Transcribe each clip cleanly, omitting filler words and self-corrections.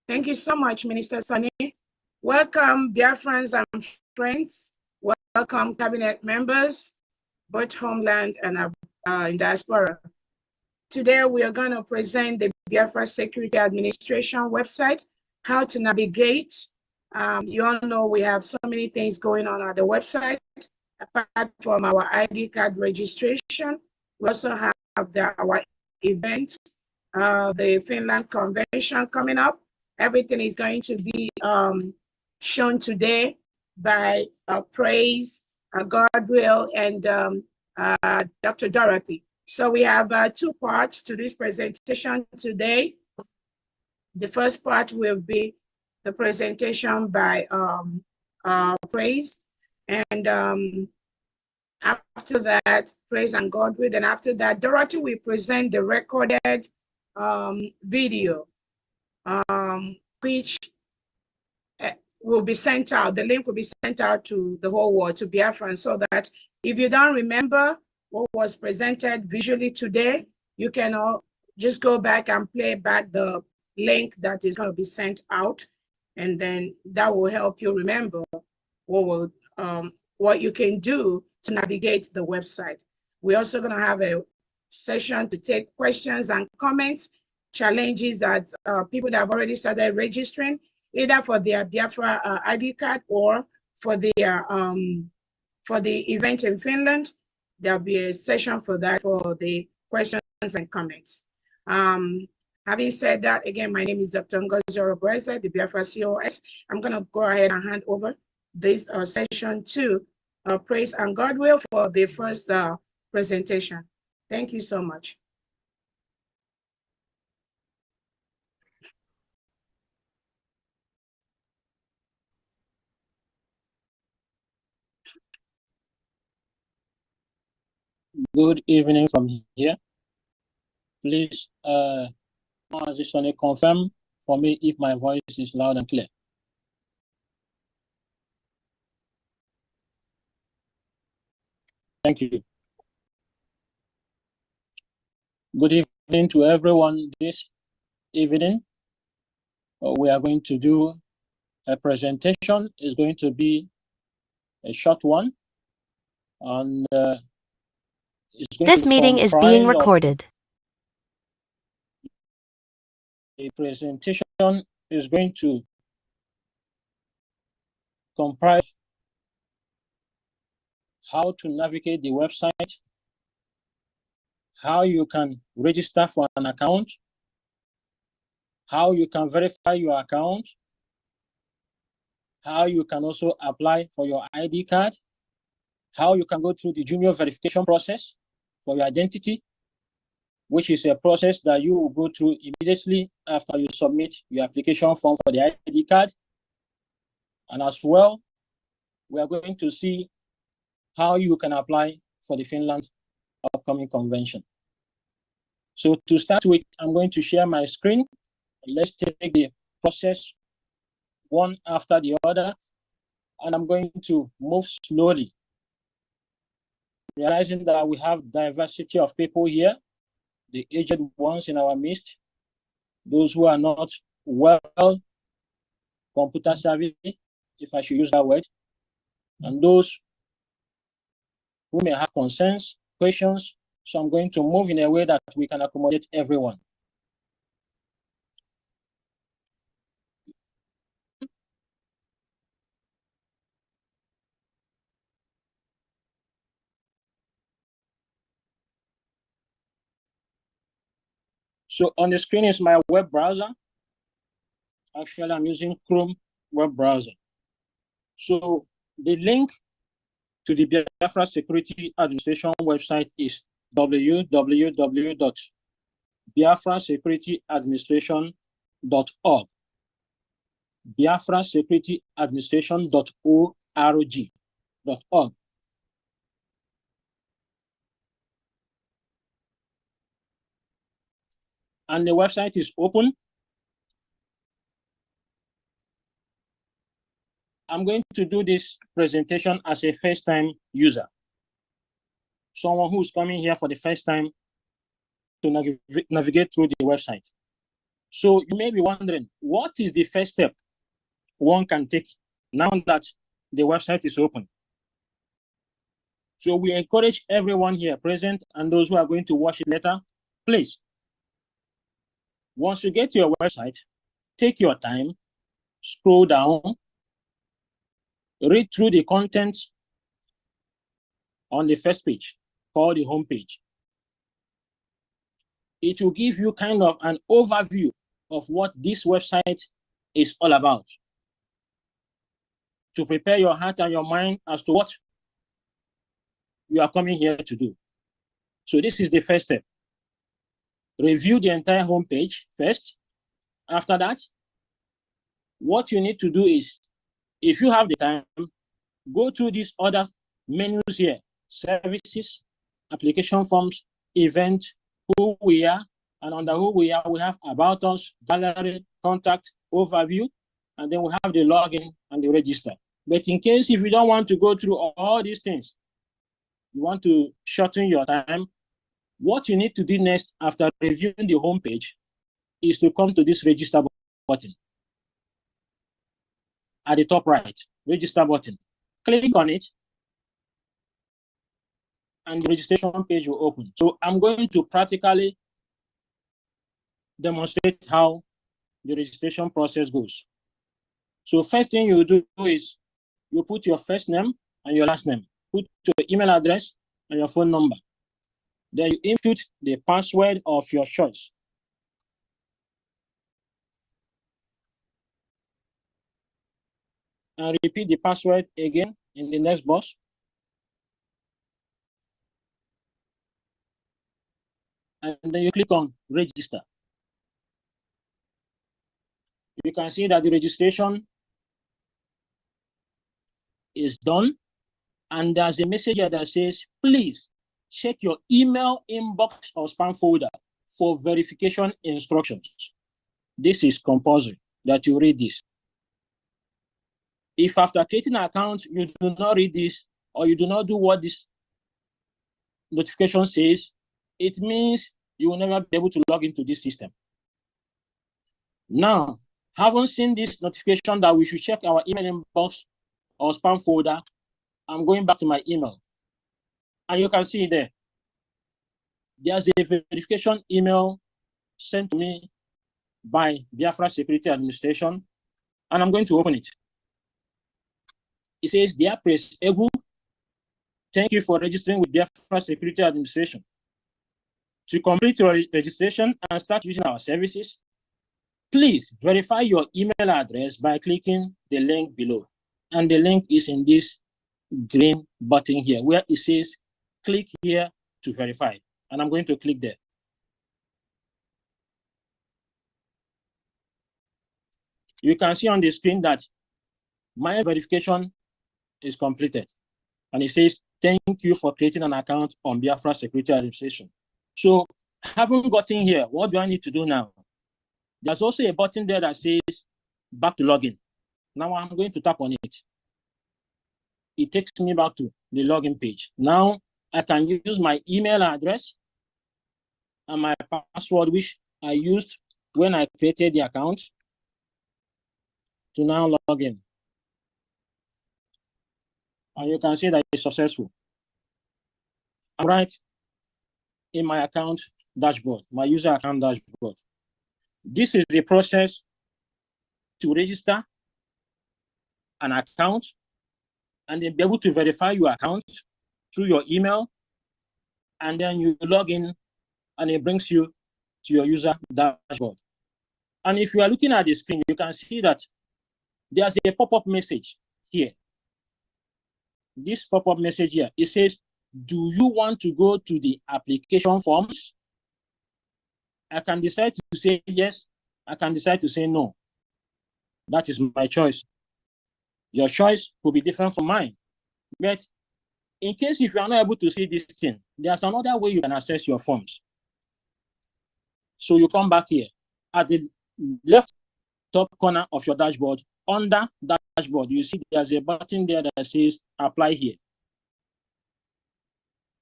Thank you so much, Minister Sunny. Welcome, Biafrans and friends. Welcome, cabinet members, both homeland and in diaspora. Today, we are going to present the Biafra Security Administration website, how to navigate. You all know we have so many things going on at the website. Apart from our ID card registration, we also have our event, the Finland Convention coming up. Everything is going to be shown today by Praise, Godwill, and Dr. Dorothy. So we have two parts to this presentation today. The first part will be the presentation by Praise, and after that, Praise and Godwill, and after that, Dorothy will present the recorded video, which will be sent out. The link will be sent out to the whole world, to Biafra, so that if you don't remember what was presented visually today, you can all just go back and play back the link that is going to be sent out, and then that will help you remember what you can do to navigate the website. We're also going to have a session to take questions and comments, challenges that people that have already started registering, either for their Biafra ID card or for the event in Finland. There'll be a session for that, for the questions and comments. Having said that, again, my name is Dr. Ngozi Orobreze, the Biafra COS. I'm going to go ahead and hand over this session to Praise and Godwill for the first presentation. Thank you so much. Good evening from here. Please, confirm for me if my voice is loud and clear. Thank you. Good evening to everyone. This evening, we are going to do a presentation. It's going to be a short one. And this meeting is being recorded. The presentation is going to comprise how to navigate the website, how you can register for an account, how you can verify your account, how you can also apply for your ID card, how you can go through the Jumio verification process for your identity, which is a process that you will go through immediately after you submit your application form for the ID card. And as well, we are going to see how you can apply for the Finland upcoming convention. So to start with, I'm going to share my screen. Let's take the process one after the other, and I'm going to move slowly, realizing that we have diversity of people here, the aged ones in our midst, those who are not well computer savvy, if I should use that word, and those who may have concerns, questions. So I'm going to move in a way that we can accommodate everyone. So on the screen is my web browser. Actually, I'm using Chrome web browser. So the link to the Biafra Security Administration website is www.biafrasecurityadministration.org. biafrasecurityadministration.org. And the website is open. I'm going to do this presentation as a first-time user, someone who's coming here for the first time to navigate through the website. So you may be wondering, what is the first step one can take now that the website is open? So we encourage everyone here present and those who are going to watch it later, please, once you get to your website, take your time, scroll down, read through the contents on the first page, called the home page. It will give you kind of an overview of what this website is all about, to prepare your heart and your mind as to what you are coming here to do. So this is the first step. Review the entire homepage first. After that, what you need to do is, if you have the time, go through these other menus here: services, application forms, event, who we are, and under who we are, we have about us, gallery, contact, overview, and then we have the login and the register. But in case if you don't want to go through all these things, you want to shorten your time, what you need to do next after reviewing the homepage is to come to this register button at the top right, register button. Click on it, and the registration page will open. So I'm going to practically demonstrate how the registration process goes. So first thing you do is you put your first name and your last name, put your email address and your phone number. Then you input the password of your choice. And repeat the password again in the next box. And then you click on register. You can see that the registration is done. And there's a message here that says, please check your email inbox or spam folder for verification instructions. This is compulsory that you read this. If after creating an account, you do not read this or you do not do what this notification says, it means you will never be able to log into this system. Now, having seen this notification that we should check our email inbox or spam folder, I'm going back to my email. And you can see there, there's a verification email sent to me by Biafra Security Administration, and I'm going to open it. It says, "Dear Press Egu, thank you for registering with Biafra Security Administration. To complete your registration and start using our services, please verify your email address by clicking the link below." And the link is in this green button here, where it says, click here to verify. And I'm going to click there. You can see on the screen that my verification is completed. And it says, thank you for creating an account on Biafra Security Administration. So having gotten here, what do I need to do now? There's also a button there that says back to login. Now I'm going to tap on it. It takes me back to the login page. Now I can use my email address and my password, which I used when I created the account, to now log in. And you can see that it's successful. I'm right in my account dashboard, my user account dashboard. This is the process to register an account and then be able to verify your account through your email. And then you log in and it brings you to your user dashboard. And if you are looking at the screen, you can see that there's a pop-up message here. This pop-up message here, it says, do you want to go to the application forms? I can decide to say yes. I can decide to say no. That is my choice. Your choice will be different from mine. But in case if you are not able to see this thing, there's another way you can access your forms. So you come back here. At the left top corner of your dashboard, under dashboard, you see there's a button there that says apply here.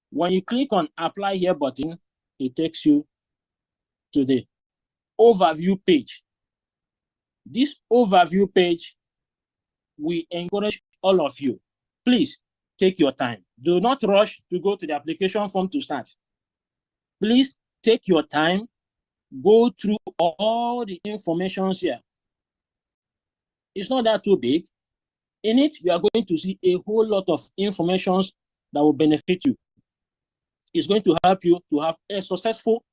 When you click on apply here button, it takes you to the overview page. This overview page, we encourage all of you, please take your time. Do not rush to go to the application form to start. Please take your time, go through all the information here. It's not that too big. In it, you are going to see a whole lot of information that will benefit you. It's going to help you to have a successful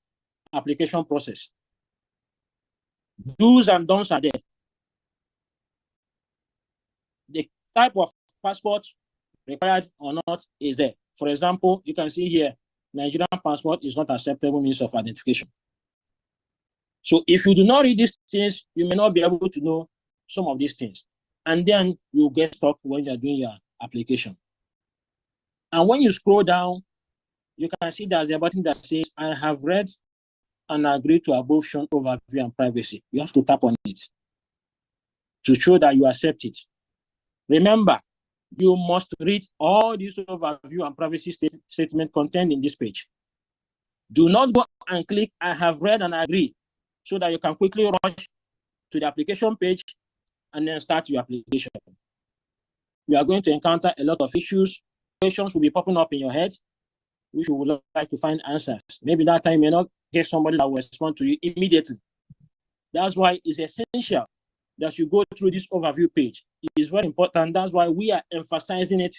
application process. Do's and don'ts are there. The type of passport required or not is there. For example, you can see here, Nigerian passport is not acceptable means of identification. So if you do not read these things, you may not be able to know some of these things. And then you'll get stuck when you're doing your application. And when you scroll down, you can see there's a button that says, I have read and agreed to above shown overview and privacy. You have to tap on it to show that you accept it. Remember, you must read all these overview and privacy statement contained in this page. Do not go and click, I have read and agree, so that you can quickly rush to the application page and then start your application. You are going to encounter a lot of issues. Questions will be popping up in your head, which you would like to find answers. Maybe that time you may not get somebody that will respond to you immediately. That's why it's essential that you go through this overview page. It is very important. That's why we are emphasizing it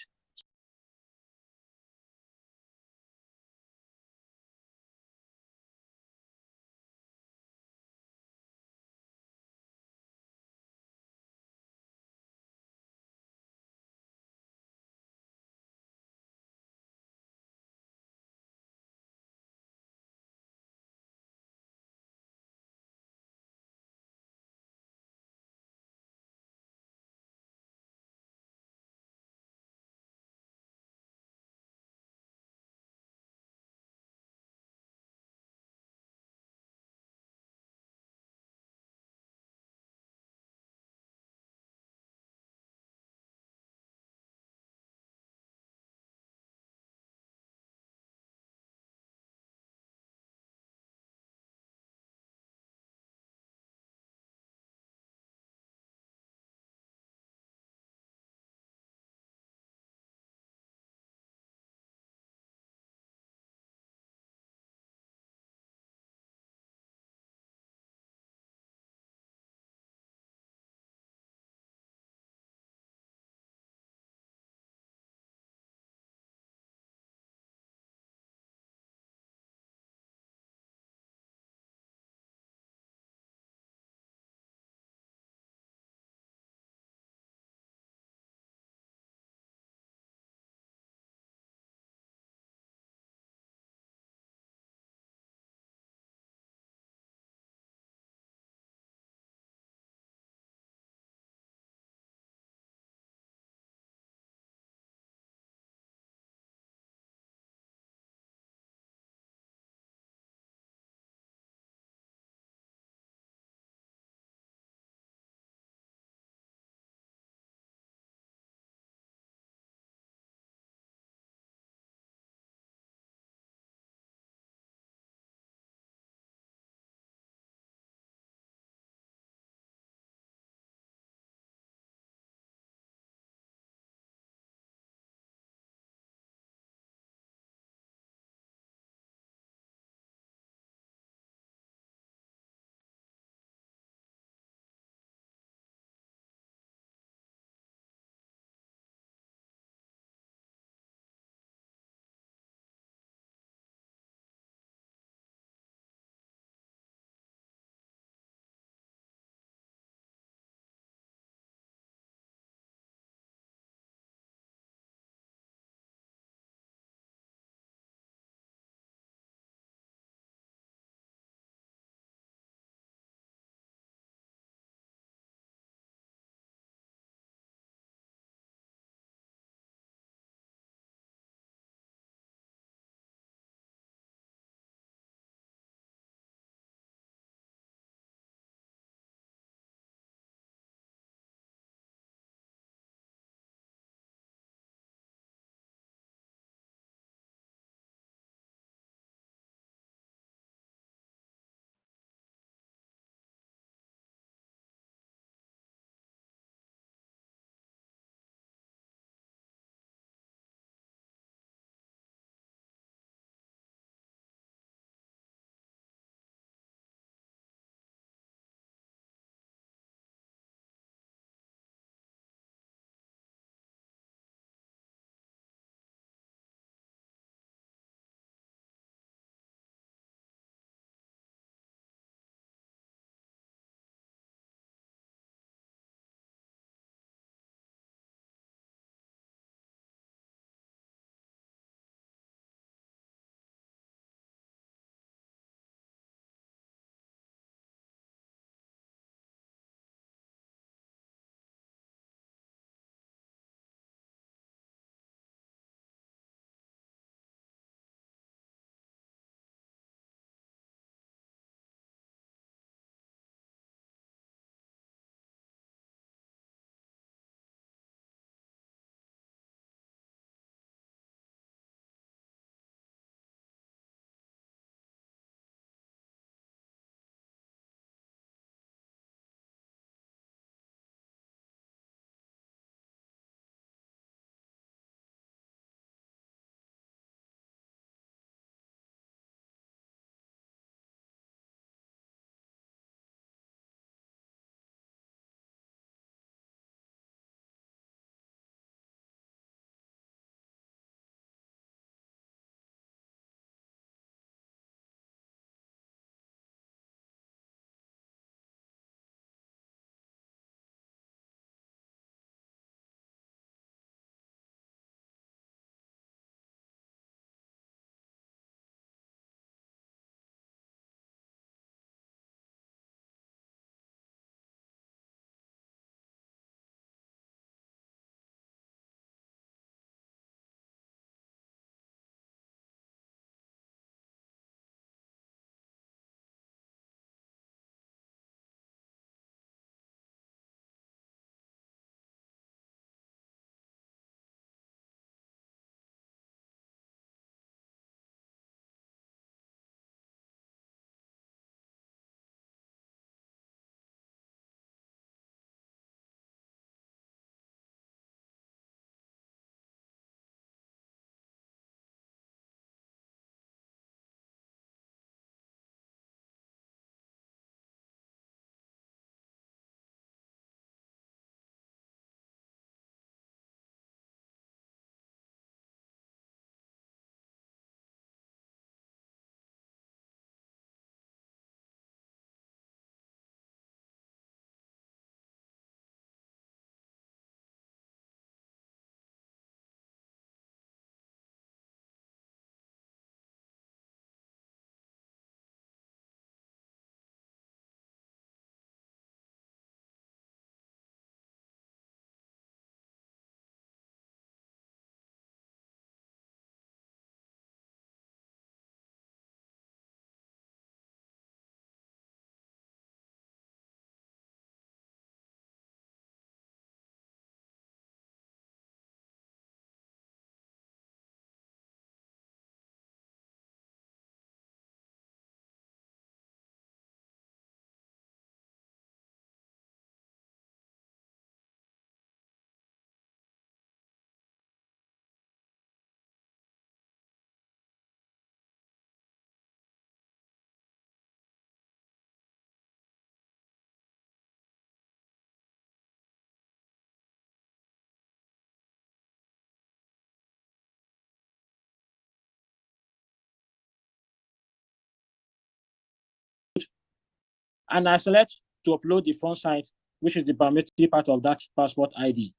And I select to upload the front side, which is the biometric part of that passport ID.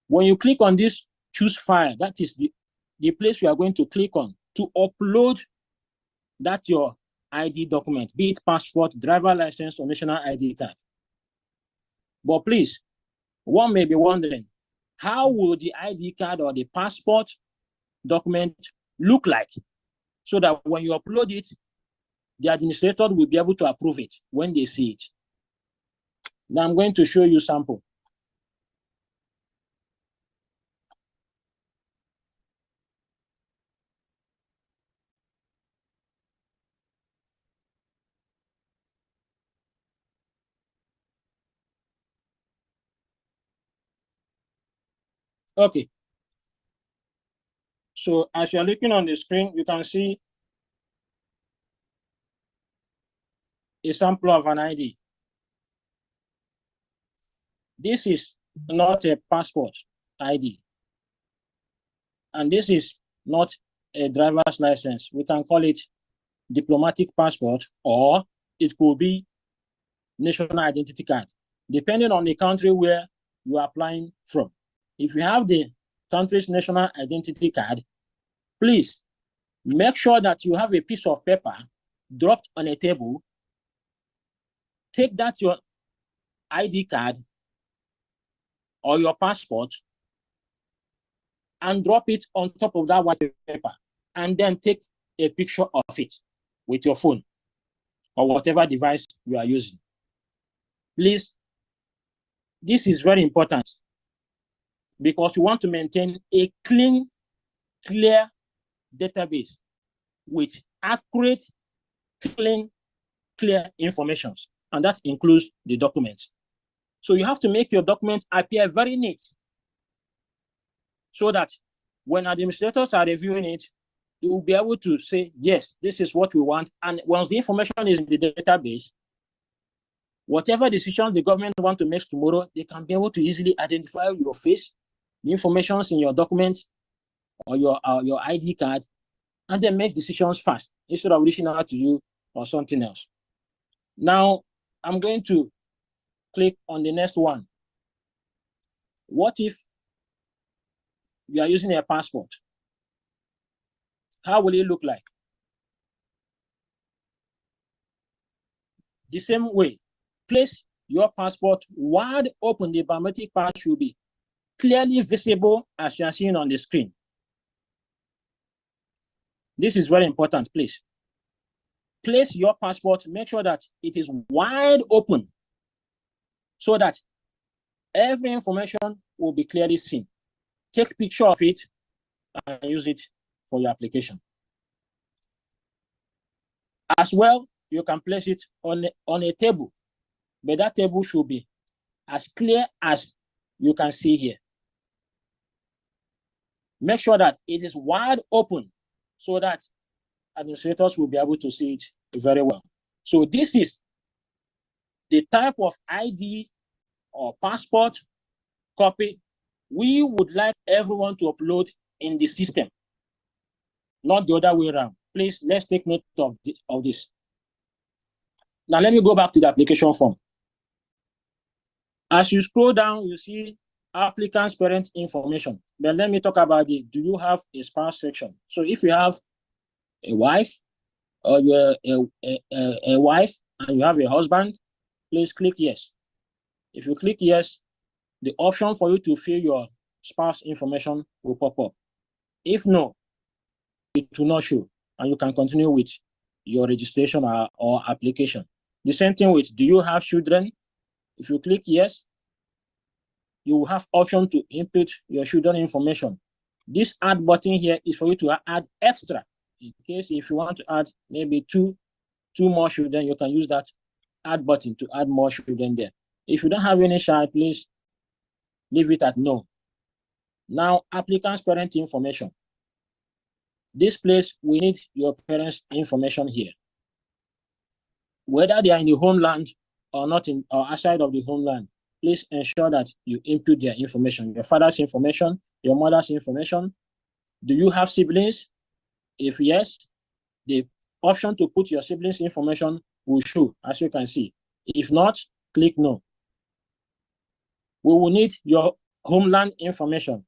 When you click on this choose file, that is the place you are going to click on to upload that your ID document, be it passport, driver license, or national ID card. But please, one may be wondering, how will the ID card or the passport document look like so that when you upload it, the administrator will be able to approve it when they see it? Now I'm going to show you sample. Okay. So as you're looking on the screen, you can see a sample of an ID. This is not a passport ID. And this is not a driver's license. We can call it diplomatic passport, or it could be national identity card, depending on the country where you are applying from. If you have the country's national identity card, please make sure that you have a piece of paper dropped on a table. Take that your ID card or your passport and drop it on top of that white paper, and then take a picture of it with your phone or whatever device you are using. Please, this is very important because you want to maintain a clean, clear database with accurate, clean, clear information, and that includes the documents. So you have to make your document appear very neat so that when administrators are reviewing it, they will be able to say, yes, this is what we want. And once the information is in the database, whatever decision the government want to make tomorrow, they can be able to easily identify your face, the information in your document or your ID card, and then make decisions fast instead of reaching out to you or something else. Now, I'm going to click on the next one. What if you are using a passport? How will it look like? The same way, place your passport wide open. The biometric part should be clearly visible as you are seeing on the screen. This is very important, please. Place your passport, make sure that it is wide open so that every information will be clearly seen. Take a picture of it and use it for your application. As well, you can place it on a table, but that table should be as clear as you can see here. Make sure that it is wide open so that administrators will be able to see it very well. So this is the type of ID or passport copy we would like everyone to upload in the system, not the other way around. Please, let's take note of this. Now, let me go back to the application form. As you scroll down, you see applicant's parent information. Then let me talk about the do you have a spouse section. So if you have a wife or you're a wife and you have a husband, please click yes. If you click yes, the option for you to fill your spouse information will pop up. If no, it will not show, and you can continue with your registration or application. The same thing with do you have children? If you click yes, you will have option to input your children information. This add button here is for you to add extra. In case if you want to add maybe two more children, you can use that add button to add more children there. If you don't have any child, please leave it at no. Now, applicant's parent information. This place, we need your parents' information here. Whether they are in the homeland or not in or outside of the homeland, please ensure that you input their information, your father's information, your mother's information. Do you have siblings? If yes, the option to put your siblings' information will show, as you can see. If not, click no. We will need your homeland information.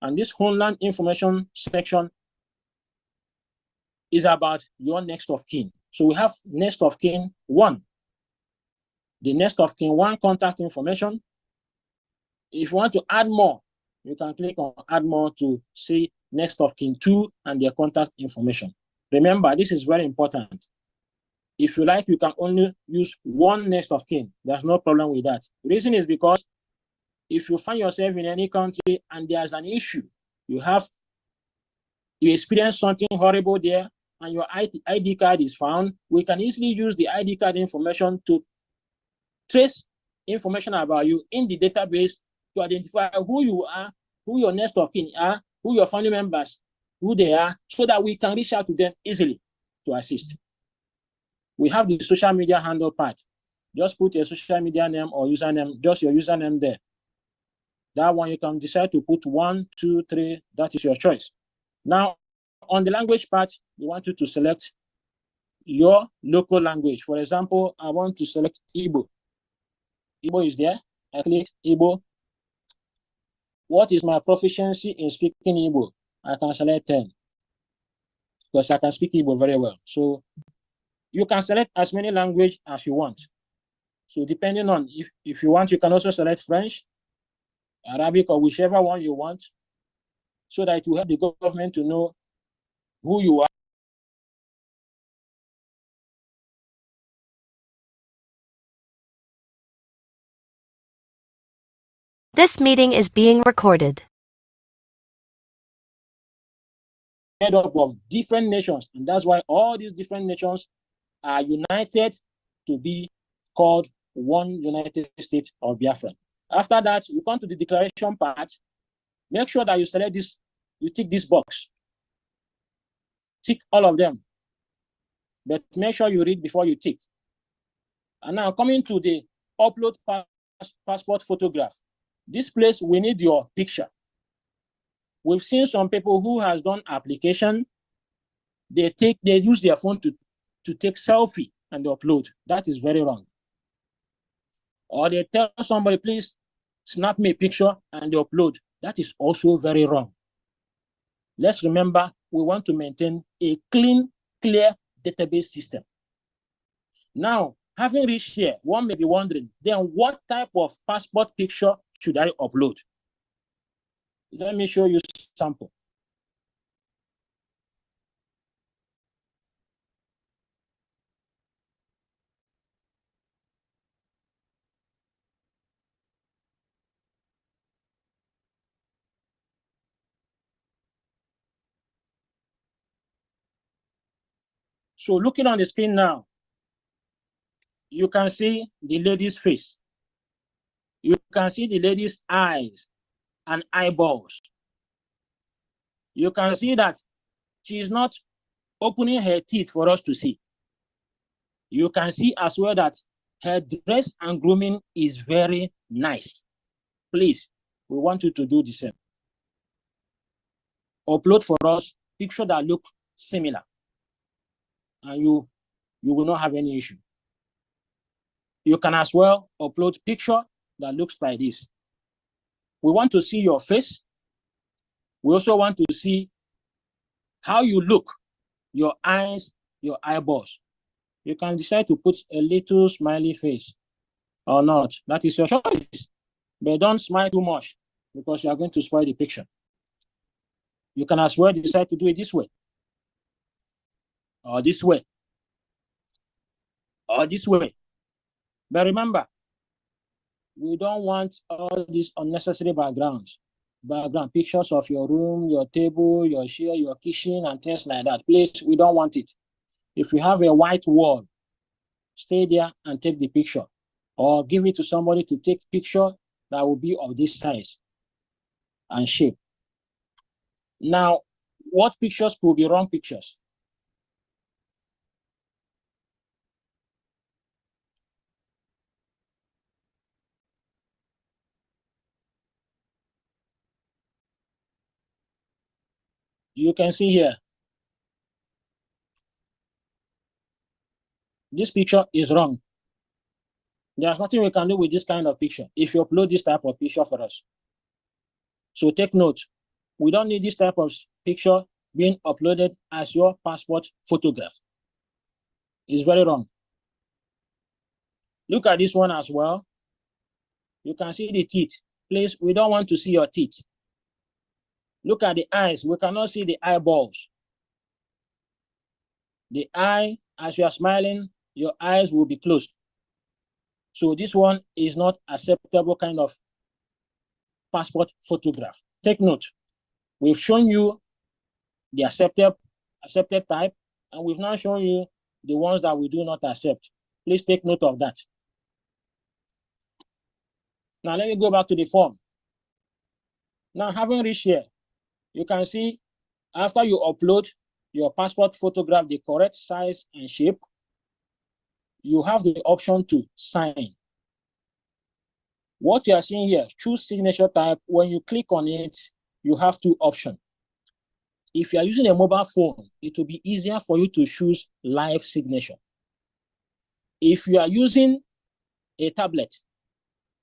And this homeland information section is about your next of kin. So we have next of kin 1. The next of kin 1 contact information. If you want to add more, you can click on add more to see next of kin 2 and their contact information. Remember, this is very important. If you like, you can only use 1 next of kin. There's no problem with that. The reason is because if you find yourself in any country and there's an issue, you experience something horrible there, and your ID card is found, we can easily use the ID card information to trace information about you in the database to identify who you are, who your next of kin are, who your family members, who they are, so that we can reach out to them easily to assist. We have the social media handle part. Just put your social media name or username, just your username there. That one you can decide to put 1, 2, 3, that is your choice. Now, on the language part, we want you to select your local language. For example, I want to select Igbo. Igbo is there. I click Igbo. What is my proficiency in speaking Igbo? I can select 10 because I can speak Igbo very well. So you can select as many languages as you want. So depending on if you want, you can also select French, Arabic, or whichever one you want, so that it will help the government to know who you are. This meeting is being recorded. Made up of different nations, and that's why all these different nations are united to be called one United States of Biafra. After that, you come to the declaration part. Make sure that you select this, you tick this box. Tick all of them. But make sure you read before you tick. And now coming to the upload passport photograph. This place, we need your picture. We've seen some people who has done application. They use their phone to take selfie and upload. That is very wrong. Or they tell somebody, please snap me a picture and they upload. That is also very wrong. Let's remember, we want to maintain a clean, clear database system. Now, having reached here, one may be wondering, then what type of passport picture should I upload? Let me show you a sample. So looking on the screen now, you can see the lady's face. You can see the lady's eyes and eyeballs. You can see that she is not opening her teeth for us to see. You can see as well that her dress and grooming is very nice. Please, we want you to do the same. Upload for us picture that look similar, and you will not have any issue. You can as well upload picture that looks like this. We want to see your face. We also want to see how you look, your eyes, your eyeballs. You can decide to put a little smiley face or not. That is your choice. But don't smile too much because you are going to spoil the picture. You can as well decide to do it this way, or this way, or this way. But remember, we don't want all these unnecessary background pictures of your room, your table, your chair, your kitchen, and things like that. Please, we don't want it. If you have a white wall, stay there and take the picture, or give it to somebody to take picture that will be of this size and shape. Now, what pictures could be wrong pictures? You can see here. this picture is wrong. There's nothing we can do with this kind of picture if you upload this type of picture for us. So take note, we don't need this type of picture being uploaded as your passport photograph. It's very wrong. Look at this one as well. You can see the teeth. Please, we don't want to see your teeth. Look at the eyes. We cannot see the eyeballs. The eye, as you are smiling, your eyes will be closed. So this one is not acceptable kind of passport photograph. Take note. We've shown you the accepted type, and we've now shown you the ones that we do not accept. Please take note of that. Now let me go back to the form. Now, having reached here, you can see after you upload your passport photograph, the correct size and shape, you have the option to sign. What you are seeing here, choose signature type. When you click on it, you have two options. If you are using a mobile phone, it will be easier for you to choose live signature. If you are using a tablet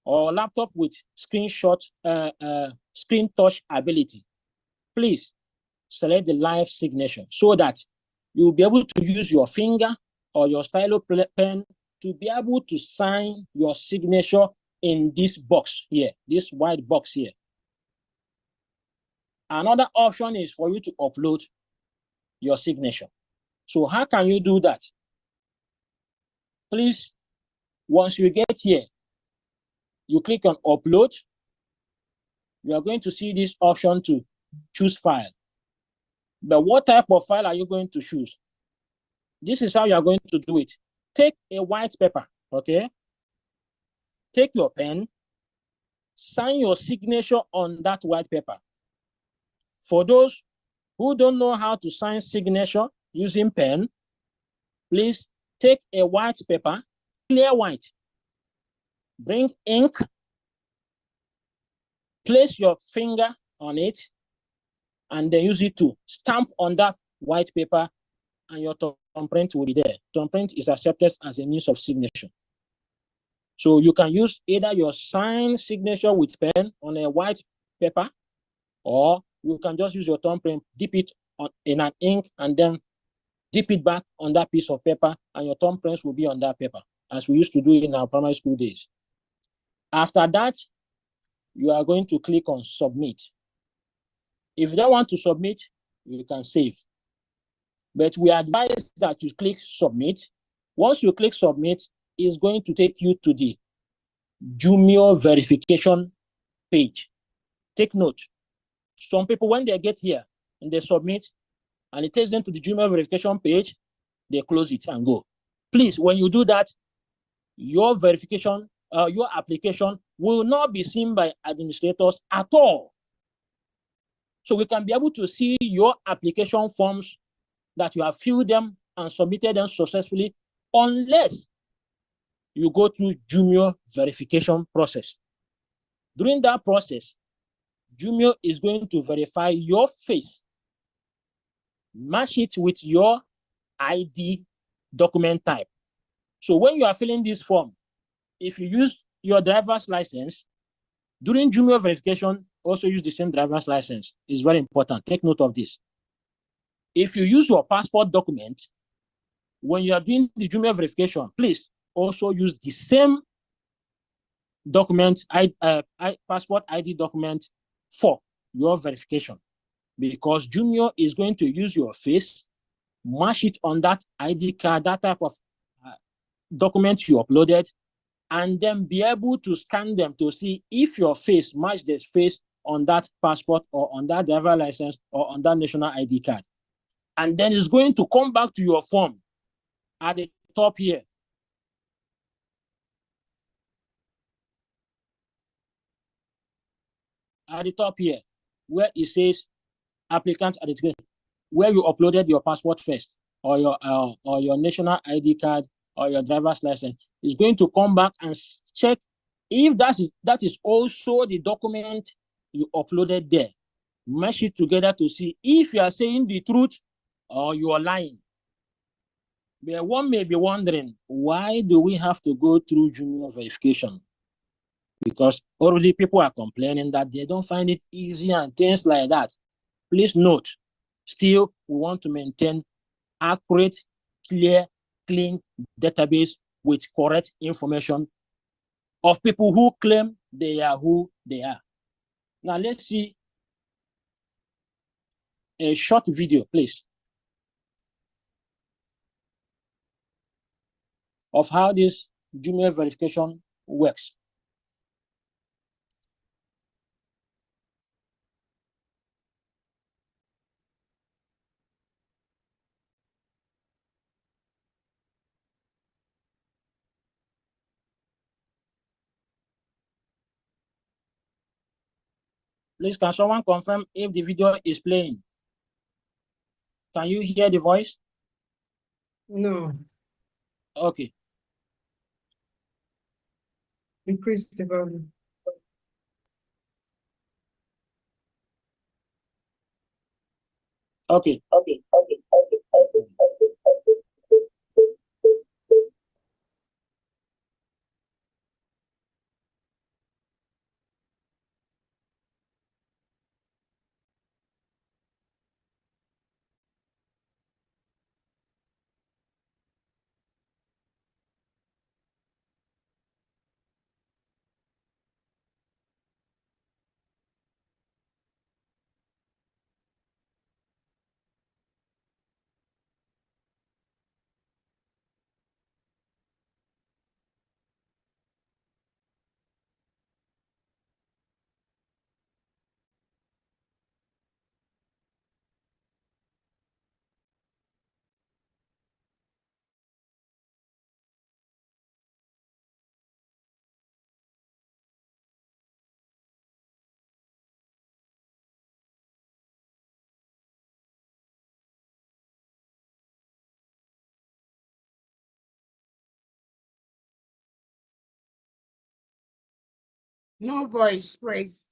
or laptop with screen touch ability, please select the live signature so that you will be able to use your finger or your stylo pen to be able to sign your signature in this box here, this white box here. Another option is for you to upload your signature. So how can you do that? Please, once you get here, you click on upload. You are going to see this option to choose file. But what type of file are you going to choose? This is how you are going to do it. Take a white paper, okay? Take your pen, sign your signature on that white paper. For those who don't know how to sign signature using pen, please take a white paper, clear white, bring ink, place your finger on it, and then use it to stamp on that white paper, and your thumbprint will be there. Thumbprint is accepted as a means of signature. So you can use either your signed signature with pen on a white paper, or you can just use your thumbprint, dip it in an ink, and then dip it back on that piece of paper, and your thumbprints will be on that paper, as we used to do in our primary school days. After that, you are going to click on submit. If you don't want to submit, you can save. But we advise that you click submit. Once you click submit, it's going to take you to the Jumio verification page. Take note. Some people, when they get here and they submit, and it takes them to the Jumio verification page, they close it and go. Please, when you do that, your verification, your application will not be seen by administrators at all. So we can be able to see your application forms that you have filled them and submitted them successfully, unless you go through Jumio verification process. During that process, Jumio is going to verify your face, match it with your ID document type. So when you are filling this form, if you use your driver's license, during Jumio verification, also use the same driver's license. It's very important. Take note of this. If you use your passport document, when you are doing the Jumio verification, please also use the same document, passport ID document for your verification, because Jumio is going to use your face, match it on that ID card, that type of document you uploaded, and then be able to scan them to see if your face matches the face on that passport or on that driver license or on that national ID card. And then it's going to come back to your form at the top here. At the top here, where it says applicant identification, where you uploaded your passport first, or your national ID card or your driver's license, is going to come back and check if that is also the document you uploaded there. Mesh it together to see if you are saying the truth or you are lying. But one may be wondering, why do we have to go through Jumio verification? Because already people are complaining that they don't find it easy and things like that. Please note, still, we want to maintain accurate, clear, clean database with correct information of people who claim they are who they are. Now, let's see a short video, please, of how this Jumio verification works. Please, can someone confirm if the video is playing? Can you hear the voice? No, Okay. increase the volume. Okay. No voice, praise.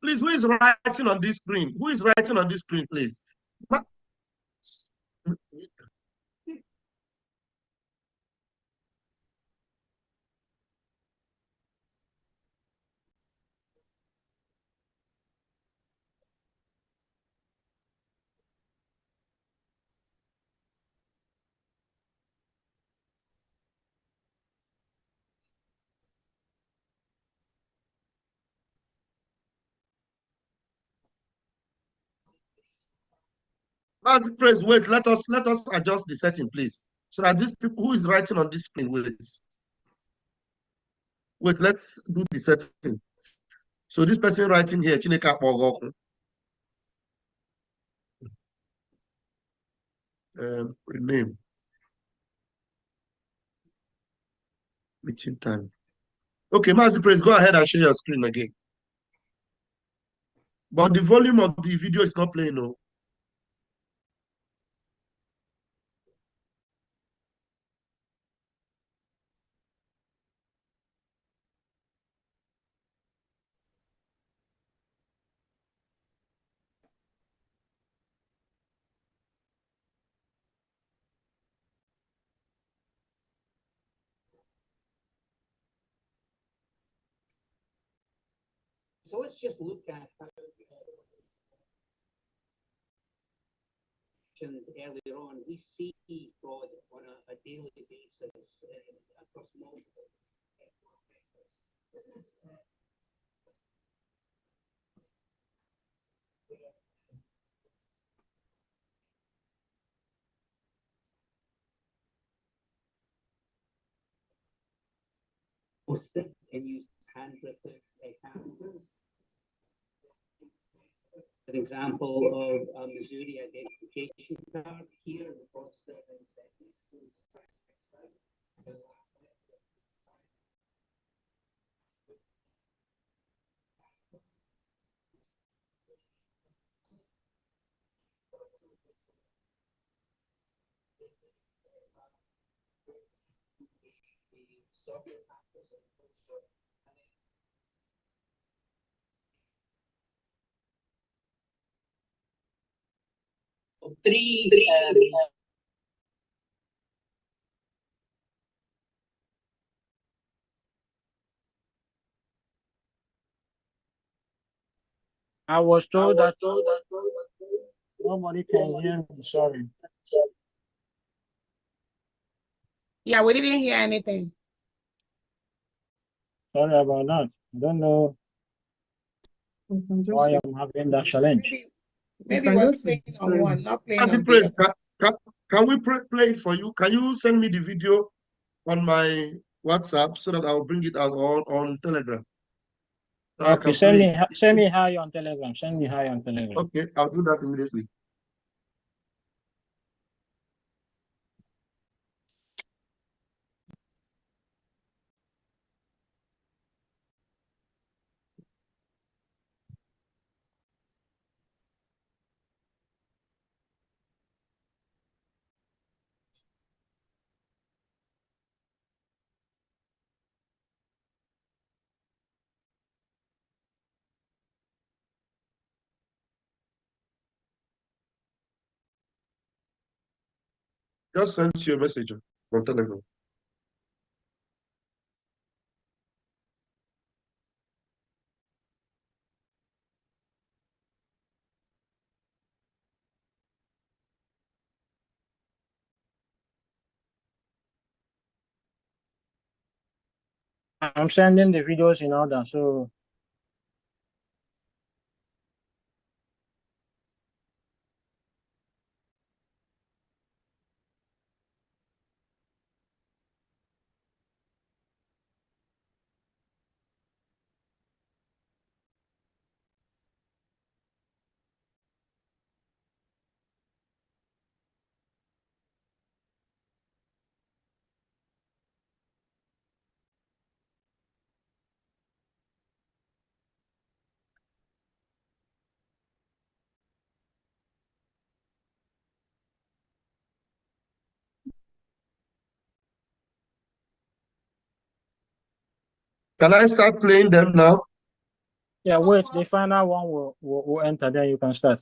Please, who is writing on this screen? Who is writing on this screen, please? Please wait. Let us adjust the setting, please, so that these people who is writing on this screen wait. Let's do the setting. So this person writing here, Chineka Bogoku. Rename meeting time. Okay, Master Praise, go ahead and share your screen again. But the volume of the video is not playing, no. So let's just look at earlier on. We see fraud on a daily basis across multiple. This is posted and used handwritten characters. An example of a Missouri identification card here, the poster is three I was told that nobody can hear me. Sorry. Yeah, we didn't hear anything. Sorry about that. I don't know We can just, why I'm having that challenge. Maybe can it was just playing on explain one, it. not playing Happy on the praise. other. Can we play it for you? Can you send me the video on my WhatsApp so that I'll bring it out on Telegram? So I Okay, can play it. send me hi on Telegram. Send me hi on Telegram. Okay, I'll do that immediately. Just send you a message on Telegram. I'm sending the videos in order. So Can I start playing them now? yeah, wait, the final one will enter, then you can start.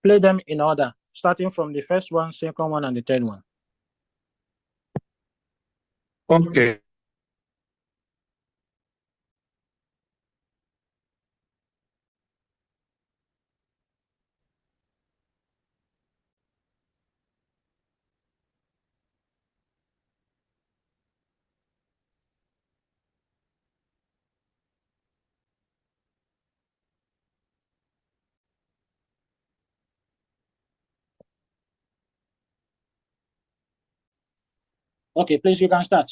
Play them in order, starting from the first one, second one, and the third one. Okay. Okay, please, you can start.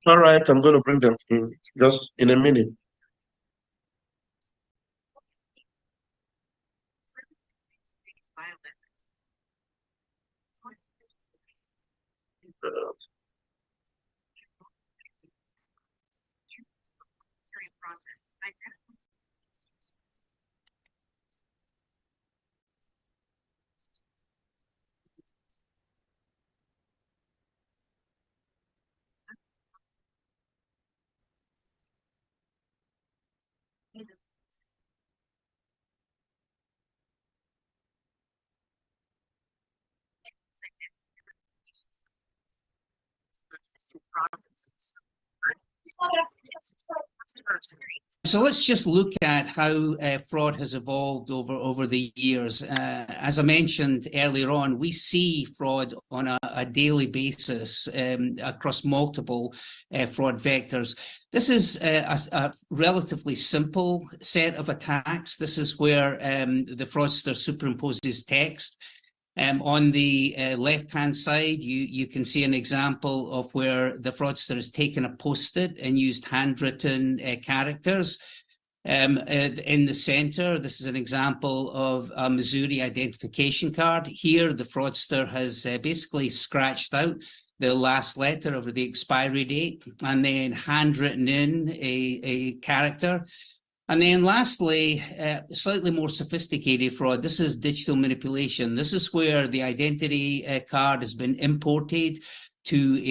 All right, I'm going to bring them just in a minute. So let's just look at how fraud has evolved over the years. As I mentioned earlier on, we see fraud on a daily basis across multiple fraud vectors. This is a relatively simple set of attacks. This is where the fraudster superimposes text. On the left-hand side, you can see an example of where the fraudster has taken a post-it and used handwritten characters. In the center, this is an example of a Missouri identification card. Here, the fraudster has basically scratched out the last letter of the expiry date and then handwritten in a character. And then lastly, slightly more sophisticated fraud. This is digital manipulation. This is where the identity card has been imported to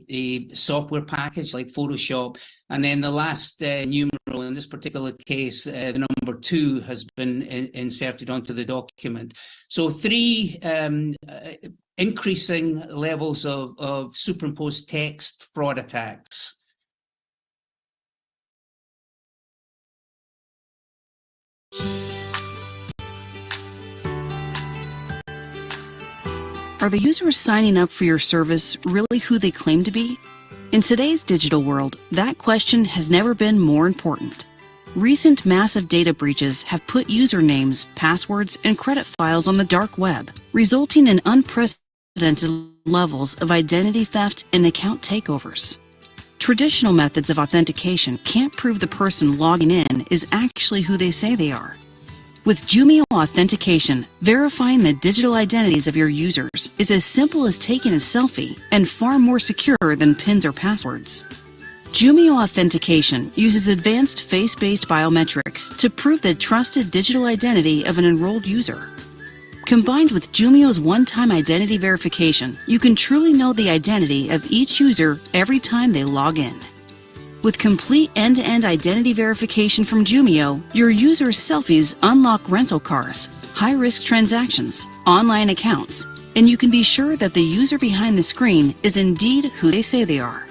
a software package like Photoshop. And then the last numeral, in this particular case, the number 2 has been inserted onto the document. So 3 increasing levels of superimposed text fraud attacks. Are the users signing up for your service really who they claim to be? In today's digital world, that question has never been more important. Recent massive data breaches have put usernames, passwords, and credit files on the dark web, resulting in unprecedented levels of identity theft and account takeovers. Traditional methods of authentication can't prove the person logging in is actually who they say they are. With Jumio authentication, verifying the digital identities of your users is as simple as taking a selfie and far more secure than PINs or passwords. Jumio authentication uses advanced face-based biometrics to prove the trusted digital identity of an enrolled user. Combined with Jumio's one-time identity verification, you can truly know the identity of each user every time they log in. With complete end-to-end identity verification from Jumio, your users' selfies unlock rental cars, high-risk transactions, online accounts, and you can be sure that the user behind the screen is indeed who they say they are.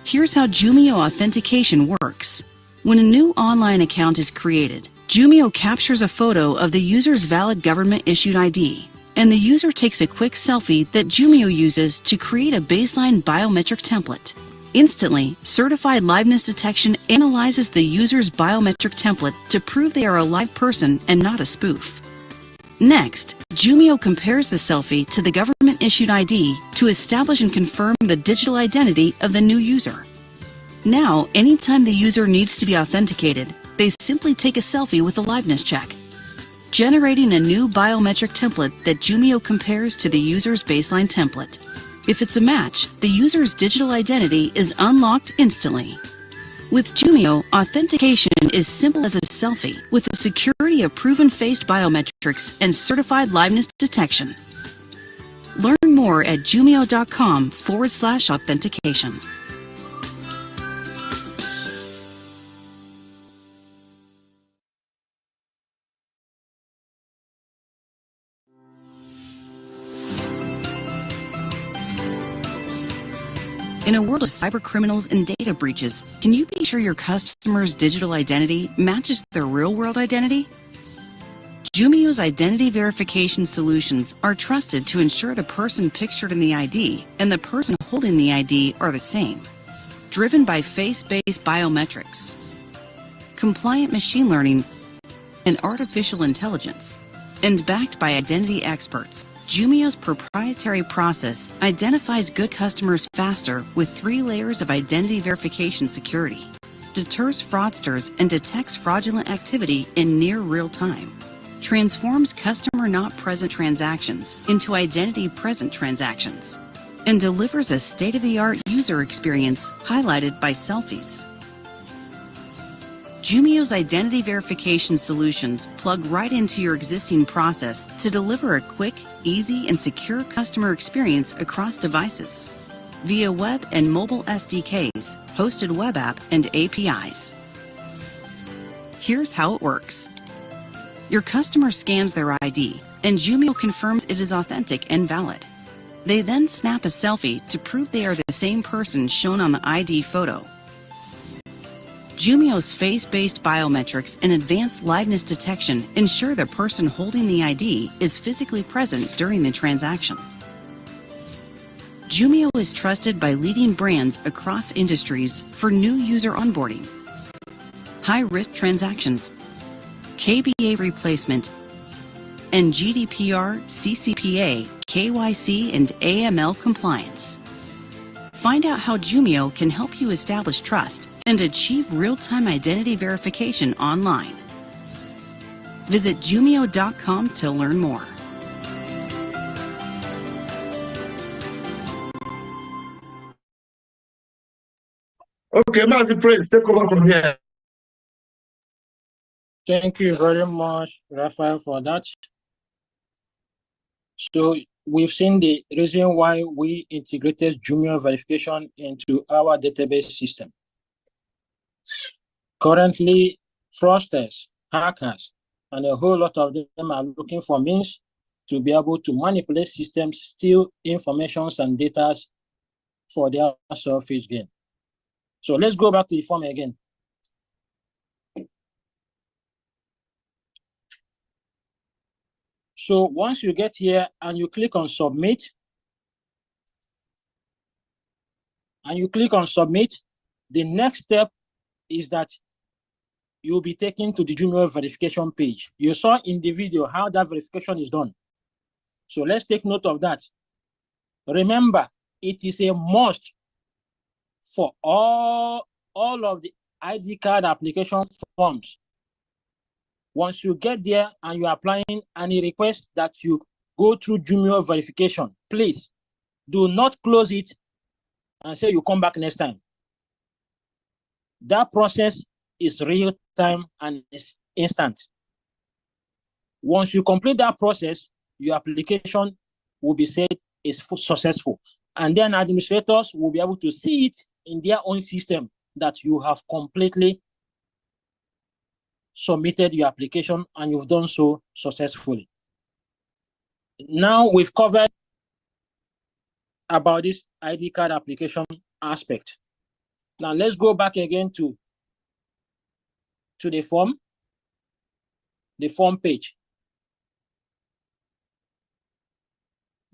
Here's how Jumio authentication works. When a new online account is created, Jumio captures a photo of the user's valid government-issued ID, and the user takes a quick selfie that Jumio uses to create a baseline biometric template. Instantly, certified liveness detection analyzes the user's biometric template to prove they are a live person and not a spoof. Next, Jumio compares the selfie to the government-issued ID to establish and confirm the digital identity of the new user. Now, anytime the user needs to be authenticated, they simply take a selfie with a liveness check, generating a new biometric template that Jumio compares to the user's baseline template. If it's a match, the user's digital identity is unlocked instantly. With Jumio, authentication is simple as a selfie with the security of proven faced biometrics and certified liveness detection. Learn more at jumio.com/authentication. In a world of cyber criminals and data breaches, can you be sure your customer's digital identity matches their real-world identity? Jumio's identity verification solutions are trusted to ensure the person pictured in the ID and the person holding the ID are the same. Driven by face-based biometrics, compliant machine learning, and artificial intelligence, and backed by identity experts, Jumio's proprietary process identifies good customers faster with 3 layers of identity verification security, deters fraudsters and detects fraudulent activity in near real time, transforms customer not present transactions into identity present transactions, and delivers a state-of-the-art user experience highlighted by selfies. Jumio's identity verification solutions plug right into your existing process to deliver a quick, easy, and secure customer experience across devices via web and mobile SDKs, hosted web app, and APIs. Here's how it works. Your customer scans their ID, and Jumio confirms it is authentic and valid. They then snap a selfie to prove they are the same person shown on the ID photo. Jumio's face-based biometrics and advanced liveness detection ensure the person holding the ID is physically present during the transaction. Jumio is trusted by leading brands across industries for new user onboarding, high-risk transactions, KBA replacement, and GDPR, CCPA, KYC, and AML compliance. Find out how Jumio can help you establish trust and achieve real-time identity verification online. Visit Jumio.com to learn more. Okay, Master Prince, take over from here. Thank you very much, Raphael, for that. So we've seen the reason why we integrated Jumio verification into our database system. Currently, fraudsters, hackers, and a whole lot of them are looking for means to be able to manipulate systems, steal information and data for their selfish gain. So let's go back to the form again. So once you get here and you click on submit, the next step is that you'll be taken to the Jumio verification page. You saw in the video how that verification is done. So let's take note of that. Remember, it is a must for all of the ID card application forms. Once you get there and you're applying and it requests that you go through Jumio verification, please do not close it and say you come back next time. That process is real time and is instant. Once you complete that process, your application will be said is successful. And then administrators will be able to see it in their own system that you have completely submitted your application and you've done so successfully. Now we've covered about this ID card application aspect. Now let's go back again to the form page.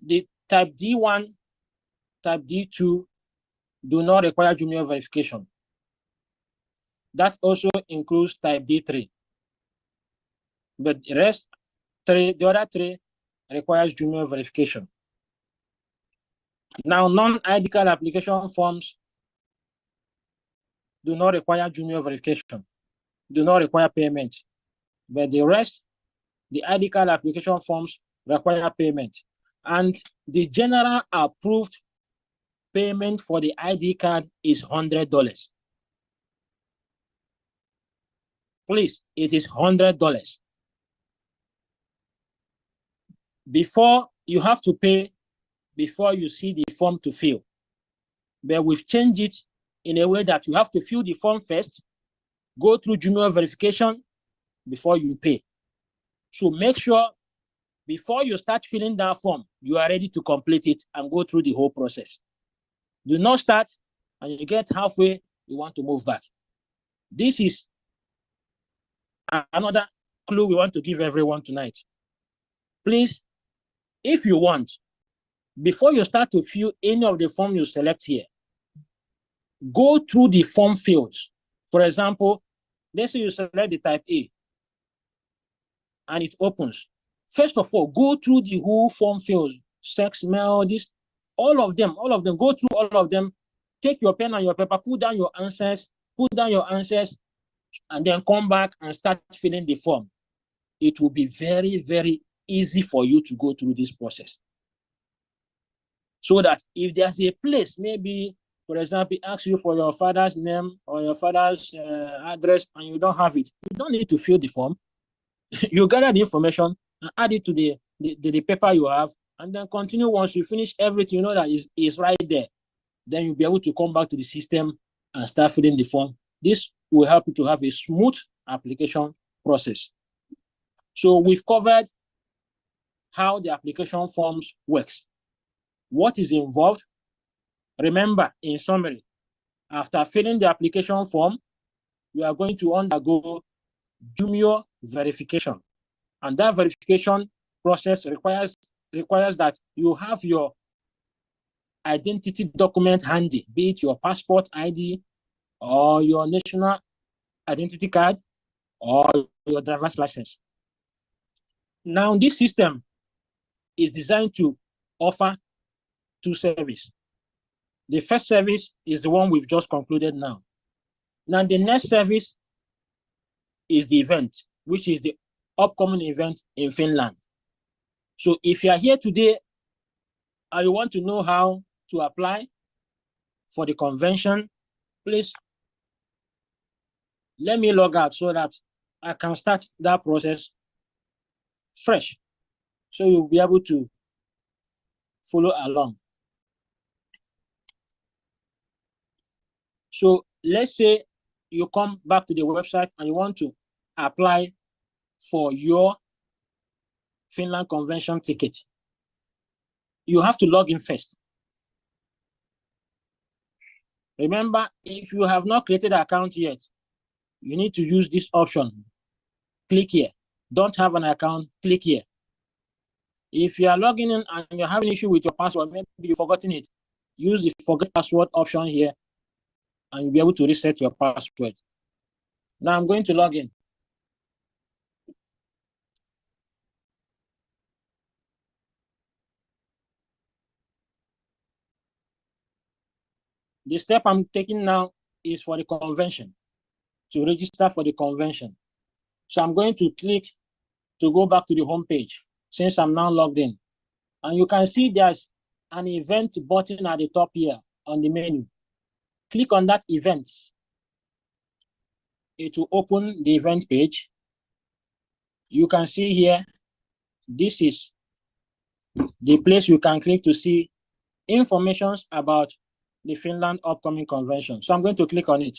The type D1, type D2 do not require Jumio verification. That also includes type D3. But the other three requires Jumio verification. Now, non-ID card application forms do not require Jumio verification, do not require payment. But the rest, the ID card application forms require payment. And the general approved payment for the ID card is $100. Please, it is $100. Before you have to pay before you see the form to fill. But we've changed it in a way that you have to fill the form first, go through Jumio verification before you pay. So make sure before you start filling that form, you are ready to complete it and go through the whole process. Do not start and you get halfway, you want to move back. This is another clue we want to give everyone tonight. Please, if you want, before you start to fill any of the form you select here, go through the form fields. For example, let's say you select the type A and it opens. First of all, go through the whole form fields, sex, male, this, all of them, go through all of them. Take your pen and your paper, put down your answers, and then come back and start filling the form. It will be very, very easy for you to go through this process. So that if there's a place, maybe, for example, ask you for your father's name or your father's address and you don't have it, you don't need to fill the form. You gather the information and add it to the paper you have, and then continue. Once you finish everything, you know that is right there. Then you'll be able to come back to the system and start filling the form. This will help you to have a smooth application process. So we've covered how the application forms works. What is involved? Remember, in summary, after filling the application form, you are going to undergo Jumio verification. And that verification process requires that you have your identity document handy, be it your passport ID or your national identity card or your driver's license. Now, this system is designed to offer two services. The first service is the one we've just concluded now. Now, the next service is the event, which is the upcoming event in Finland. So if you are here today and you want to know how to apply for the convention, please let me log out so that I can start that process fresh. So you'll be able to follow along. So let's say you come back to the website and you want to apply for your Finland convention ticket. You have to log in first. Remember, if you have not created an account yet, you need to use this option. Click here. Don't have an account, click here. If you are logging in and you're having an issue with your password, maybe you've forgotten it, use the forget password option here and you'll be able to reset your password. Now I'm going to log in. The step I'm taking now is for the convention, to register for the convention. So I'm going to click to go back to the home page since I'm now logged in. And you can see there's an event button at the top here on the menu. Click on that event. It will open the event page. You can see here, this is the place you can click to see information about the Finland upcoming convention. So I'm going to click on it.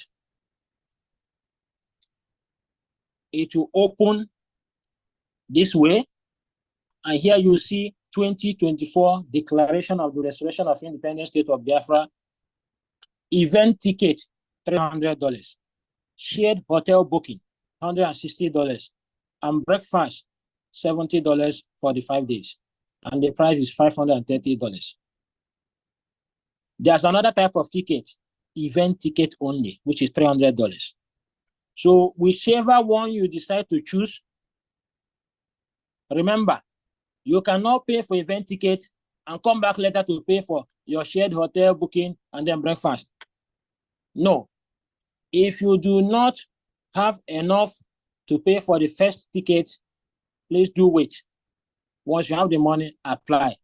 It will open this way. And here you see 2024 Declaration of the Restoration of Independent State of Biafra. Event ticket, $300. Shared hotel booking, $160. And breakfast, $70 for the 5 days. And the price is $530. There's another type of ticket, event ticket only, which is $300. So whichever one you decide to choose, remember, you cannot pay for event ticket and come back later to pay for your shared hotel booking and then breakfast. No. If you do not have enough to pay for the first ticket, please do wait. Once you have the money, apply.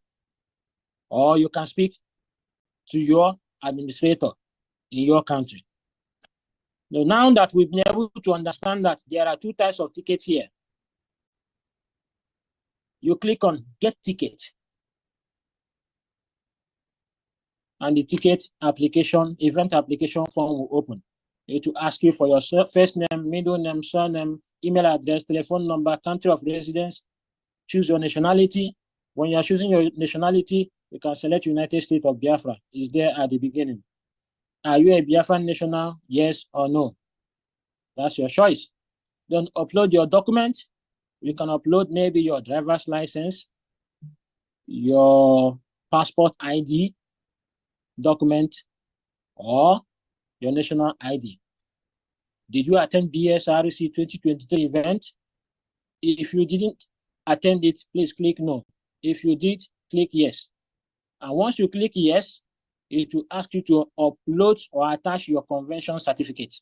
Or you can speak to your administrator in your country. Now that we've been able to understand that there are two types of tickets here, you click on Get Ticket. And the ticket application, event application form will open. It will ask you for your first name, middle name, surname, email address, telephone number, country of residence. Choose your nationality. When you are choosing your nationality, you can select United States of Biafra. It's there at the beginning. Are you a Biafran national? Yes or no? That's your choice. Then upload your document. You can upload maybe your driver's license, your passport ID document, or your national ID. Did you attend BSRC 2023 event? If you didn't attend it, please click no. If you did, click yes. And once you click yes, it will ask you to upload or attach your convention certificate.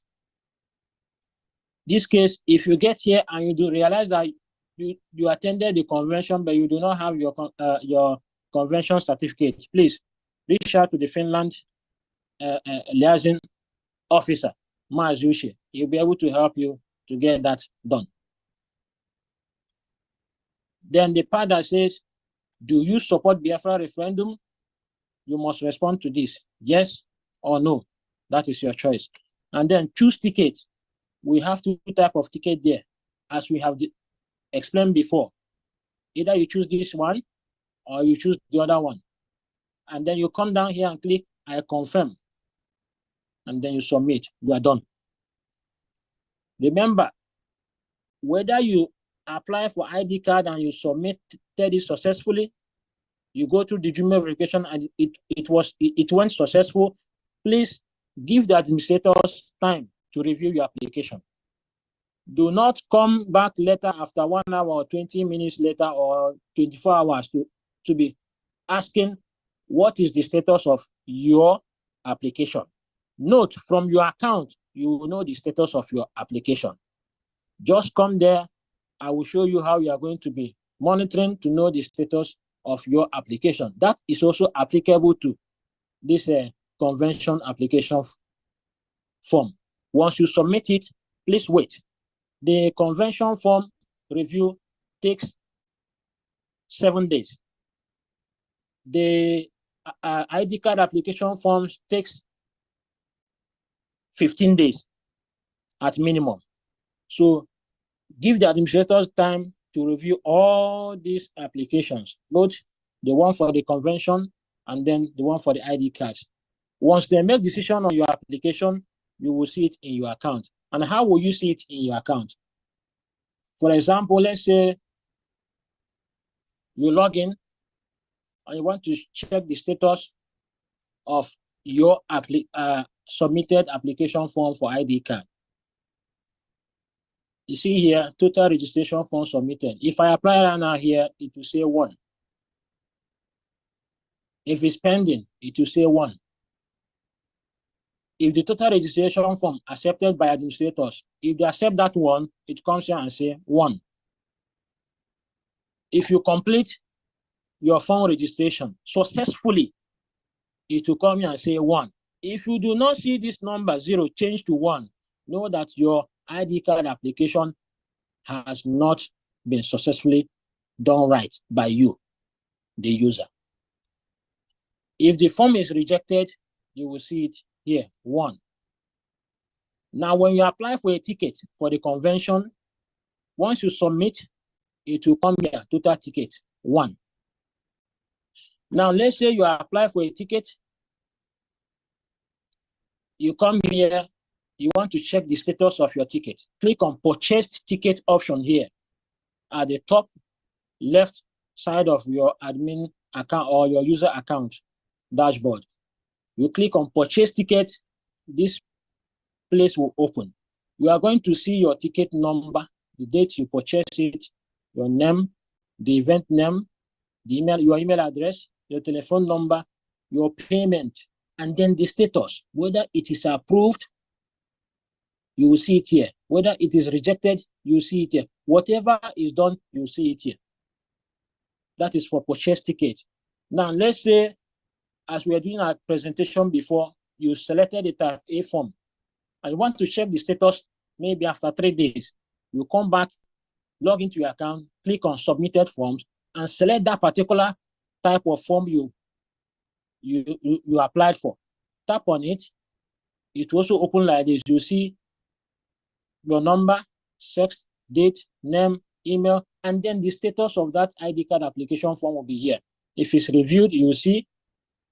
This case, if you get here and you do realize that you attended the convention, but you do not have your convention certificate, please reach out to the Finland liaison officer, Mazushi. He'll be able to help you to get that done. Then the part that says, do you support Biafra referendum? You must respond to this, yes or no. That is your choice. And then choose tickets. We have two types of ticket there, as we have explained before. Either you choose this one or you choose the other one. And then you come down here and click I confirm. And then you submit. You are done. Remember, whether you apply for ID card and you submitted it successfully, you go through the Jumio verification and it went successful, please give the administrators time to review your application. Do not come back later after 1 hour or 20 minutes later or 24 hours to be asking what is the status of your application. Note, from your account, you will know the status of your application. Just come there. I will show you how you are going to be monitoring to know the status of your application. That is also applicable to this convention application form. Once you submit it, please wait. The convention form review takes 7 days. The ID card application forms takes 15 days at minimum. So give the administrators time to review all these applications, both the one for the convention and then the one for the ID cards. Once they make decision on your application, you will see it in your account. And how will you see it in your account? For example, let's say you log in and you want to check the status of your submitted application form for ID card. You see here, total registration form submitted. If I apply right now here, it will say 1. If it's pending, it will say 1. If the total registration form accepted by administrators, if they accept that one, it comes here and say 1. If you complete your form registration successfully, it will come here and say 1. If you do not see this number 0 change to 1, know that your ID card application has not been successfully done right by you, the user. If the form is rejected, you will see it here, 1. Now, when you apply for a ticket for the convention, once you submit, it will come here, total ticket, 1. Now, let's say you apply for a ticket, you come here, you want to check the status of your ticket. Click on purchased ticket option here at the top left side of your admin account or your user account dashboard. You click on purchase ticket, this place will open. You are going to see your ticket number, the date you purchase it, your name, the event name, the email, your email address, your telephone number, your payment, and then the status, whether it is approved, you will see it here. Whether it is rejected, you will see it here. Whatever is done, you will see it here. That is for purchase ticket. Now, let's say, as we were doing our presentation before, you selected the type A form and you want to check the status maybe after 3 days. You come back, log into your account, click on submitted forms, and select that particular type of form you applied for. Tap on it. It will also open like this. You see your number, sex, date, name, email, and then the status of that ID card application form will be here. If it's reviewed, you will see.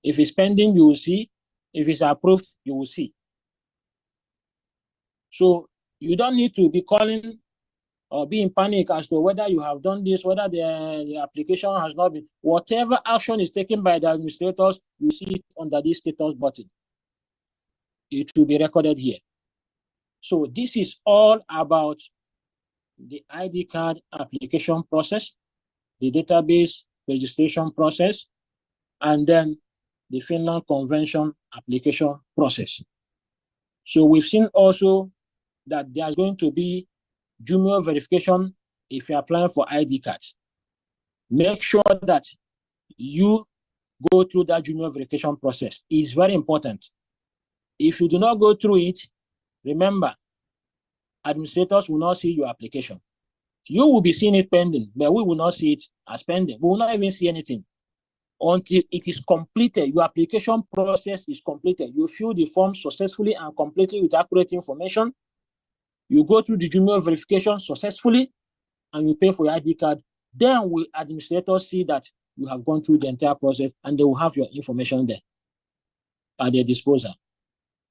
If it's pending, you will see. If it's approved, you will see. So you don't need to be calling or be in panic as to whether you have done this, whether the application has not been. Whatever action is taken by the administrators, you see it under this status button. It will be recorded here. So this is all about the ID card application process, the database registration process, and then the Finland Convention application process. So we've seen also that there's going to be Jumio verification if you're applying for ID cards. Make sure that you go through that Jumio verification process. It's very important. If you do not go through it, remember, administrators will not see your application. You will be seeing it pending, but we will not see it as pending. We will not even see anything until it is completed. Your application process is completed. You fill the form successfully and completely with accurate information. You go through the Jumio verification successfully, and you pay for your ID card. Then will administrators see that you have gone through the entire process, and they will have your information there at their disposal.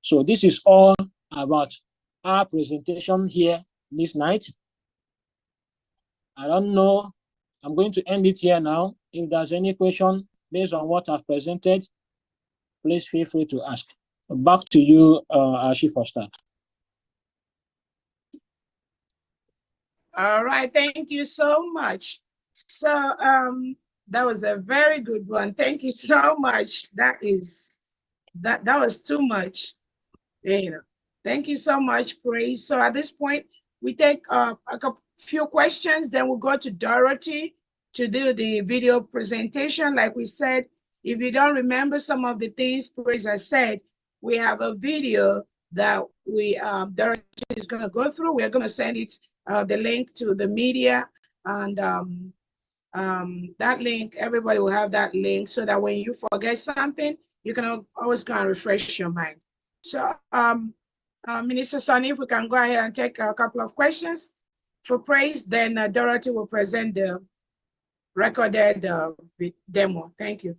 So this is all about our presentation here this night. I don't know. I'm going to end it here now. If there's any question based on what I've presented, please feel free to ask. Back to you, Ashi, for start. All right, thank you so much. So that was a very good one. Thank you so much. That was too much. You know, thank you so much, Praise. So at this point, we take a few questions, then we'll go to Dorothy to do the video presentation. Like we said, if you don't remember some of the things Praise has said, we have a video that Dorothy is going to go through. We're going to send it the link to the media, and that link, everybody will have that link, so that when you forget something, you can always go and refresh your mind. So Minister Sonny, if we can go ahead and take a couple of questions for Praise, then Dorothy will present the recorded demo. Thank you.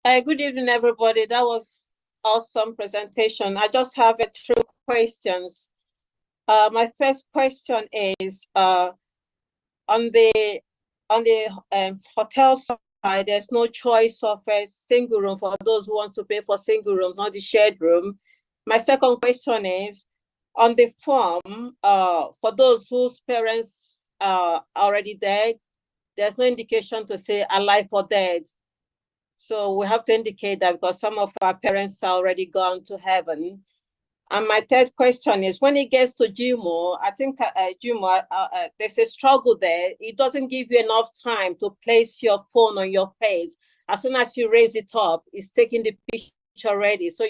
Good evening, everybody. That was awesome presentation. I just have 2 questions. My first question is on the hotel side, there's no choice of a single room for those who want to pay for single room, not the shared room. My second question is on the form, for those whose parents are already dead, there's no indication to say alive or dead. So we have to indicate that because some of our parents are already gone to heaven. And my third question is, when it gets to Jumio, I think Jumio, there's a struggle there. It doesn't give you enough time to place your phone on your face. As soon as you raise it up, it's taking the picture already. So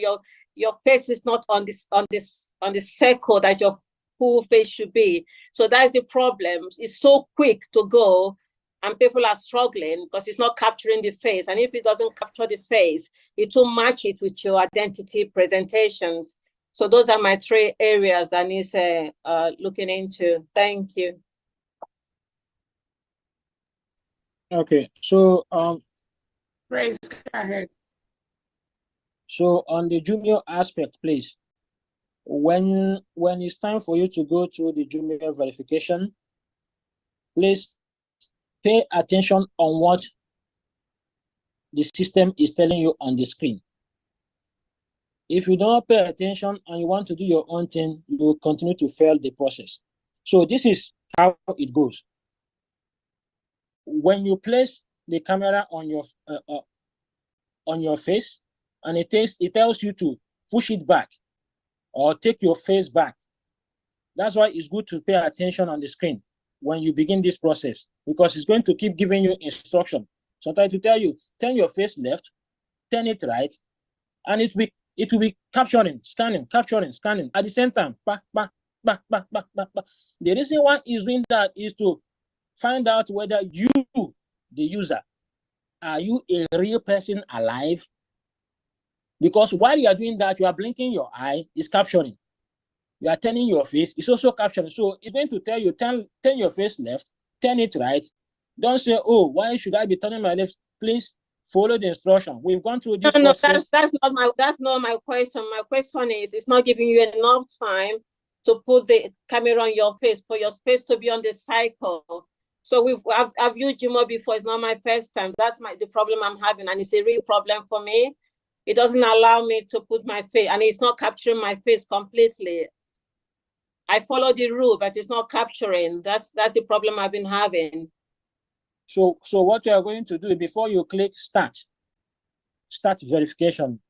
your face is not on the circle that your full face should be. So that's the problem. It's so quick to go, and people are struggling because it's not capturing the face. And if it doesn't capture the face, it will match it with your identity presentations. So those are my 3 areas that needs looking into. Thank you. Okay, so Praise, go ahead. So on the Jumio aspect, please, when it's time for you to go through the Jumio verification, please pay attention on what the system is telling you on the screen. If you don't pay attention and you want to do your own thing, you will continue to fail the process. So this is how it goes. When you place the camera on your face, and it tells you to push it back or take your face back. That's why it's good to pay attention on the screen when you begin this process, because it's going to keep giving you instruction. Sometimes to tell you, turn your face left, turn it right, and it will be capturing, scanning, capturing, scanning at the same time. Back, back, back, back, back, back, back. The reason why it's doing that is to find out whether you, the user, are you a real person alive? Because while you are doing that, you are blinking your eye, it's capturing. You are turning your face, it's also capturing. So it's going to tell you, turn your face left, turn it right. Don't say, oh, why should I be turning my left? Please follow the instruction. We've gone through this process. That's not my question. My question is, it's not giving you enough time to put the camera on your face for your face to be on the cycle. So I've used Jumio before. It's not my first time. That's the problem I'm having, and it's a real problem for me. It doesn't allow me to put my face, and it's not capturing my face completely. I follow the rule, but it's not capturing. That's the problem I've been having. So what you are going to do before you click start verification,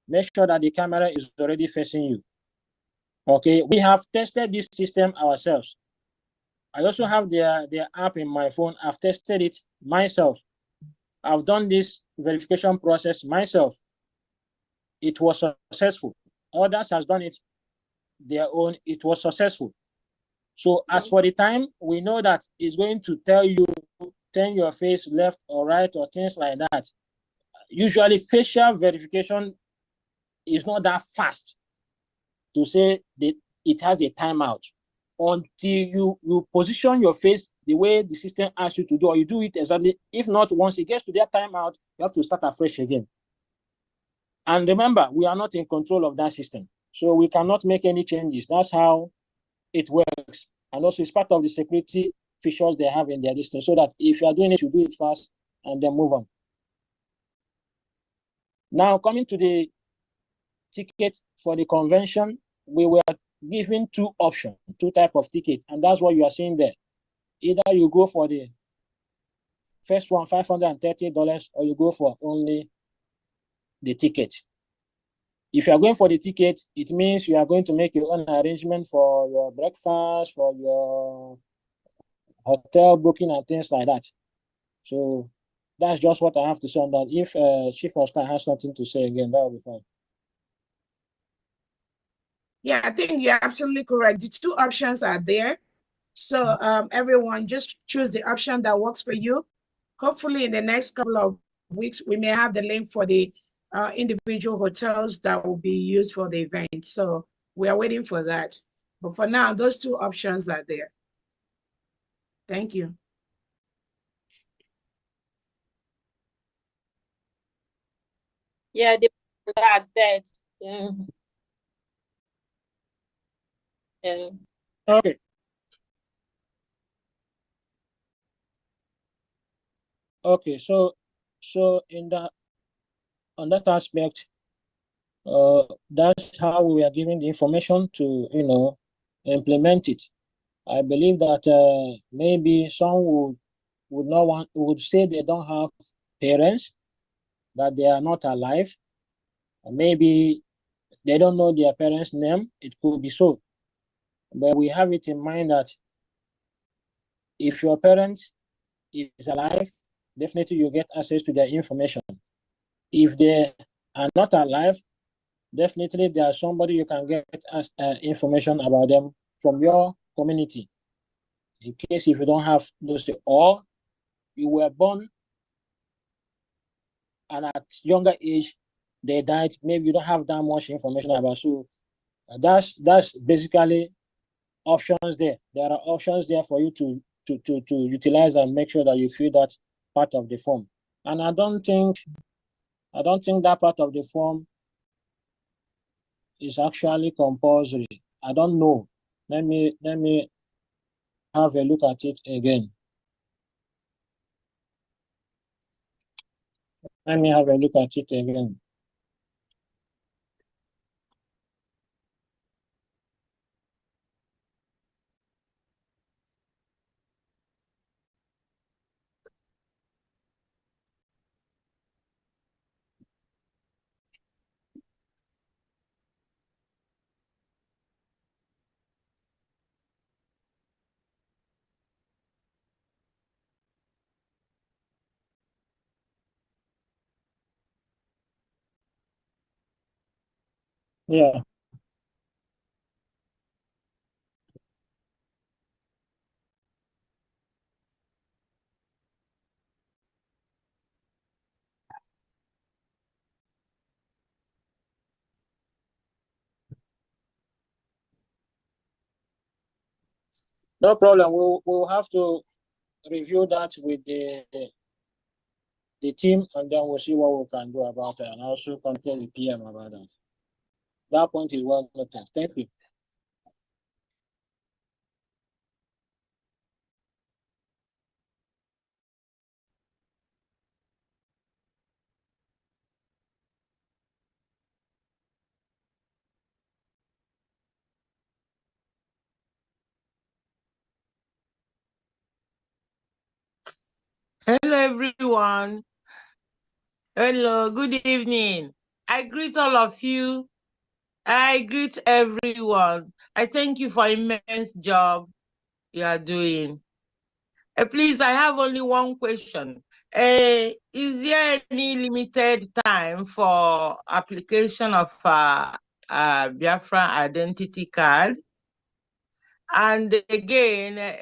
make sure that the camera is already facing you. Okay, we have tested this system ourselves. I also have their app in my phone. I've tested it myself. I've done this verification process myself. It was successful. Others has done it their own. It was successful. So as for the time, we know that it's going to tell you, turn your face left or right or things like that. Usually facial verification is not that fast to say that it has a timeout until you position your face the way the system asks you to do, or you do it exactly. If not, once it gets to that timeout, you have to start afresh again. And remember, we are not in control of that system, so we cannot make any changes. That's how it works. And also it's part of the security features they have in their system, so that if you are doing it, you do it fast and then move on. Now, coming to the ticket for the convention, we were given two options, two types of ticket, and that's what you are seeing there. Either you go for the first one, $530, or you go for only the ticket. If you are going for the ticket, it means you are going to make your own arrangement for your breakfast, for your hotel booking and things like that. So that's just what I have to say on that. If Chief of Staff has something to say again, that will be fine. Yeah, I think you're absolutely correct. The two options are there. So everyone just choose the option that works for you. Hopefully in the next couple of weeks, we may have the link for the individual hotels that will be used for the event. So we are waiting for that. But for now, those two options are there. Thank you. Yeah, that. Yeah. Yeah. Okay. Okay, so in that, on that aspect, that's how we are giving the information to, implement it. I believe that maybe some would say they don't have parents, that they are not alive, or maybe they don't know their parents' name. It could be so, but we have it in mind that if your parent is alive, definitely you get access to their information. If they are not alive, definitely there's somebody you can get information about them from your community. In case if you don't have those, or you were born and at younger age they died, maybe you don't have that much information about. So that's basically options there. There are options there for you to utilize and make sure that you fill that part of the form. And I don't think that part of the form is actually compulsory. I don't know. Let me have a look at it again. Let me have a look at it again. Yeah. No problem. We'll have to review that with the team, and then we'll see what we can do about it, and also contact the PM about that. That point is well noted. Thank you. Hello, everyone. Hello, good evening. I greet all of you. I greet everyone. I thank you for immense job you are doing. Please, I have only one question. Is there any limited time for application of Biafra identity card? And again,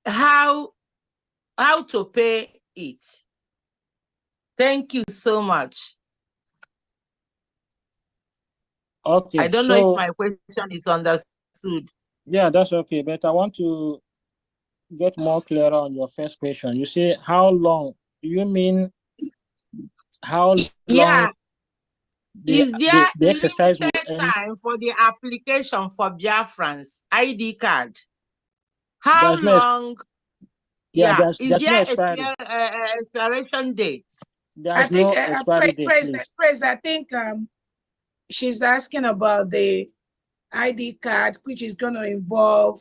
how to pay it? Thank you so much. Okay, I don't know if my question is understood. Yeah, that's okay. But I want to get more clearer on your first question. You say how long? Do you mean how long? Yeah. Is there the exercise will end? time for the application for Biafrans ID card? How There's no long? Yeah, Is there's no there expiry. expiration date? There's no expiry date, Praise, I think she's asking about the ID card, which is going to involve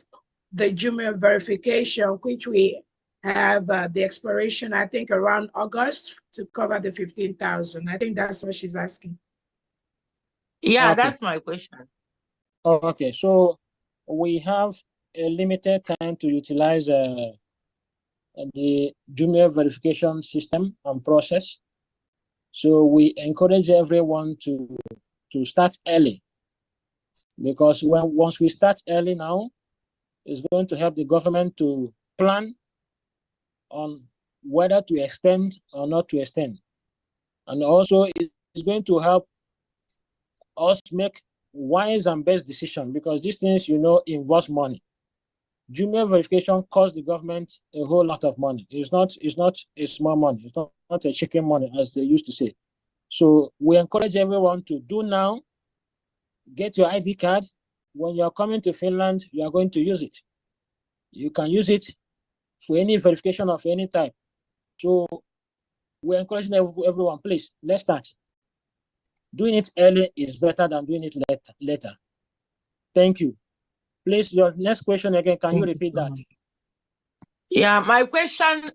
the Jumio verification, which we have the expiration, I think, around August to cover the 15,000. I think that's what she's asking. Yeah, okay. That's my question. Oh, okay, so we have a limited time to utilize the Jumio verification system and process. So we encourage everyone to start early, because once we start early now, it's going to help the government to plan on whether to extend or not to extend. And also it's going to help us make wise and best decision, because these things, involves money. Jumio verification costs the government a whole lot of money. It's not a small money. It's not a chicken money, as they used to say. So we encourage everyone to do now. Get your ID card. When you're coming to Finland, you are going to use it. You can use it for any verification of any type. So we're encouraging everyone, please, let's start. Doing it early is better than doing it later. Thank you. Please, your next question again, can you repeat that? Yeah, my question,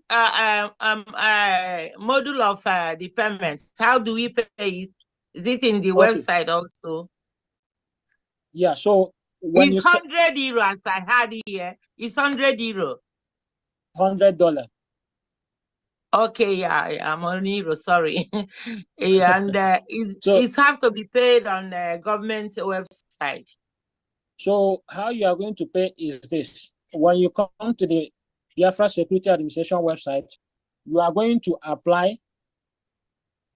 module of the payment, how do we pay it? Is it in the website also? Yeah, so when it's 100 euro, as I had here, it's 100 euro. $100. Okay, yeah, I'm on euro, sorry. And it has to be paid on the government website. So how you are going to pay is this. When you come to the Biafra Security Administration website, you are going to apply.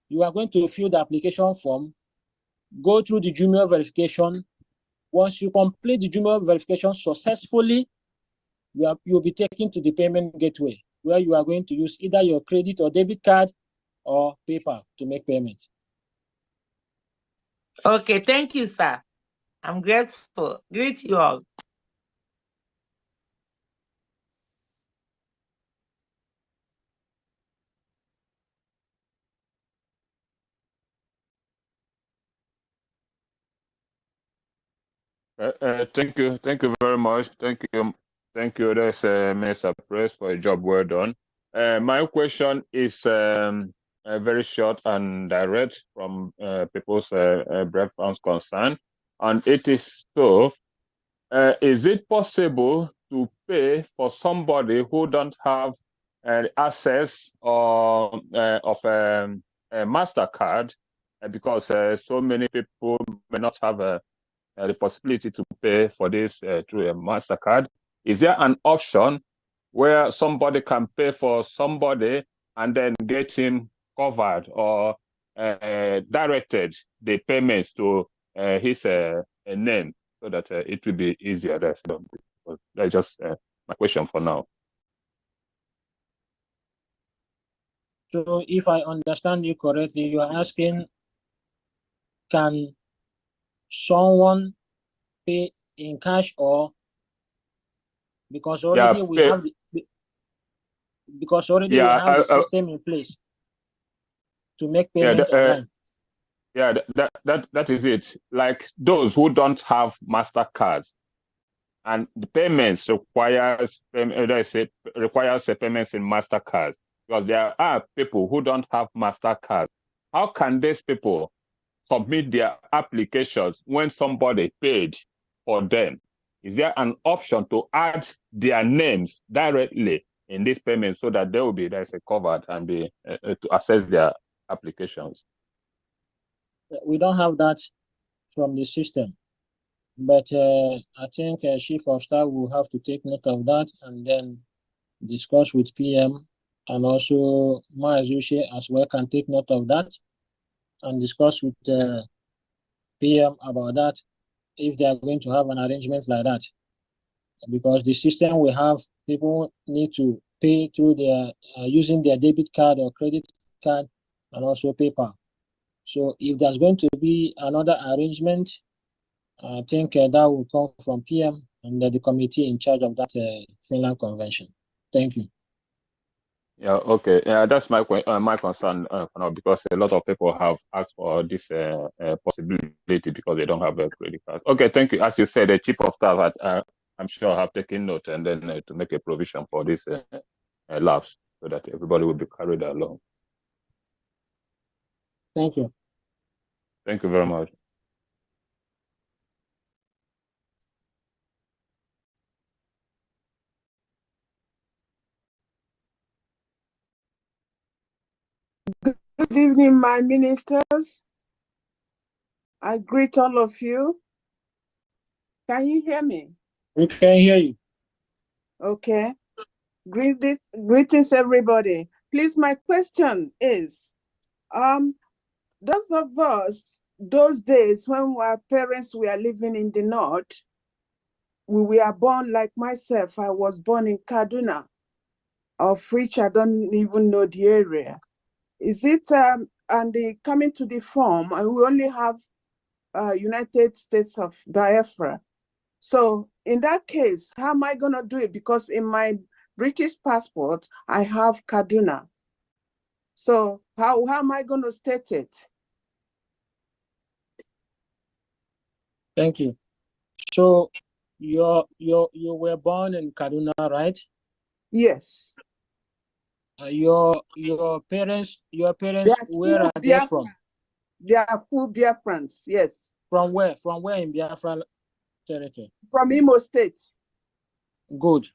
You are going to fill the application form, go through the Jumio verification. Once you complete the Jumio verification successfully, you'll be taken to the payment gateway, where you are going to use either your credit or debit card or PayPal to make payment. Okay, thank you, sir. I'm grateful. Greet you all. Thank you very much. Thank you. That's Minister Press, for a job well done. My question is very short and direct from people's preference concern, and it is so: is it possible to pay for somebody who don't have access or of a MasterCard, because so many people may not have the possibility to pay for this through a MasterCard? Is there an option where somebody can pay for somebody and then get him covered or directed the payments to his name, so that it will be easier? That's just my question for now. So if I understand you correctly, you are asking, can someone pay in cash, or because already we have the system in place to make payment online? That is it. Like those who don't have MasterCards, and the payments requires payments in MasterCards, because there are people who don't have MasterCards. How can these people submit their applications when somebody paid for them? Is there an option to add their names directly in this payment so that they will be covered and be to assess their applications? We don't have that from the system, but I think Chief of Staff will have to take note of that and then discuss with PM, and also Maazushe as well can take note of that and discuss with PM about that if they are going to have an arrangement like that. Because the system we have, people need to pay through their using their debit card or credit card and also PayPal. So if there's going to be another arrangement, I think that will come from PM and the committee in charge of that Finland Convention. Thank you. Yeah, okay. Yeah, that's my concern for now, because a lot of people have asked for this possibility because they don't have a credit card. Okay, thank you. As you said, the Chief of Staff, I'm sure, have taken note and then to make a provision for this lapse so that everybody will be carried along. Thank you. Thank you very much. Good evening, my ministers. I greet all of you. Can you hear me? We can hear you. Okay. Greetings, everybody. Please, my question is, those of us, those days when our parents were living in the north, we were born, like myself, I was born in Kaduna, of which I don't even know the area. Is it, and coming to the form, and we only have United States of Biafra. So in that case, how am I gonna do it? Because in my British passport, I have Kaduna. So how am I gonna state it? Thank you. So you were born in Kaduna, right? Yes. Your parents, where are they from? They are full Biafrans, yes. From where? From where in Biafra territory? From Imo State. Good.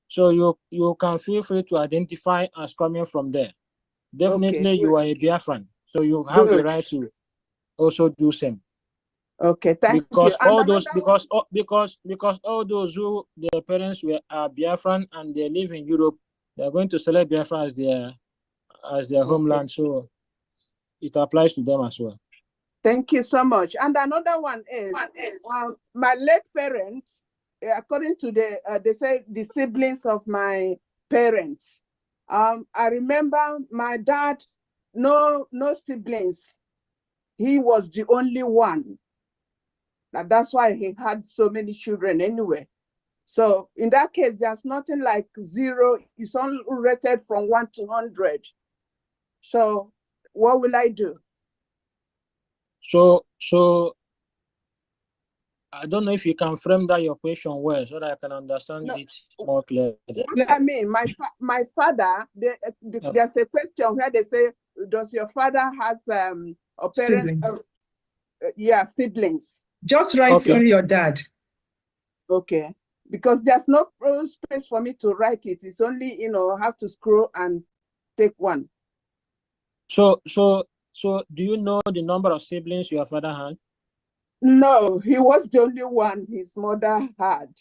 So you can feel free to identify as coming from there. Definitely, Okay, you are a Biafran, so you have the right to also do same. Okay, thank because you. All those because all those who their parents are Biafran and they live in Europe, they are going to select Biafra as their homeland. So it applies to them as well. Thank you so much. And another one is my late parents, according to they say the siblings of my parents. I remember my dad, no siblings. He was the only one. That's why he had so many children anyway. So in that case, there's nothing like zero. It's only rated from 1 to 100. So what will I do? So I don't know if you can frame that your question well so that I can understand it more clearly. What I mean, my father, there's a question where they say, does your father have or parents? Siblings. Yeah, siblings. Just write on your dad. Okay, because there's no space for me to write it. It's only, have to scroll and take one. So do you know the number of siblings your father had? No, he was the only one his mother had.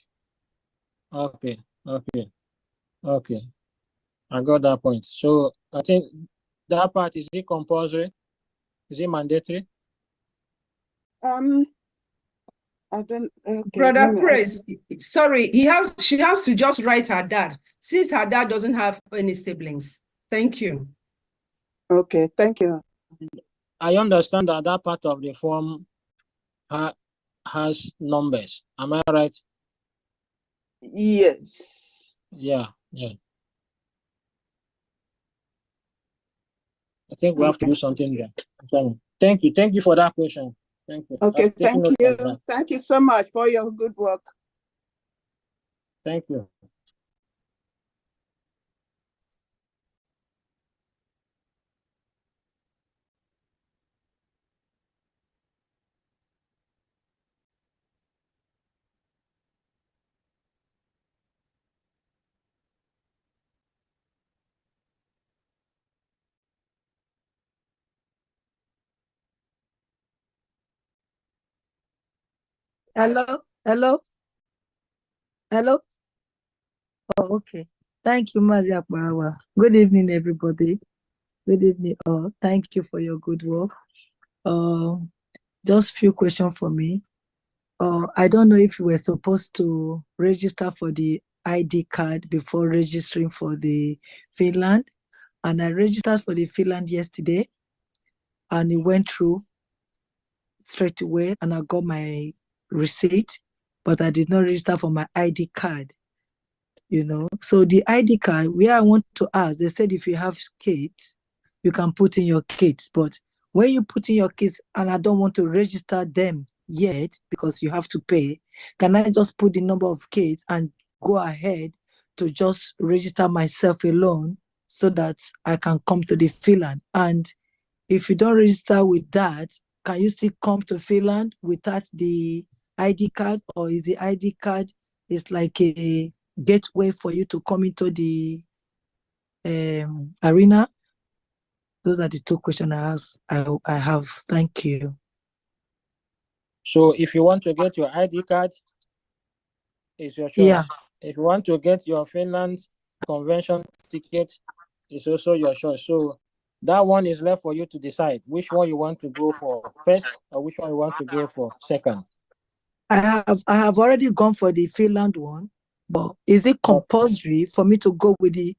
Okay. I got that point. So I think that part, is it compulsory? Is it mandatory? I don't. Okay, Brother Praise, sorry, she has to just write her dad, since her dad doesn't have any siblings. Thank you. Okay, thank you. I understand that part of the form has numbers. Am I right? Yes. Yeah. I think we have to do something there. Thank you for that question. Thank you. Okay, thank you. Thank you so much for your good work. Thank you. Hello, hello, hello. Oh, okay. Thank you, Maria Barawa. Good evening, everybody. Good evening, all. Thank you for your good work. Just few questions for me. I don't know if you were supposed to register for the ID card before registering for the Finland, and I registered for the Finland yesterday, and it went through straight away, and I got my receipt, but I did not register for my ID card. So the ID card, where I want to ask, they said if you have kids, you can put in your kids, but when you put in your kids and I don't want to register them yet because you have to pay, can I just put the number of kids and go ahead to just register myself alone so that I can come to the Finland? And if you don't register with that, can you still come to Finland without the ID card, or is the ID card is like a gateway for you to come into the arena? Those are the two questions I have. Thank you. So if you want to get your ID card, it's your choice. Yeah. If you want to get your Finland convention ticket, it's also your choice. So that one is left for you to decide which one you want to go for first or which one you want to go for second. I have already gone for the Finland one, but is it compulsory for me to go with the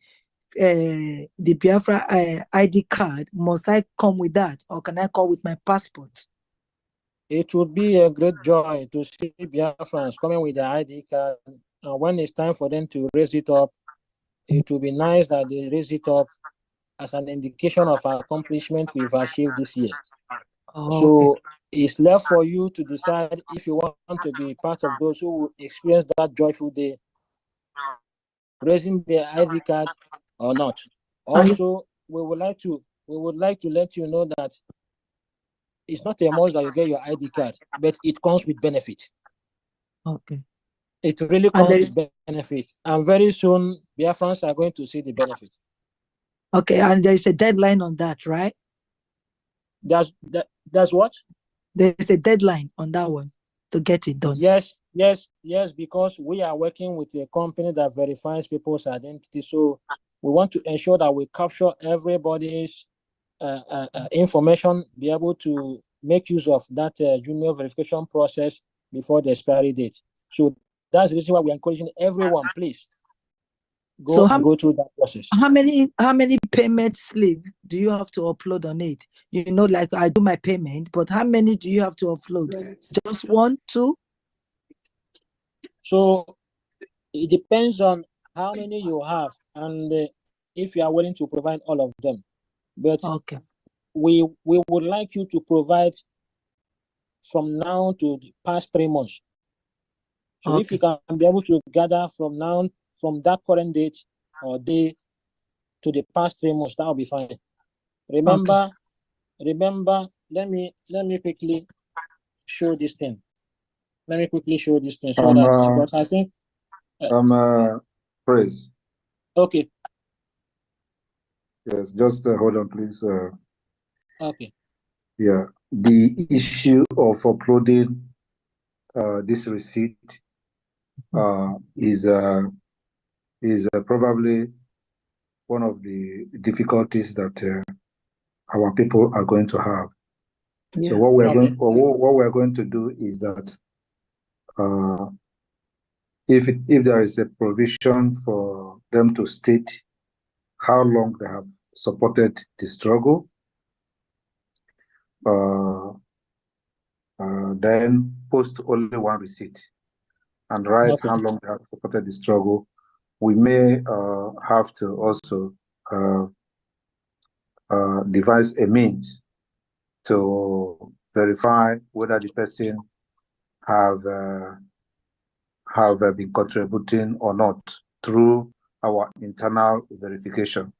Biafra ID card? Must I come with that, or can I come with my passport? It would be a great joy to see Biafrans coming with their ID card. And when it's time for them to raise it up, it will be nice that they raise it up as an indication of our accomplishment we've achieved this year. So it's left for you to decide if you want to be part of those who will experience that joyful day, raising their ID card or not. Also, we would like to let you know that it's not a must that you get your ID card, but it comes with benefit. Okay. It really comes with benefit, and very soon Biafrans are going to see the benefit. Okay, and there is a deadline on that, right? That's what? There is a deadline on that one to get it done. Yes, because we are working with a company that verifies people's identity. So we want to ensure that we capture everybody's information, be able to make use of that Jumio verification process before the expiry date. So that's the reason why we're encouraging everyone, please go through that process. How many payment slip do you have to upload on it? Like I do my payment, but how many do you have to upload? Just 1, 2? So it depends on how many you have and if you are willing to provide all of them. But we would like you to provide from now to the past 3 months. So if you can be able to gather from that current date or day to the past 3 months, that will be fine. Remember, let me quickly show this thing. Let me quickly show this thing so that, because I think Praise. Okay. Yes, just hold on, please. Okay. Yeah, the issue of uploading this receipt is probably one of the difficulties that our people are going to have. Yeah. So what we're going to do is that if there is a provision for them to state how long they have supported the struggle, then post only one receipt and write how long they have supported the struggle. We may have to also devise a means to verify whether the person have been contributing or not through our internal verification,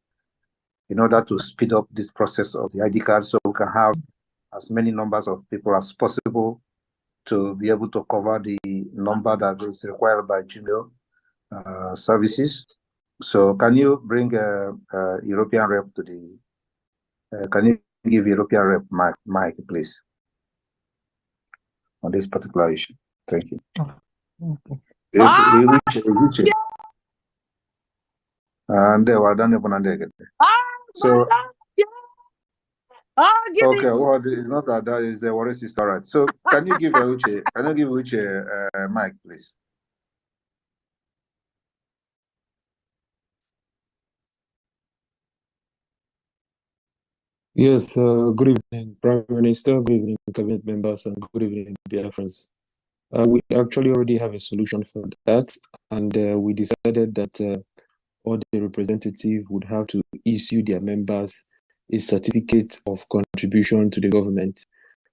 in order to speed up this process of the ID card, so we can have as many numbers of people as possible to be able to cover the number that is required by Jumio services. So can you bring a European rep to the, can you give European rep mic, please, on this particular issue? Thank you. Ah, And they were done. So, okay, well, it's not that is the worst is all right. So, can you give Uche, a mic, please? Yes, good evening, Prime Minister, good evening, cabinet members, and good evening, Biafrans. We actually already have a solution for that, and we decided that all the representatives would have to issue their members a certificate of contribution to the government.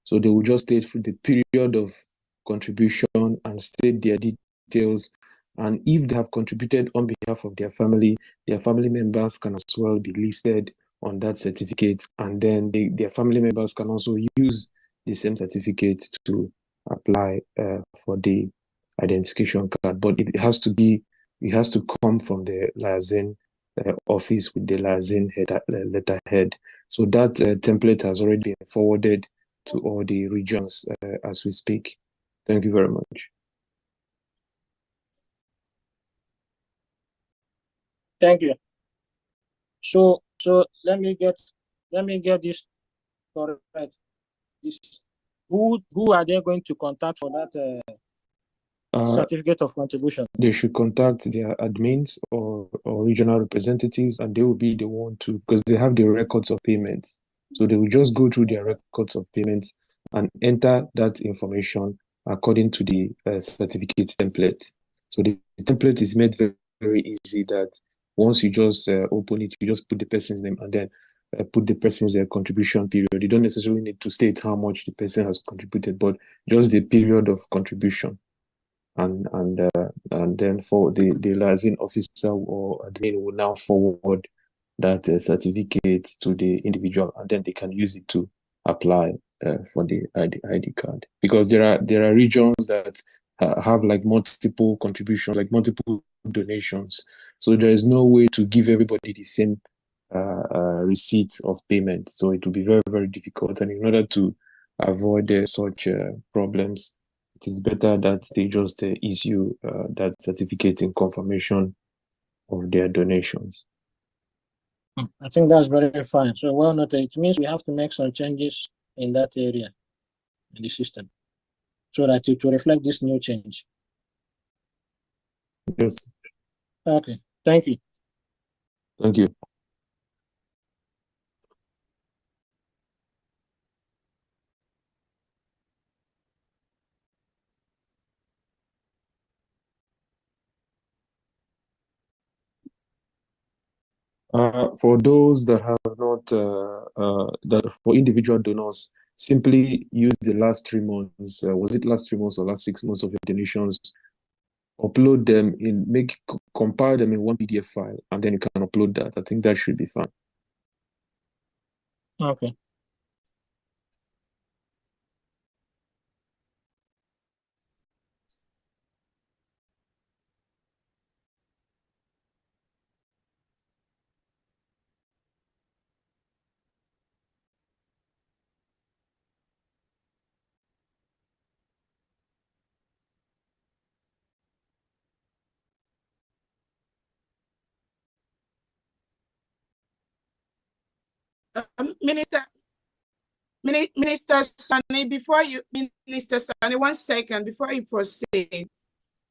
So they will just state for the period of contribution and state their details. And if they have contributed on behalf of their family members can as well be listed on that certificate. And then their family members can also use the same certificate to apply for the identification card. But it has to come from the liaison office with the liaison letterhead. So that template has already been forwarded to all the regions as we speak. Thank you very much. Thank you. So let me get this correct. Who are they going to contact for that certificate of contribution? They should contact their admins or regional representatives, and they will be the one to, because they have the records of payments. So they will just go through their records of payments and enter that information according to the certificate template. So the template is made very, very easy that once you just open it, you just put the person's name and then put the person's contribution period. You don't necessarily need to state how much the person has contributed, but just the period of contribution. And then for the liaison officer or admin will now forward that certificate to the individual, and then they can use it to apply for the ID card. Because there are regions that have like multiple contributions, like multiple donations. So there is no way to give everybody the same receipt of payment. So it will be very, very difficult. And in order to avoid such problems, it is better that they just issue that certificate in confirmation of their donations. I think that's very fine. So well noted. It means we have to make some changes in that area in the system so that it will reflect this new change. Yes. Okay. Thank you. Thank you. For those that have not, that for individual donors, simply use the last 3 months. Was it last 3 months or last 6 months of your donations? Upload them compile them in one PDF file, and then you can upload that. I think that should be fine. Okay. Minister Sani, Minister Sani, 1 second before you proceed.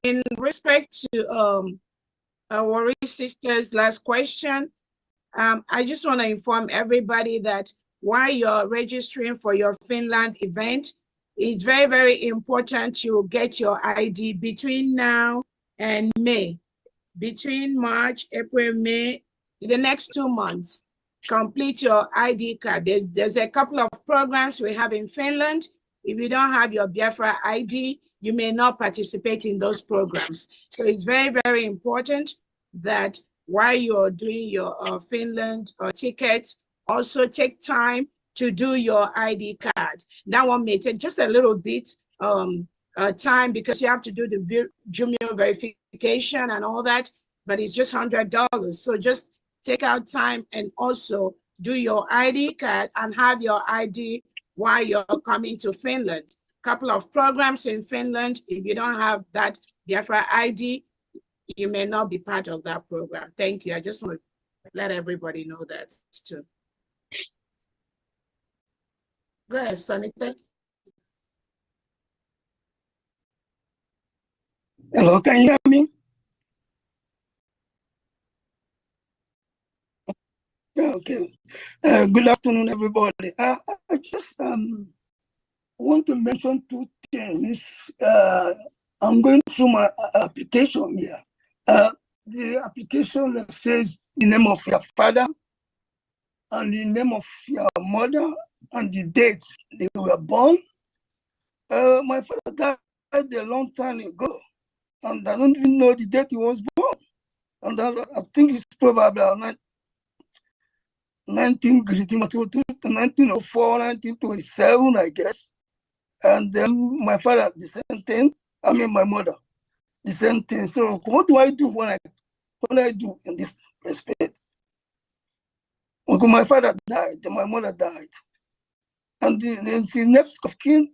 In respect to our sister's last question, I just want to inform everybody that while you're registering for your Finland event, it's very, very important you get your ID between now and May. Between March, April, May, in the next 2 months, complete your ID card. There's a couple of programs we have in Finland. If you don't have your Biafra ID, you may not participate in those programs. So it's very, very important that while you're doing your Finland ticket, also take time to do your ID card. That one may take just a little bit time because you have to do the Jumio verification and all that, but it's just $100. So just take out time and also do your ID card and have your ID while you're coming to Finland. couple of programs in Finland. If you don't have that Biafra ID, you may not be part of that program. Thank you. I just want to let everybody know that too. Go ahead, Sonny. Hello, can you hear me? Yeah, okay. Good afternoon, everybody. I just want to mention two things. I'm going through my application here. The application says the name of your father and the name of your mother and the date they were born. My father died a long time ago, and I don't even know the date he was born. And I think it's probably 1904, 1927, I guess. And then my father, the same thing. I mean, my mother, the same thing. So what do I do what I do in this respect? When my father died, then my mother died. And the next of kin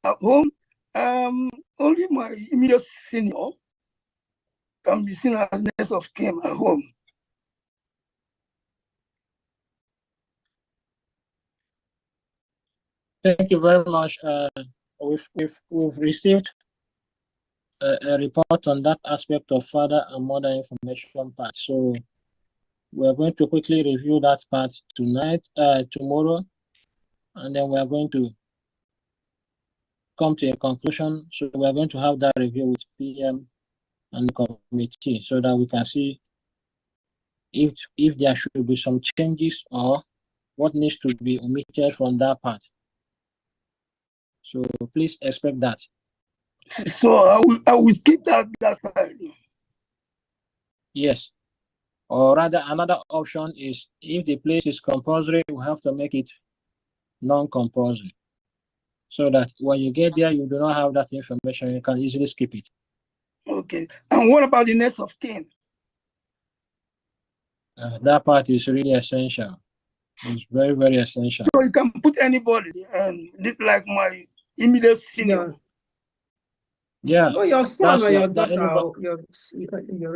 at home, only my immediate senior can be seen as next of kin at home. Thank you very much. We've received a report on that aspect of father and mother information part. So we're going to quickly review that part tomorrow, and then we're going to come to a conclusion. So we're going to have that review with PM and the committee so that we can see if there should be some changes or what needs to be omitted from that part. So please expect that. So I will keep that side. Yes. Or rather, another option is if the place is compulsory, we have to make it non-compulsory. So that when you get there, you do not have that information, you can easily skip it. Okay. And what about the next of kin? That part is really essential. It's very, very essential. So you can put anybody, like my immediate senior. Yeah. No, your son or your that daughter, or your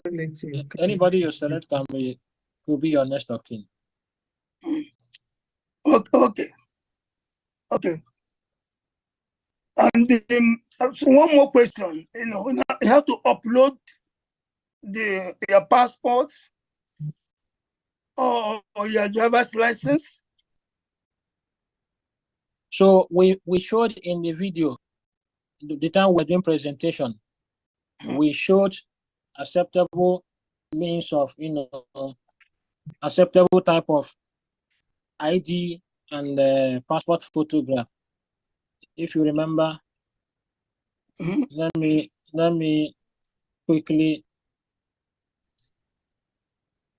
relative. Anybody you select could be your next of kin. Okay. And so one more question. You have to upload your passport or your driver's license. So we showed in the video, the time we're doing presentation, we showed acceptable means of, acceptable type of ID and passport photograph. If you remember, let me quickly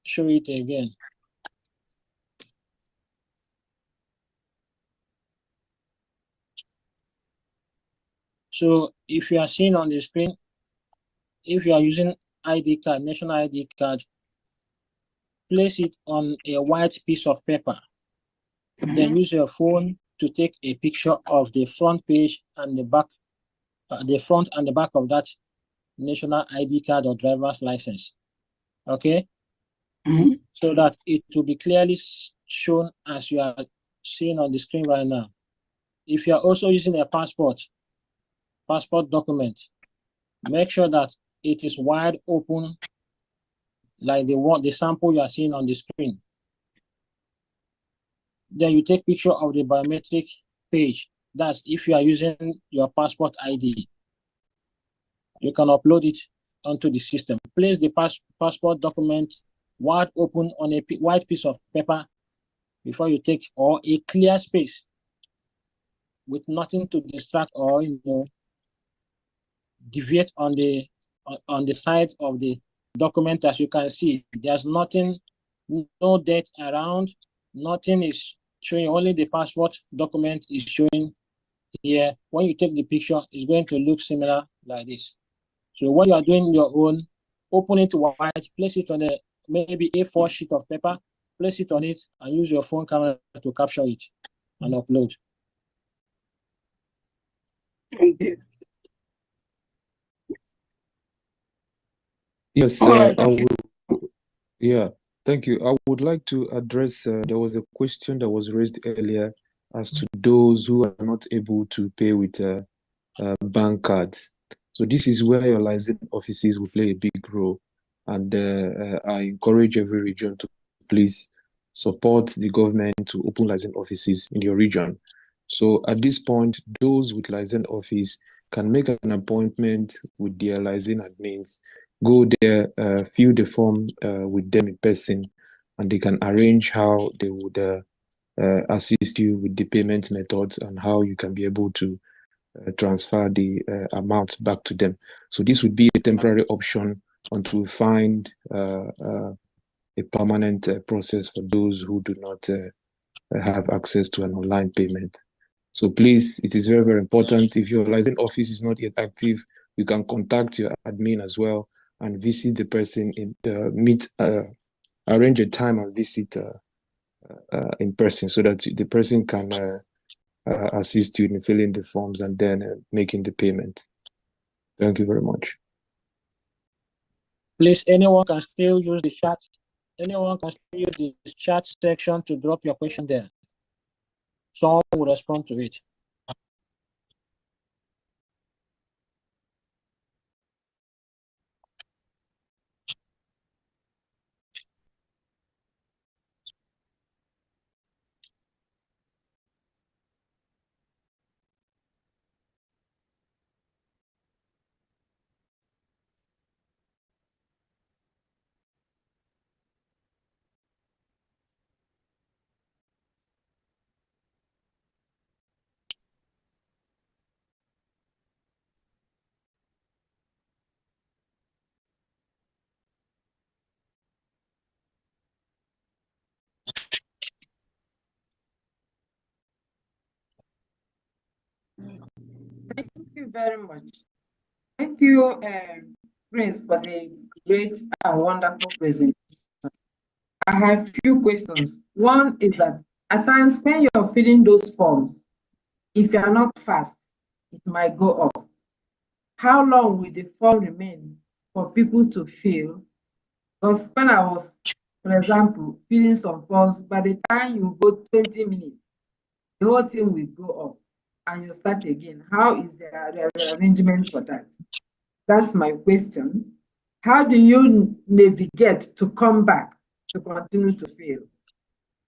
show it again. So if you are seeing on the screen, if you are using ID card, national ID card, place it on a white piece of paper. Then use your phone to take a picture of the front page and the back, the front and the back of that national ID card or driver's license. Okay? So that it will be clearly shown as you are seeing on the screen right now. If you are also using a passport document, make sure that it is wide open, like the sample you are seeing on the screen. Then you take picture of the biometric page. That's if you are using your passport ID. You can upload it onto the system. Place the passport document wide open on a white piece of paper before you take, or a clear space with nothing to distract or deviate on the side of the document. As you can see, there's nothing, no date around, nothing is showing, only the passport document is showing here. When you take the picture, it's going to look similar like this. So when you are doing your own, open it wide, place it on a maybe A4 sheet of paper, place it on it, and use your phone camera to capture it and upload. Thank you. Yes, All right. I will. Yeah, thank you. I would like to address, there was a question that was raised earlier as to those who are not able to pay with bank cards. So this is where your license offices will play a big role. And I encourage every region to please support the government to open license offices in your region. So at this point, those with license office can make an appointment with their license admins, go there, fill the form with them in person, and they can arrange how they would assist you with the payment methods and how you can be able to transfer the amount back to them. So this would be a temporary option until we find a permanent process for those who do not have access to an online payment. So please, it is very, very important. If your license office is not yet active, you can contact your admin as well and visit the person in arrange a time and visit in person so that the person can assist you in filling the forms and then making the payment. Thank you very much. Please, anyone can still use the chat. Anyone can still use the chat section to drop your question there. Someone will respond to it. Thank you very much. Thank you, Prince, for the great and wonderful presentation. I have few questions. One is that at times when you're filling those forms, if you are not fast, it might go up. How long will the form remain for people to fill? Because when I was, for example, filling some forms, by the time you go 20 minutes, the whole thing will go up and you start again. How is the arrangement for that? That's my question. How do you navigate to come back to continue to fill?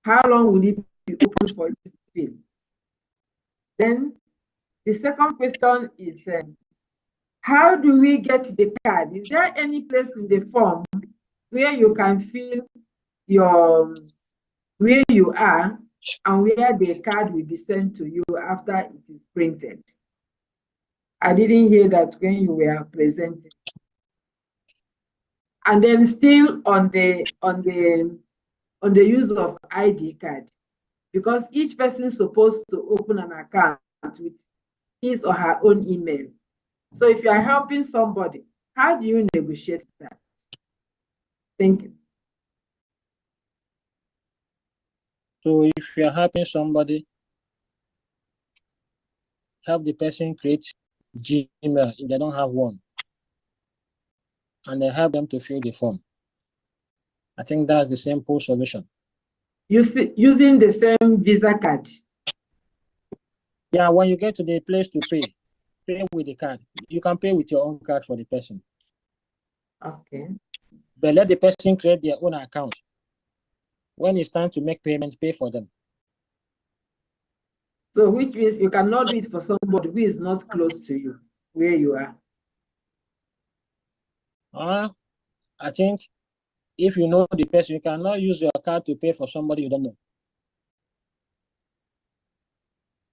How long will it be open for you to fill? Then the second question is, how do we get the card? Is there any place in the form where you can fill your where you are and where the card will be sent to you after it is printed? I didn't hear that when you were presenting. And then still on the use of ID card, because each person is supposed to open an account with his or her own email. So if you are helping somebody, how do you negotiate that? Thank you. So if you are helping somebody, help the person create Gmail if they don't have one, and then help them to fill the form. I think that's the simple solution. Using the same Visa card. Yeah, when you get to the place to pay with the card. You can pay with your own card for the person. Okay. But let the person create their own account. When it's time to make payment, pay for them. So which means you cannot do it for somebody who is not close to you, where you are. I think if you know the person, you cannot use your card to pay for somebody you don't know.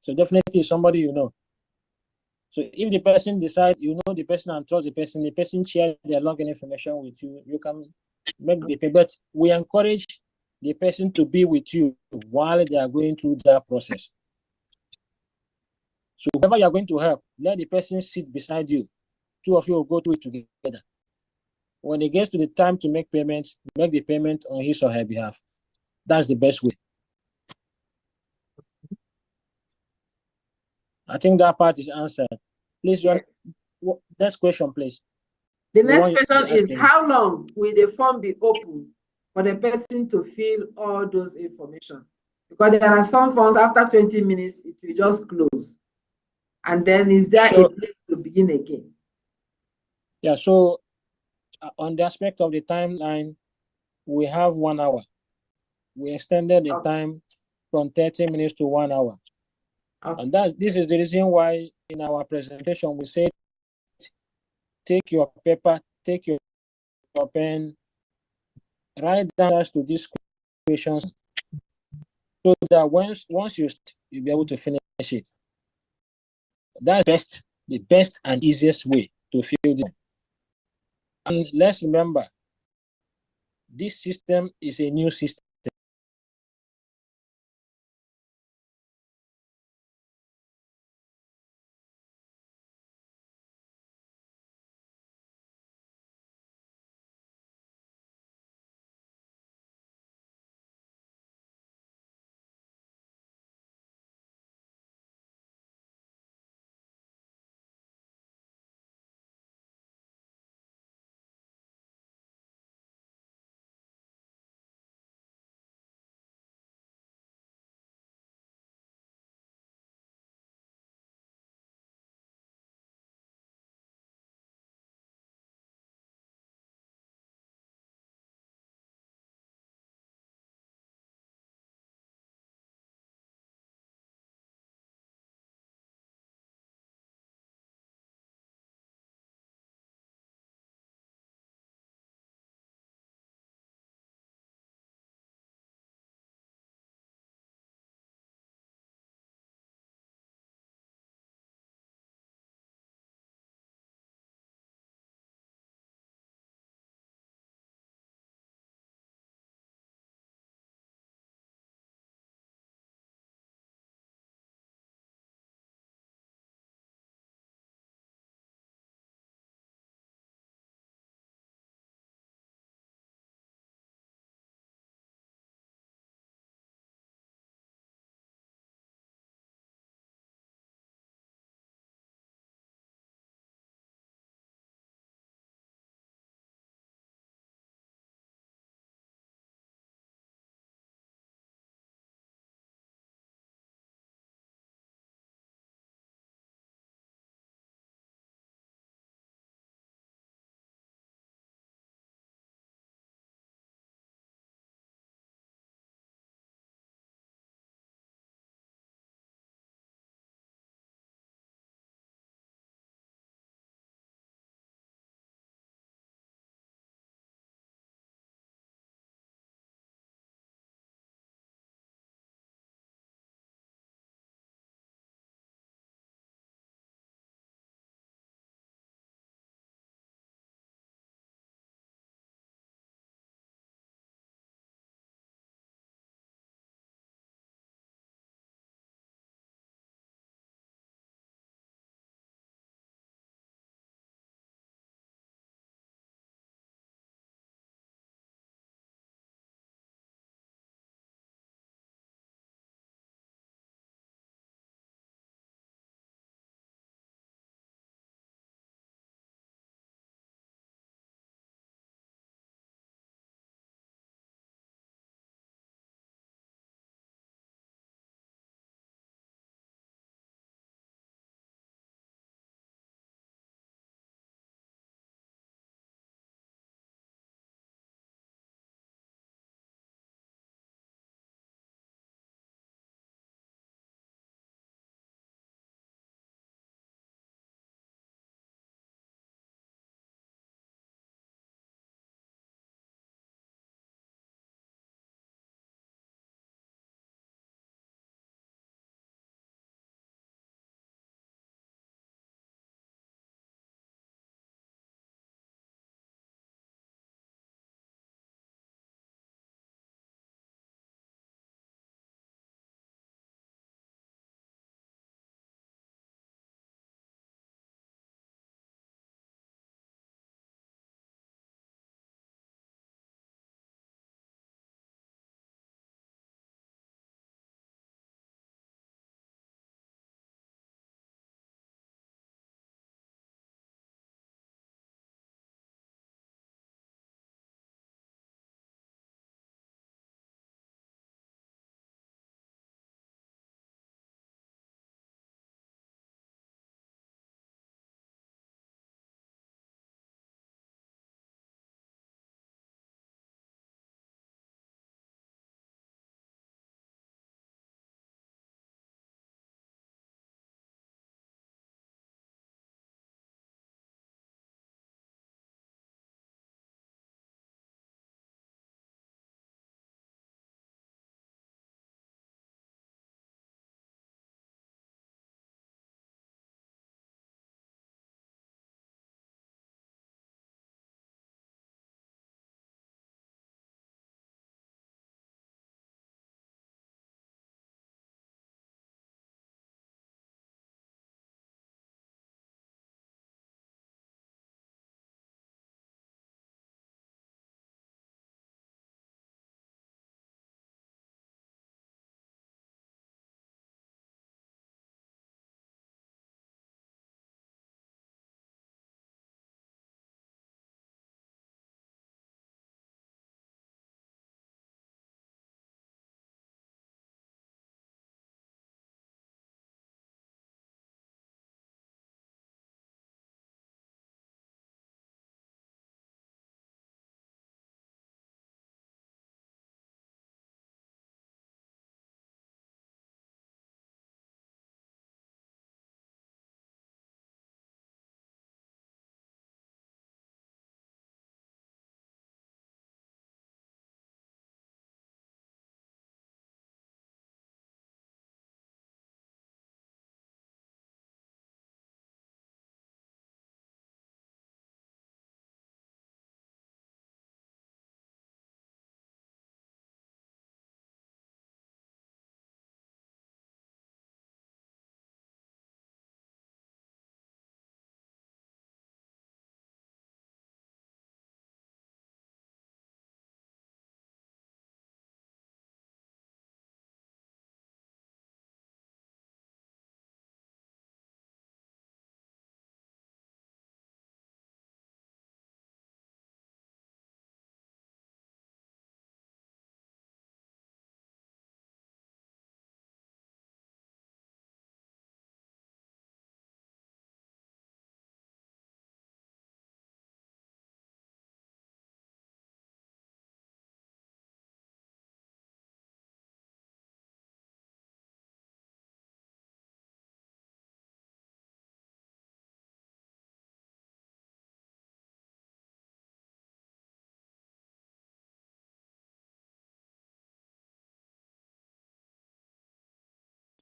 So definitely somebody you know. So if the person decides you know the person and trust the person share their login information with you, you can make the pay. But we encourage the person to be with you while they are going through that process. So whoever you are going to help, let the person sit beside you. Two of you will go through it together. When it gets to the time to make payments, make the payment on his or her behalf. That's the best way. I think that part is answered. Please, your next question, please. The The next one question you is, asked me. how long will the form be open for the person to fill all those information? Because there are some forms after 20 minutes, it will just close. And then is there a place to begin again? Yeah, so on the aspect of the timeline, we have 1 hour. We extended the time from 30 minutes to 1 hour. And this is the reason why in our presentation we said, take your paper, take your pen, write down answers to these questions so that once you'll be able to finish it. That's the best and easiest way to fill this. And let's remember, this system is a new system.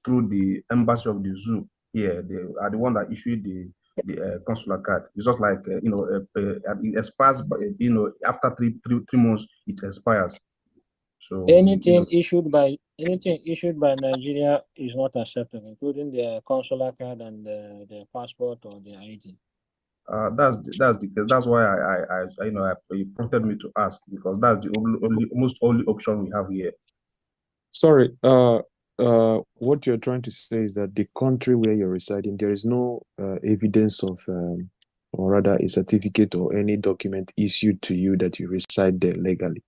through the embassy of the zoo here. They are the one that issued the consular card. It's just like it expires, but after three months it expires. So anything issued by Nigeria is not acceptable, including the consular card and the passport or the ID. That's the case. That's why it prompted me to ask, because that's the only option we have here. Sorry, what you're trying to say is that the country where you're residing, there is no evidence of, or rather a certificate or any document issued to you that you reside there legally.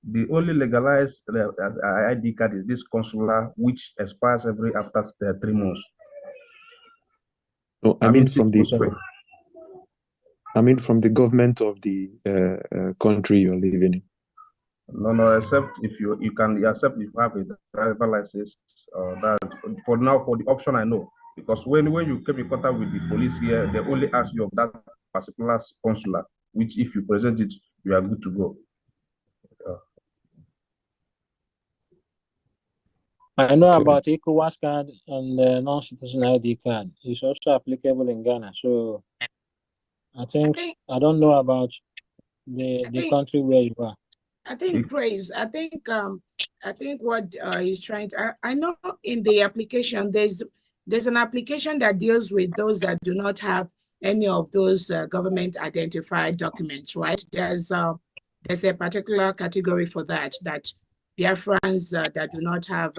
The only legalized ID card is this consular, which expires after 3 months. No, I mean from the government of the country you're living in. No, except if you can accept if you have a driver license. That for now, for the option I know, because when you came in contact with the police here, they only ask you of that particular consular, which if you present it, you are good to go. I know about ECOWAS card and non-citizen ID card. It's also applicable in Ghana. So I don't know about the country where you are. I think Praise. I think what he's trying to. I know in the application there's an application that deals with those that do not have any of those government identified documents, right? There's a particular category for that Biafrans that do not have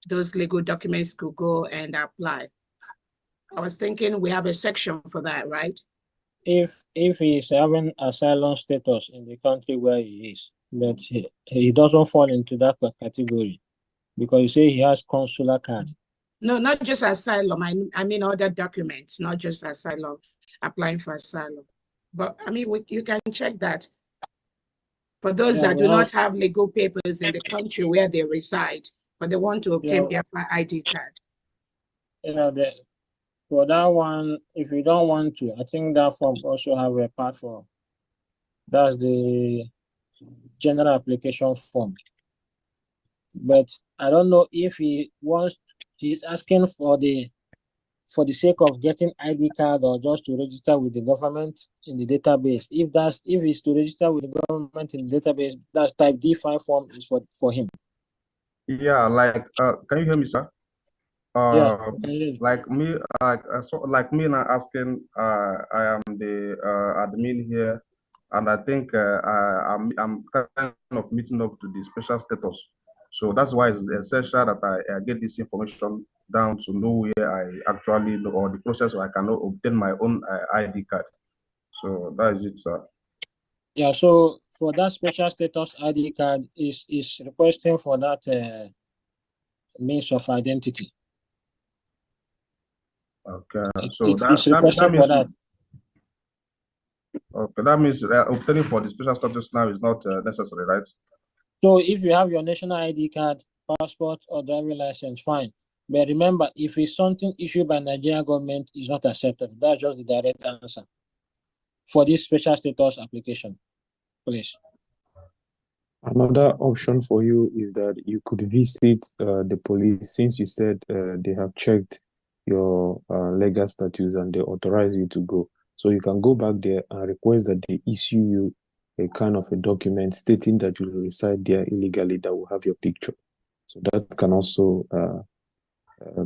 those legal documents could go and apply. I was thinking we have a section for that, right? If he is having asylum status in the country where he is, but he doesn't fall into that category, because you say he has consular card. No, not just asylum. I mean other documents, not just asylum, applying for asylum. But I mean, you can check that. For those that do not have legal papers in the country where they reside, but they want to obtain their ID card. For that one, if you don't want to, I think that form also have a part for. That's the general application form. But I don't know if he's asking for the sake of getting ID card or just to register with the government in the database. If it's to register with the government in the database, that's type D5 form is for him. Yeah, like can you hear me, sir? Like me now asking, I am the admin here, and I think I'm kind of meeting up to the special status. So that's why it's essential that I get this information down to know where I actually know, or the process where I can obtain my own ID card. So that is it, sir. Yeah, so for that special status ID card is requesting for that means of identity. Okay, so it's requesting for that. Okay, that means obtaining for the special status now is not necessary, right? So if you have your national ID card, passport, or driving license, fine. But remember, if it's something issued by Nigerian government, it's not accepted. That's just the direct answer for this special status application, please. Another option for you is that you could visit the police, since you said they have checked your legal status and they authorize you to go. So you can go back there and request that they issue you a kind of a document stating that you reside there illegally that will have your picture. So that can also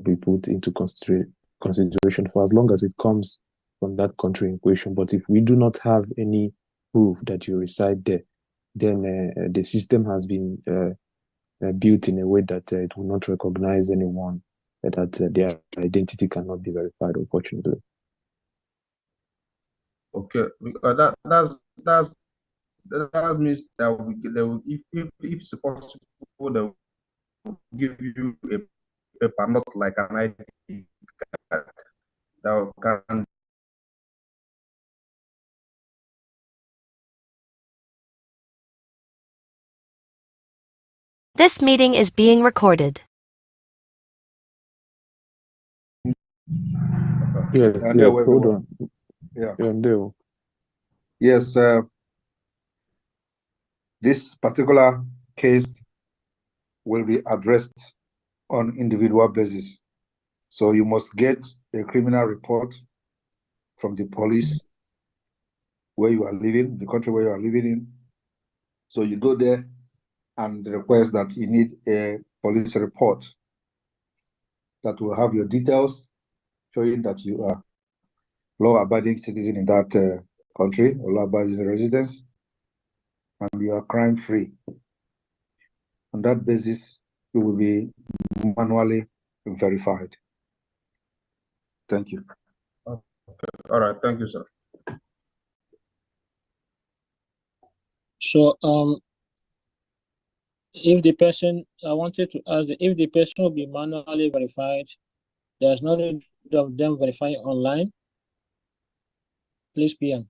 be put into consideration for as long as it comes from that country in question. But if we do not have any proof that you reside there, then the system has been built in a way that it will not recognize anyone, that their identity cannot be verified, unfortunately. Okay, because that means that they will, if it's possible, they will give you a paper, not like an ID card that can. This meeting is being recorded. Yes, hold on. Yeah. Yes, this particular case will be addressed on individual basis. So you must get a criminal report from the police where you are living, the country where you are living in. So you go there and request that you need a police report that will have your details showing that you are law-abiding citizen in that country or law-abiding residence, and you are crime-free. On that basis, you will be manually verified. Thank you. Okay. All right. Thank you, sir. So, if the person, I wanted to ask, if the person will be manually verified, there's no need of them verifying online. Please, PM.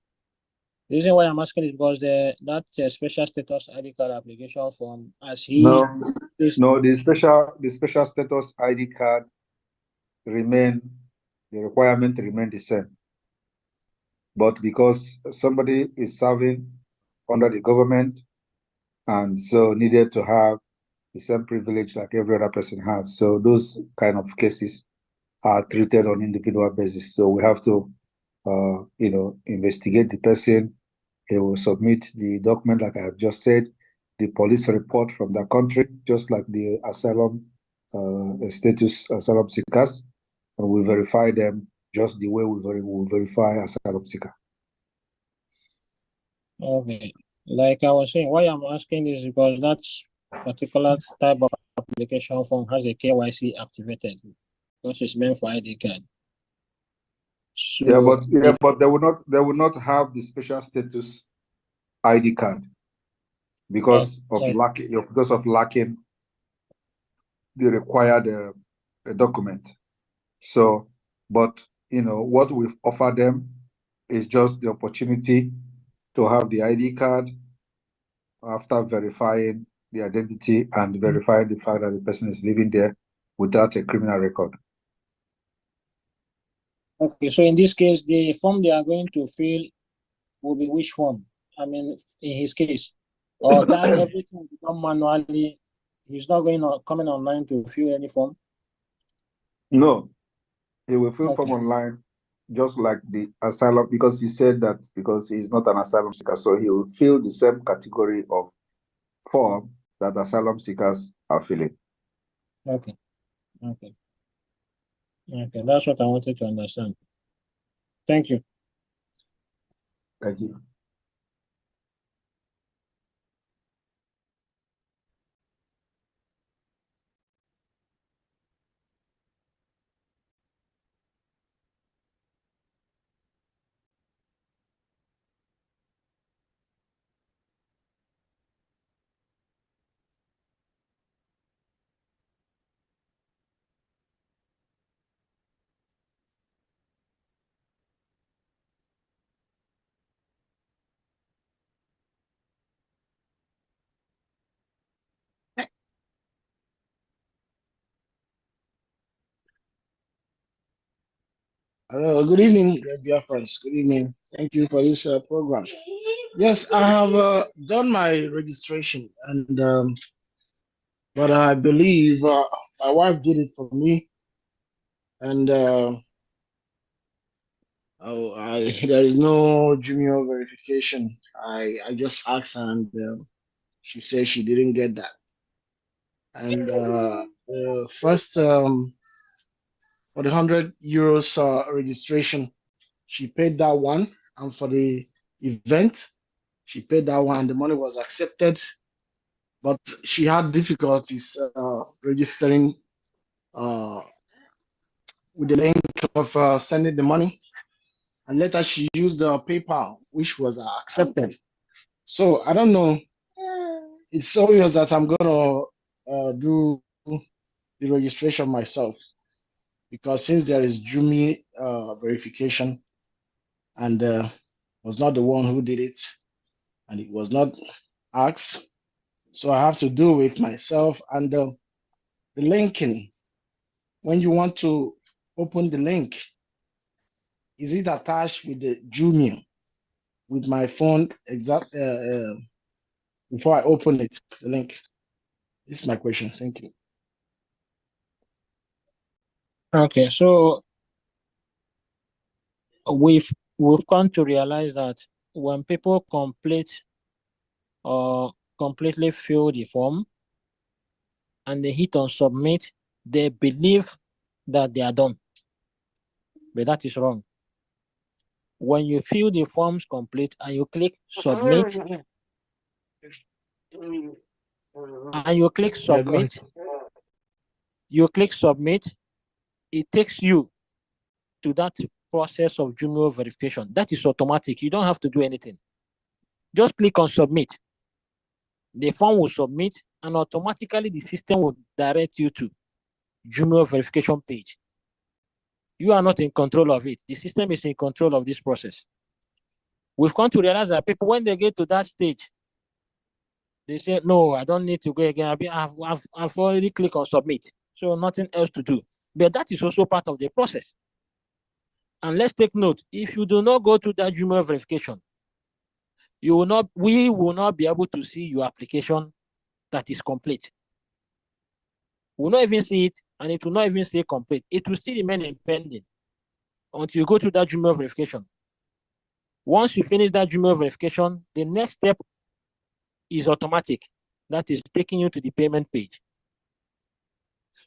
The reason why I'm asking is because that special status ID card application form, as he No, the special status ID card the requirement remain the same. But because somebody is serving under the government and so needed to have the same privilege like every other person has, so those kind of cases are treated on individual basis. So we have to, investigate the person. He will submit the document, like I have just said, the police report from that country, just like the asylum status asylum seekers, and we verify them just the way we verify asylum seeker. Okay. Like I was saying, why I'm asking is because that particular type of application form has a KYC activated because it's meant for ID card. So but they will not have the special status ID card because of lacking the required document. So, but what we've offered them is just the opportunity to have the ID card after verifying the identity and verifying the fact that the person is living there without a criminal record. Okay, so in this case, the form they are going to fill will be which form? I mean, in his case, or that everything will become manually. He's not coming online to fill any form. No, he will fill form online, just like the asylum, because he said that because he's not an asylum seeker, so he will fill the same category of form that asylum seekers are filling. Okay, that's what I wanted to understand. Thank you. Thank you. Hello, good evening, Biafrans. Good evening. Thank you for this program. Yes, I have done my registration, and but I believe my wife did it for me, and there is no Jumio verification. I just asked her, and she said she didn't get that. And first for the €100 registration, she paid that one, and for the event, she paid that one. The money was accepted, but she had difficulties registering with the link of sending the money. And later she used PayPal, which was accepted. So I don't know. It's obvious that I'm gonna do the registration myself, because since there is Jumio verification, and was not the one who did it, and it was not asked, so I have to do it myself. And the linking, when you want to open the link, is it attached with the Jumio with my phone before I open it, the link? This is my question. Thank you. Okay, so we've come to realize that when people complete or completely fill the form and they hit on submit, they believe that they are done. But that is wrong. When you fill the forms complete and you click submit, it takes you to that process of Jumio verification. That is automatic. You don't have to do anything. Just click on submit. The form will submit and automatically the system will direct you to Jumio verification page. You are not in control of it. The system is in control of this process. We've come to realize that people, when they get to that stage, they say, no, I don't need to go again. I've already clicked on submit. So nothing else to do. But that is also part of the process. And let's take note, if you do not go to that Jumio verification, we will not be able to see your application that is complete. We will not even see it, and it will not even stay complete. It will still remain in pending until you go to that Jumio verification. Once you finish that Jumio verification, the next step is automatic. That is taking you to the payment page.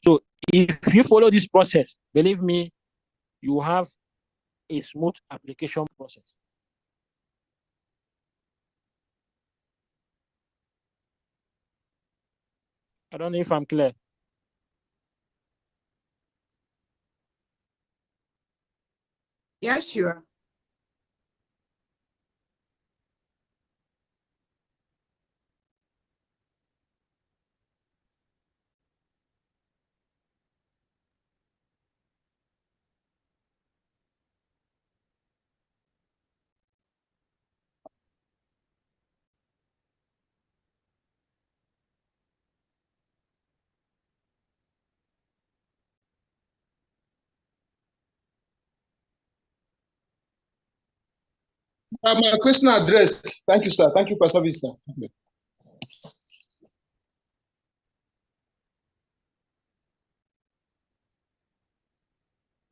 So if you follow this process, believe me, you have a smooth application process. I don't know if I'm clear. Yes, you are. My question addressed. Thank you, sir. Thank you for service, sir.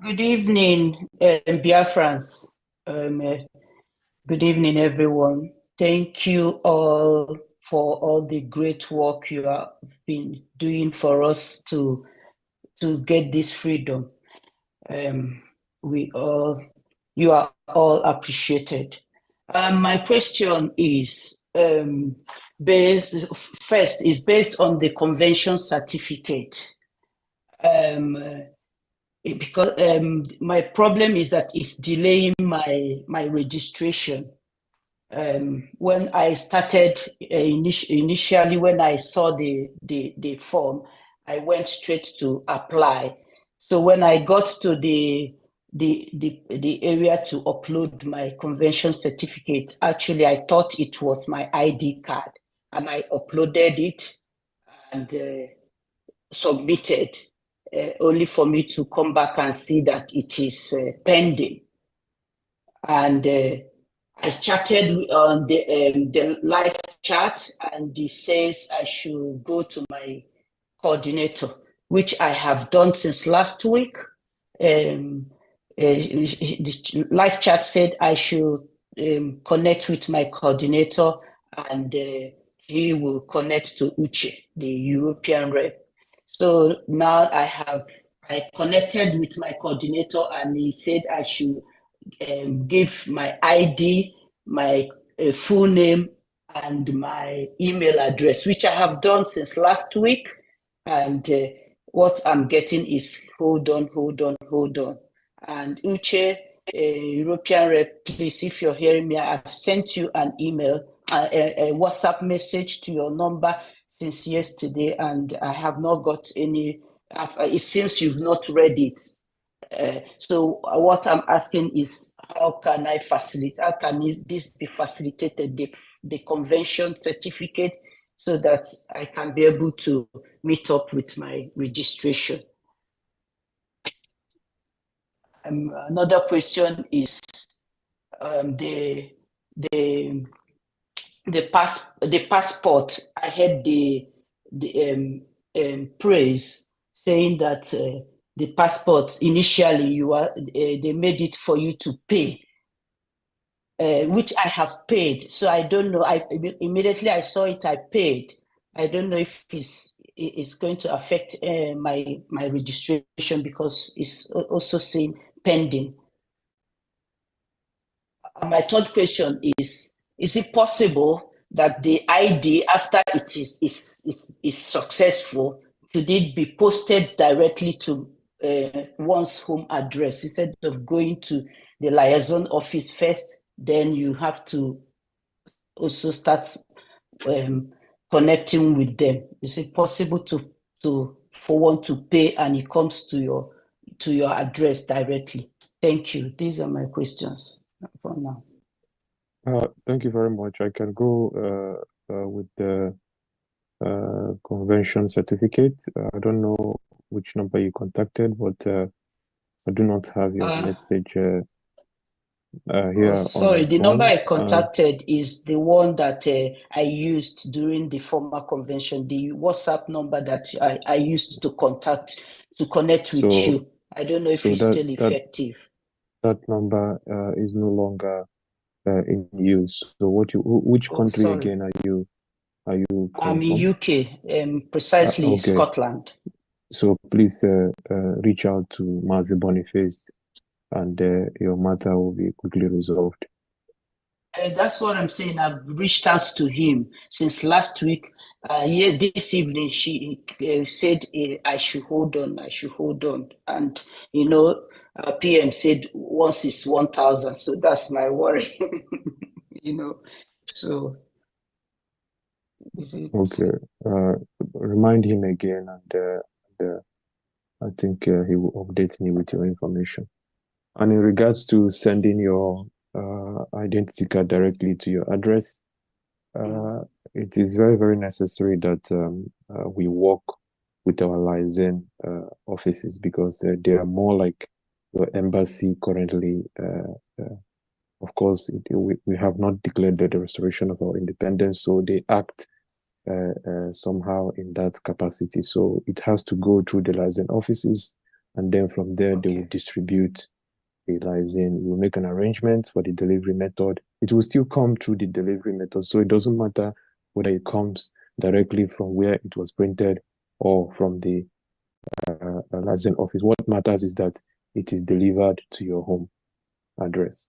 Good evening, Biafrans. Good evening, everyone. Thank you all for all the great work you have been doing for us to get this freedom. You are all appreciated. My question is based on the convention certificate. Because my problem is that it's delaying my registration. When I started initially, when I saw the form, I went straight to apply. So when I got to the area to upload my convention certificate, actually I thought it was my ID card, and I uploaded it and submitted, only for me to come back and see that it is pending. And I chatted on the live chat, and he says I should go to my coordinator, which I have done since last week. The live chat said I should connect with my coordinator, and he will connect to Uche, the European rep. So now I connected with my coordinator, and he said I should give my ID, my full name, and my email address, which I have done since last week. And what I'm getting is hold on. And Uche, European rep, please, if you're hearing me, I've sent you an email, a WhatsApp message to your number since yesterday, and I have not got any. It seems you've not read it. So what I'm asking is, how can this be facilitated, the convention certificate, so that I can be able to meet up with my registration? Another question is the passport. I heard the praise saying that the passports initially they made it for you to pay, which I have paid. So I don't know. Immediately I saw it, I paid. I don't know if it's going to affect my registration because it's also saying pending. My third question is it possible that the ID, after it is successful, could it be posted directly to one's home address instead of going to the liaison office first? Then you have to also start connecting with them. Is it possible for one to pay and it comes to your address directly? Thank you. These are my questions for now. Thank you very much. I can go with the convention certificate. I don't know which number you contacted, but I do not have your message here. Sorry, on the number I phone. contacted is the one that I used during the former convention, the WhatsApp number that I used to connect with you. I don't know if it's still effective. That number is no longer in use. So which country sorry. again are you calling I'm in from? UK, precisely okay. Scotland. So please reach out to Mazi Boniface and your matter will be quickly resolved. That's what I'm saying. I've reached out to him since last week. This evening she said I should hold on. And PM said once it's 1,000. So that's my worry. So is it okay? Remind him again, and I think he will update me with your information. And in regards to sending your identity card directly to your address, it is very, very necessary that we work with our liaison offices because they are more like the embassy currently. Of course, we have not declared the restoration of our independence, so they act somehow in that capacity. So it has to go through the liaison offices, and then from there they will distribute the liaison. We'll make an arrangement for the delivery method. It will still come through the delivery method, so it doesn't matter whether it comes directly from where it was printed or from the liaison office. What matters is that it is delivered to your home address.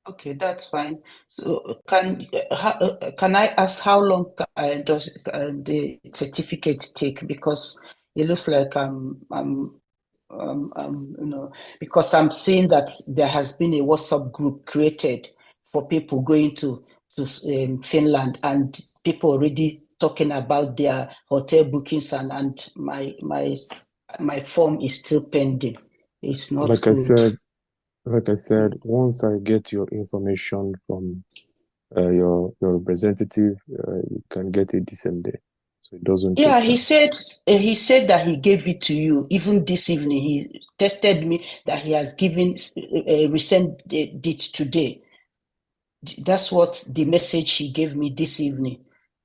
okay? That's fine. So can I ask how long does the certificate take? Because it looks like because I'm seeing that there has been a WhatsApp group created for people going to Finland, and people already talking about their hotel bookings, and my form is still pending. It's not Like good. I said, once I get your information from your representative, you can get it the same day. So it doesn't Yeah, take time. he said that he gave it to you. Even this evening, he tested me that he has given resent it today. That's what the message he gave me this evening.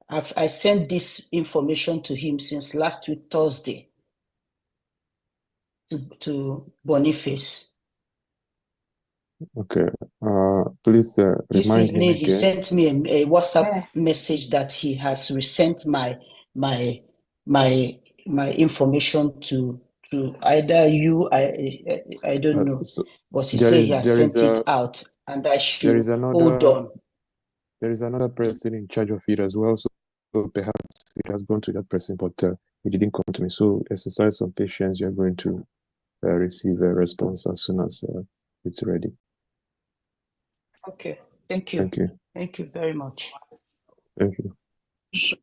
I sent this information to him since last week, Thursday, to Boniface. Okay. Please This remind him evening, he again. sent me a WhatsApp message that he has resent my information to either you, I don't know, So but he said he has sent it a out, and I there should is hold on. another person in charge of it as well. So perhaps it has gone to that person, but it didn't come to me. So exercise some patience. You're going to receive a response as soon as it's ready. Okay, thank you. Thank you. Thank you very much. Thank you.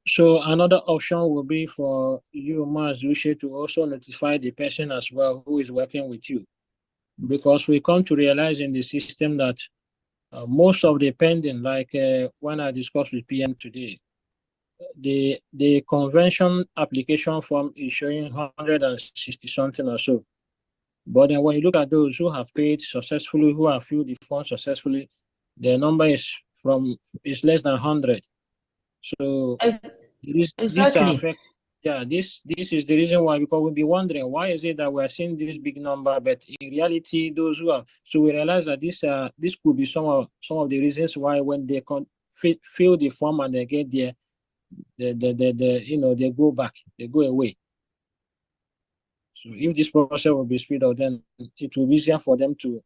So another option will be for you, Mazuche, to also notify the person as well who is working with you, because we come to realize in the system that most of the pending, like when I discussed with PM today, the convention application form is showing 160 something or so. But then when you look at those who have paid successfully, who have filled the form successfully, the number is less than 100. So these are Exactly. Yeah, this is the reason why, because we'll be wondering why is it that we're seeing this big number, but in reality, those who are, so we realize that this could be some of the reasons why when they fill the form and they get there, they go back, they go away. So if this process will be speed up, then it will be easier for them to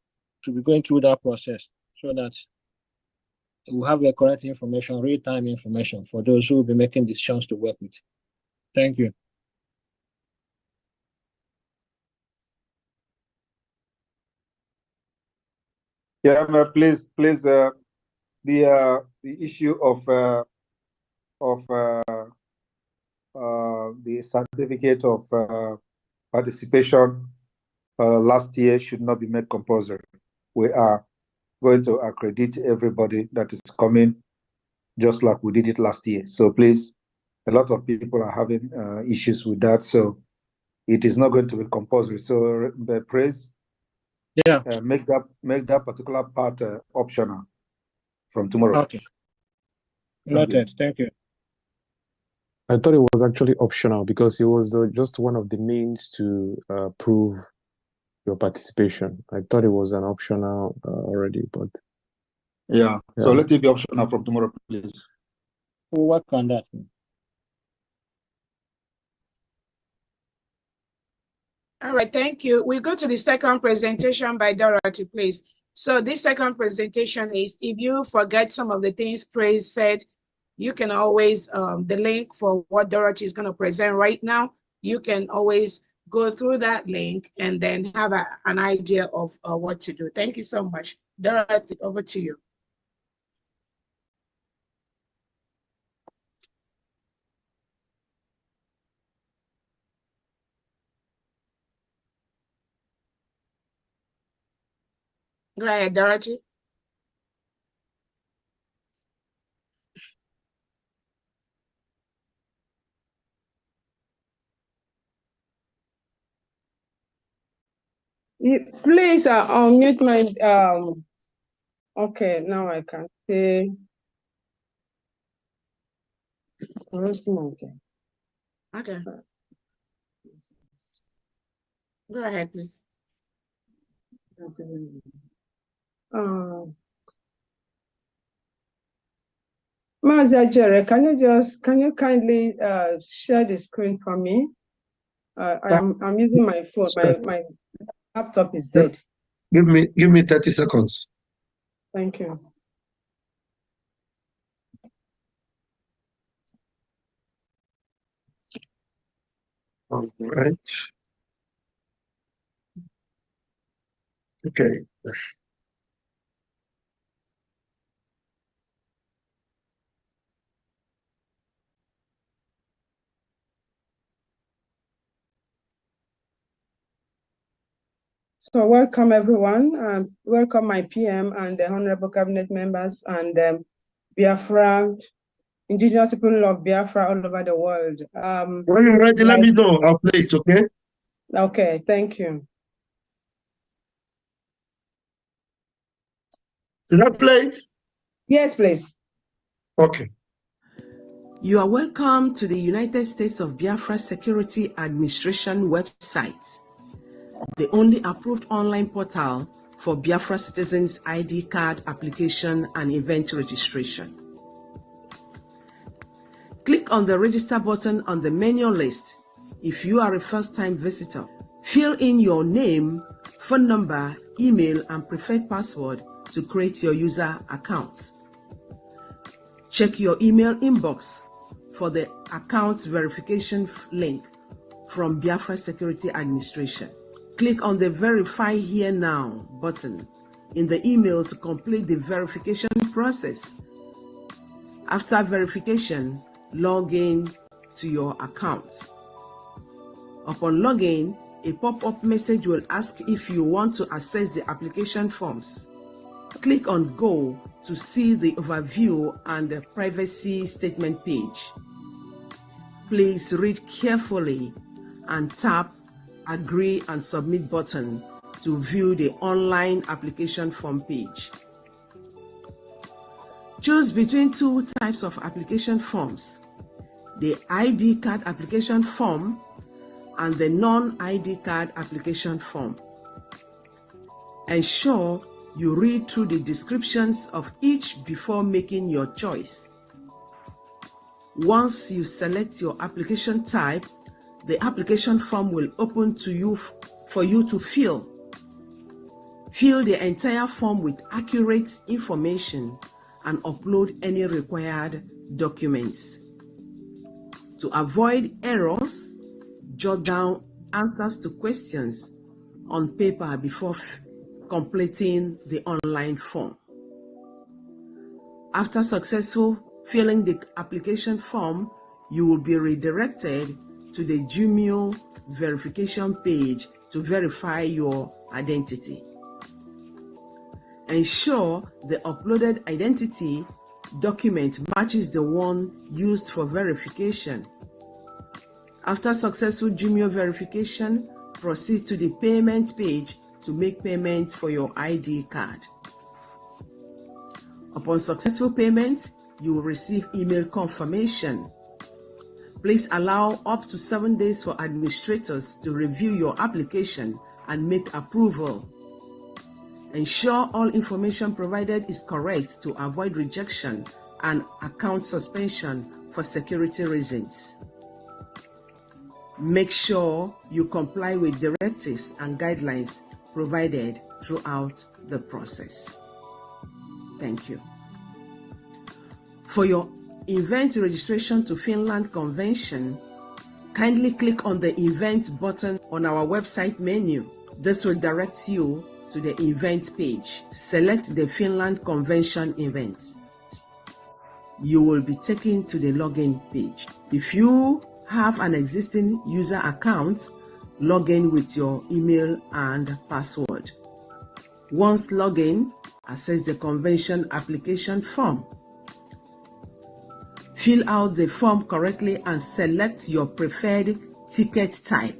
be going through that process, so that we'll have the correct information, real-time information for those who will be making decisions to work with. Thank you. Yeah, please, the issue of the certificate of participation last year should not be made compulsory. We are going to accredit everybody that is coming, just like we did it last year. So please, a lot of people are having issues with that. So it is not going to be compulsory. So praise. Yeah. Make that particular part optional from tomorrow. Okay. Noted. Thank you. I thought it was actually optional because it was just one of the means to prove your participation. I thought it was an optional already, but yeah. So let it be optional from tomorrow, please. We'll work on that. All right, thank you. We go to the second presentation by Dorothy, please. So this second presentation is, if you forget some of the things Praise said, you can always, the link for what Dorothy is going to present right now, you can always go through that link and then have an idea of what to do. Thank you so much. Dorothy, over to you. Go ahead, Dorothy. Please unmute my okay, now I can see. Okay. Okay. Go ahead, please. Maazị, can you kindly share the screen for me? I'm using my phone. My laptop is dead. Give me 30 seconds. Thank you. All right. Okay. So welcome everyone. Welcome my PM and the honorable cabinet members and Biafra, indigenous people of Biafra all over the world. When you're ready, let me know. I'll play it, okay? Okay, thank you. Did I play it? Yes, please. Okay. You are welcome to the United States of Biafra Security Administration website, the only approved online portal for Biafra citizens' ID card application and event registration. Click on the register button on the menu list if you are a first-time visitor. Fill in your name, phone number, email, and preferred password to create your user account. Check your email inbox for the account verification link from Biafra Security Administration. Click on the Verify Here Now button in the email to complete the verification process. After verification, log in to your account. Upon login, a pop-up message will ask if you want to access the application forms. Click on Go to see the overview and the privacy statement page. Please read carefully and tap Agree and Submit button to view the online application form page. Choose between two types of application forms. the ID card application form and the non-ID card application form. Ensure you read through the descriptions of each before making your choice. Once you select your application type, the application form will open to you for you to fill. Fill the entire form with accurate information and upload any required documents. To avoid errors, jot down answers to questions on paper before completing the online form. After successful filling the application form, you will be redirected to the Jumio verification page to verify your identity. Ensure the uploaded identity document matches the one used for verification. After successful Jumio verification, proceed to the payment page to make payments for your ID card. Upon successful payment, you will receive email confirmation. Please allow up to 7 days for administrators to review your application and make approval. Ensure all information provided is correct to avoid rejection and account suspension for security reasons. Make sure you comply with directives and guidelines provided throughout the process. Thank you. For your event registration to Finland Convention, kindly click on the event button on our website menu. This will direct you to the event page. Select the Finland Convention event. You will be taken to the login page. If you have an existing user account, log in with your email and password. Once logged in, access the convention application form. Fill out the form correctly and select your preferred ticket type.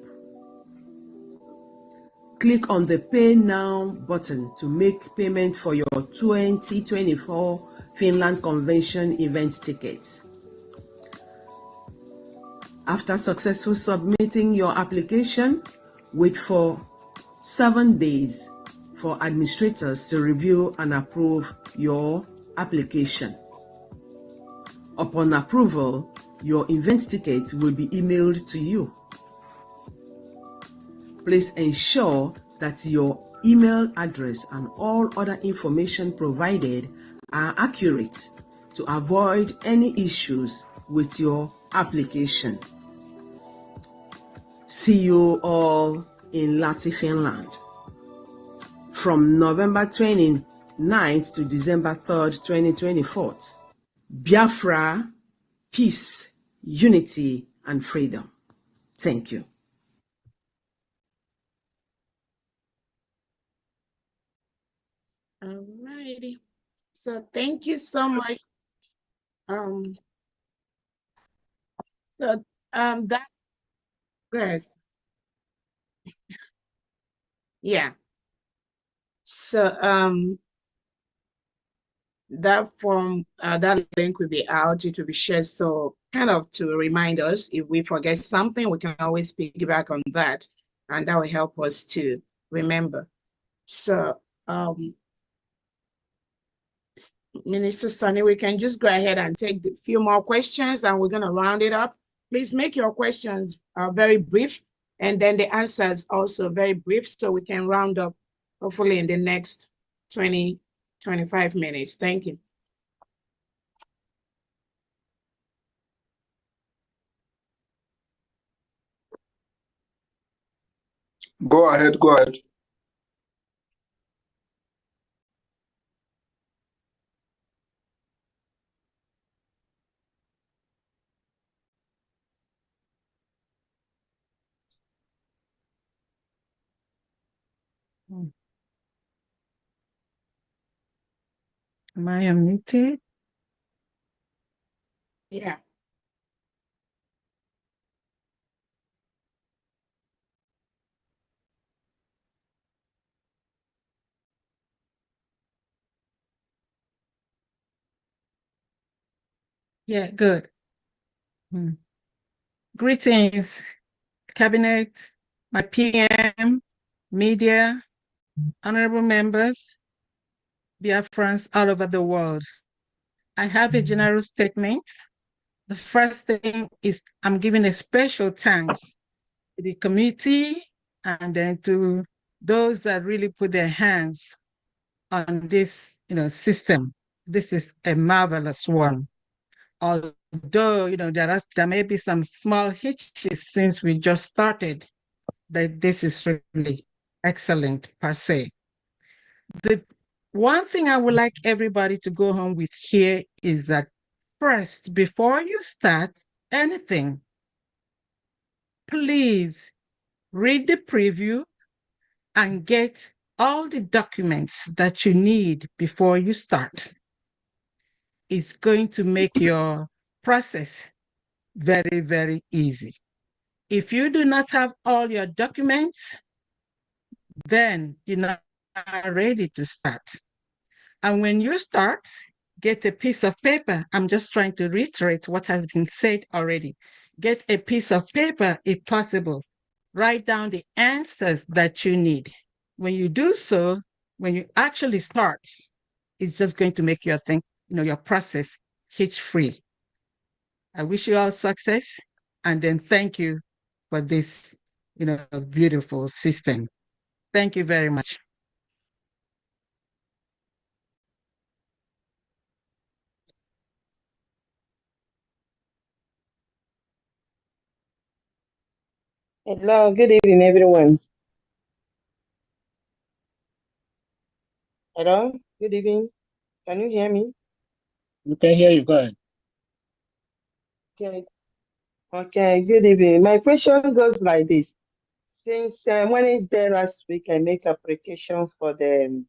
Click on the Pay Now button to make payment for your 2024 Finland Convention event tickets. After successfully submitting your application, wait for 7 days for administrators to review and approve your application. Upon approval, your event ticket will be emailed to you. Please ensure that your email address and all other information provided are accurate to avoid any issues with your application. See you all in Lahti, Finland from November 29th to December 3rd, 2024. Biafra, peace, unity, and freedom. Thank you. All righty. So thank you so much. That yes. Yeah. So that form, that link will be out, it will be shared. So kind of to remind us, if we forget something, we can always piggyback on that, and that will help us to remember. So Minister Sonny, we can just go ahead and take a few more questions and we're going to round it up. Please make your questions very brief, and then the answers also very brief, so we can round up hopefully in the next 20, 25 minutes. Thank you. Go ahead, go ahead. Am I unmuted? Yeah. Yeah, good. Greetings, Cabinet, my PM, media, honorable members, Biafrans all over the world. I have a general statement. The first thing is I'm giving a special thanks to the committee and then to those that really put their hands on this, system. This is a marvelous one. Although, there may be some small hitches since we just started, but this is really excellent per se. The one thing I would like everybody to go home with here is that first, before you start anything, please read the preview and get all the documents that you need before you start. It's going to make your process very, very easy. If you do not have all your documents, then you're not ready to start. And when you start, get a piece of paper. I'm just trying to reiterate what has been said already. Get a piece of paper if possible. Write down the answers that you need. When you do so, when you actually start, it's just going to make your your process hitch-free. I wish you all success, and then thank you for this, beautiful system. Thank you very much. Hello, good evening, everyone. Hello, good evening. Can you hear me? We can hear you. Go ahead. Okay. Okay, good evening. My question goes like this. Since Wednesday last week, I make application for the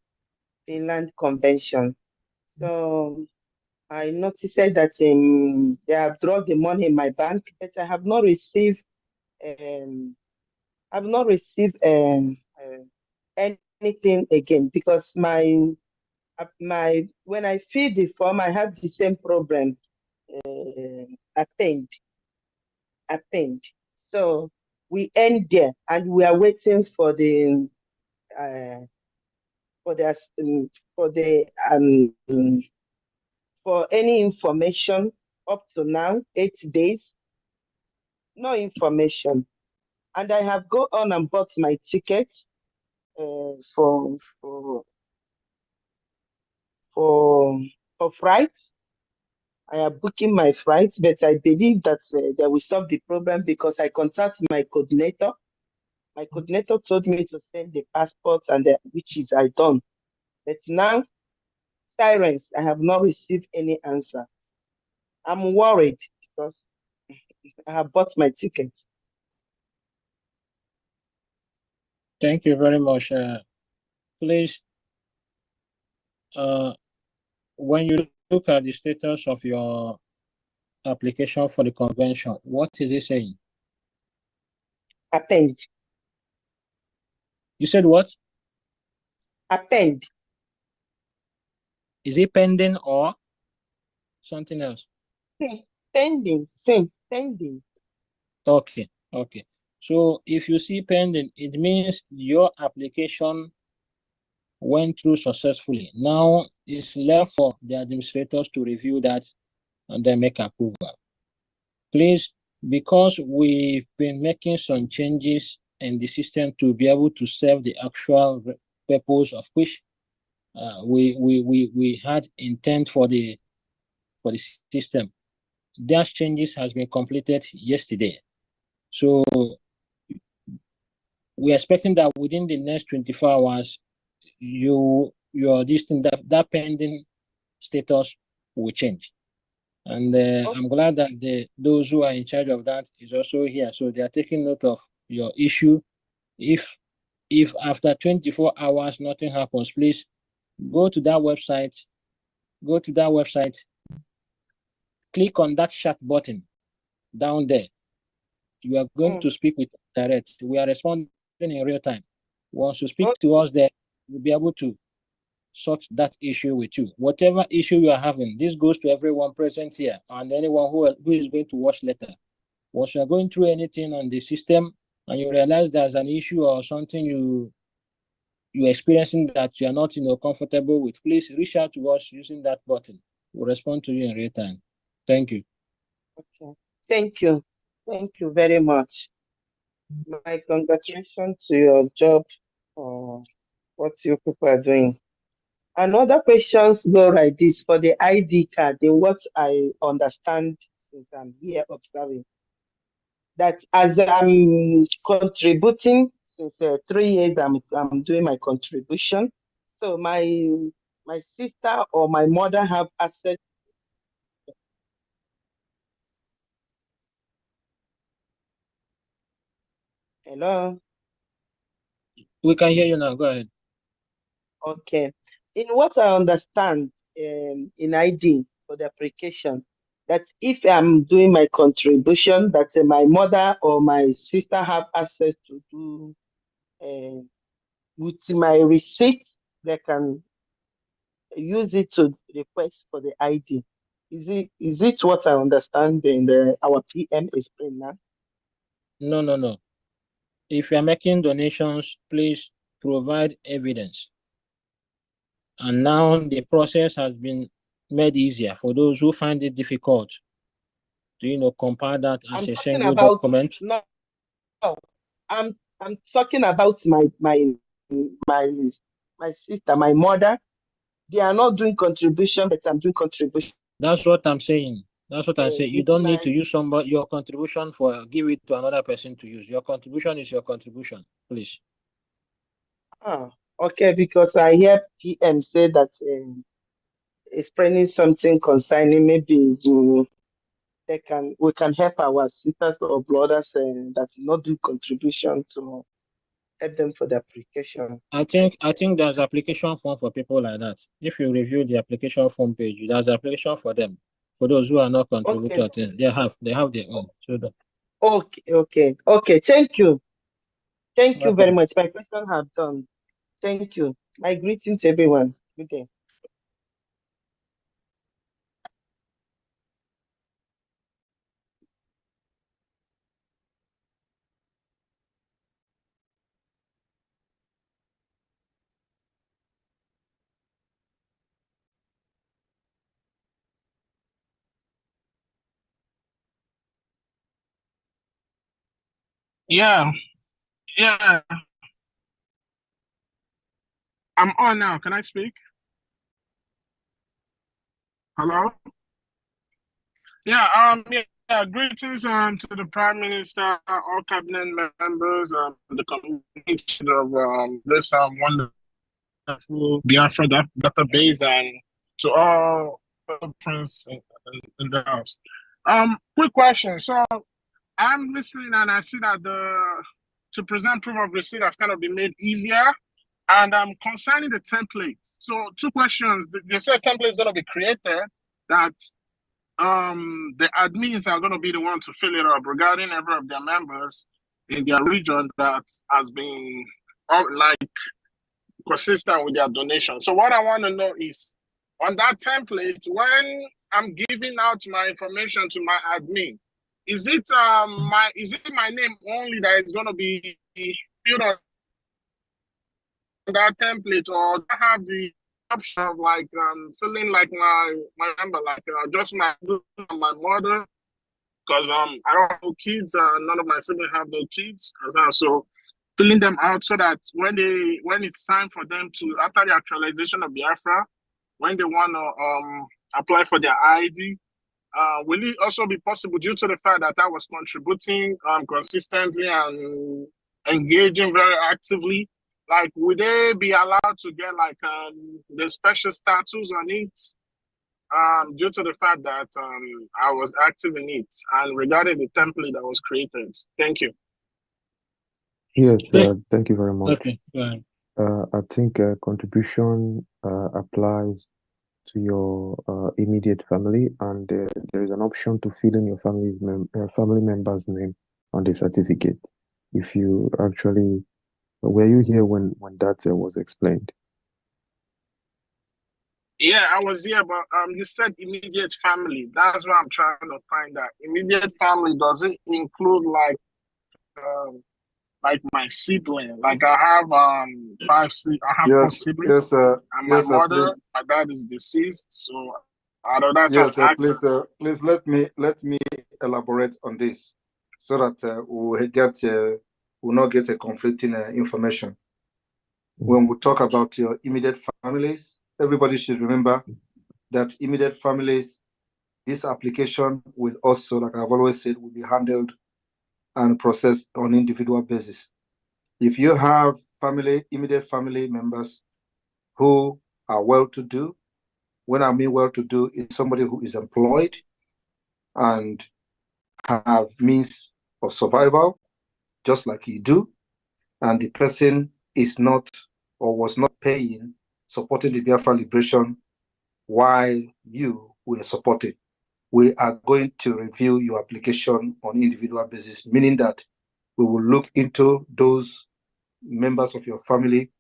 Finland Convention. So I noticed that they have drawn the money in my bank, but I have not received anything again because when I fill the form, I have the same problem. Append. So we end there, and we are waiting for the for any information up to now, 8 days. No information, and I have gone on and bought my tickets for flights. I am booking my flights, but I believe that they will solve the problem because I contacted my coordinator. My coordinator told me to send the passport, and which is I done. But now, silence. I have not received any answer. I'm worried because I have bought my ticket. Thank you very much. Please, when you look at the status of your application for the convention, what is it saying? Append. You said what? Append. Is it pending or something else? Pending. Pending. Okay. So if you see pending, it means your application went through successfully. Now it's left for the administrators to review that and then make approval. Please, because we've been making some changes in the system to be able to serve the actual purpose of which we had intent for the system. Those changes has been completed yesterday. So we're expecting that within the next 24 hours, your this thing, that pending status will change. And I'm glad that those who are in charge of that is also here. So they are taking note of your issue. If after 24 hours nothing happens, please go to that website. Click on that chat button down there. You are going to speak with us direct. We are responding in real time. Once you speak to us there, we'll be able to sort that issue with you. Whatever issue you are having, this goes to everyone present here and anyone who is going to watch later. Once you're going through anything on the system and you realize there's an issue or something you're experiencing that you're not comfortable with, please reach out to us using that button. We'll respond to you in real time. Thank you. Okay. Thank you. Thank you very much. My congratulations to your job or what you people are doing. Another questions go like this for the ID card. What I understand since I'm here observing that as I'm contributing since 3 years, I'm doing my contribution. So my sister or my mother have access. Hello. We can hear you now. Go ahead. Okay. In what I understand in ID for the application, that if I'm doing my contribution, that my mother or my sister have access to do with my receipt, they can use it to request for the ID. Is it what I understand in our PM explain now? No. If you're making donations, please provide evidence. And now the process has been made easier for those who find it difficult to compile that as a single document. No, I'm talking about my sister, my mother. They are not doing contribution, but I'm doing contribution. That's what I'm saying. That's what I say. You don't need to use your contribution give it to another person to use. Your contribution is your contribution, please. Okay, because I hear PM say that explaining something concerning maybe we can help our sisters or brothers that not do contribution to help them for the application. I think there's application form for people like that. If you review the application form page, there's application for them. For those who are not contributors, they have their own. Okay. Thank you. Thank you very much. My question have done. Thank you. My greetings to everyone. Good day. Yeah. I'm on now. Can I speak? Hello? Yeah, greetings to the Prime Minister, all cabinet members, the community of this wonderful Biafra database, and to all friends in the house. Quick question. So I'm listening and I see that to present proof of receipt has kind of been made easier. And concerning the template, so 2 questions. They said template is going to be created that the admins are going to be the one to fill it up regarding every of their members in their region that has been consistent with their donation. So what I want to know is on that template, when I'm giving out my information to my admin, is it my name only that is going to be filled on that template, or do I have the option of filling my number, just my mother, because I don't have no kids, none of my siblings have no kids, so filling them out so that when it's time for them to, after the actualization of Biafra, when they want to apply for their ID, will it also be possible, due to the fact that I was contributing consistently and engaging very actively, would they be allowed to get the special status on it due to the fact that I was active in it, and regarding the template that was created? Thank you. Yes, thank you very much. Okay, go ahead. I think contribution applies to your immediate family, and there is an option to fill in your family member's name on the certificate. If you actually, were you here when that was explained? Yeah, I was here, but you said immediate family. That's what I'm trying to find out. Immediate family, does it include like my sibling? Like I have I have four Yes, siblings, yes, and my mother, please. my dad is deceased, so I don't. That's what Yes, I'm asking. please let me elaborate on this so that we'll not get a conflicting information. When we talk about your immediate families, everybody should remember that immediate families, this application will also, like I've always said, will be handled and processed on individual basis. If you have immediate family members who are well-to-do, when I mean well-to-do, is somebody who is employed and have means of survival, just like you do, and the person is not or was not paying, supporting the Biafra liberation while you were supported, we are going to review your application on individual basis, meaning that we will look into those members of your family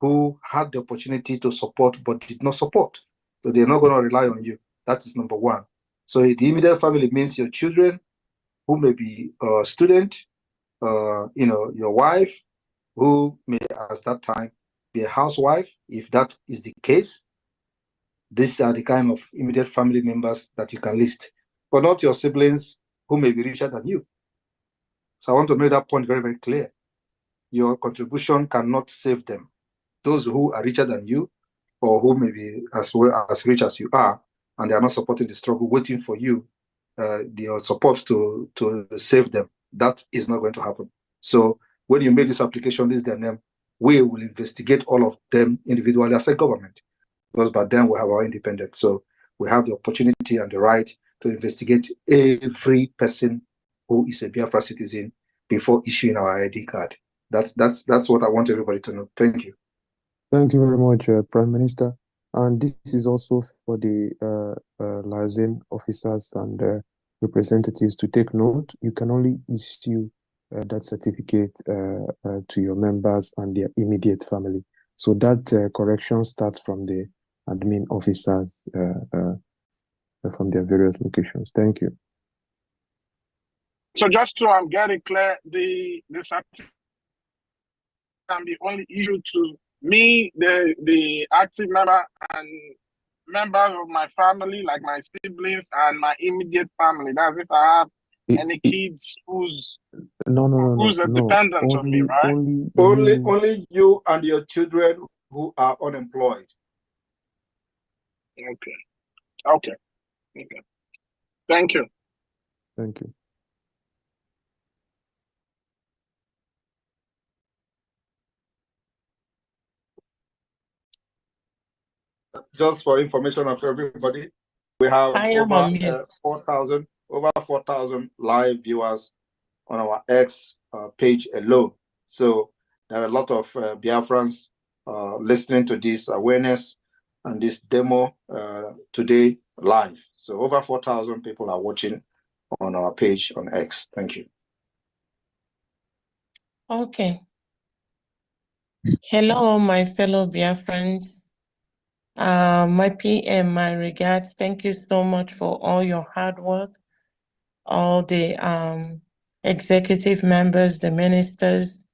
who had the opportunity to support but did not support. So they're not going to rely on you. That is number one. So the immediate family means your children, who may be a student, your wife, who may at that time be a housewife, if that is the case. These are the kind of immediate family members that you can list, but not your siblings who may be richer than you. So I want to make that point very, very clear. Your contribution cannot save them. Those who are richer than you, or who may be as well as rich as you are, and they are not supporting the struggle, waiting for you, your support to save them. That is not going to happen. So when you make this application, this is their name, we will investigate all of them individually as a government, because by then we have our independence. So we have the opportunity and the right to investigate every person who is a Biafra citizen before issuing our ID card. That's what I want everybody to know. Thank you. Thank you very much, Prime Minister. And this is also for the liaison officers and representatives to take note. You can only issue that certificate to your members and their immediate family. So that correction starts from the admin officers from their various locations. Thank you. So just to get it clear, the certificate can be only issued to me, the active member, and members of my family, like my siblings and my immediate family. That's if I have any kids who's a dependent on me, right? Only you and your children who are unemployed. Okay. Thank you. Thank you. Just for information of everybody, we have over 4,000 live viewers on our X page alone. So there are a lot of Biafrans listening to this awareness and this demo today live. So over 4,000 people are watching on our page on X. Thank you. Okay. Hello, my fellow Biafrans. My PM, my regards. Thank you so much for all your hard work, all the executive members, the ministers.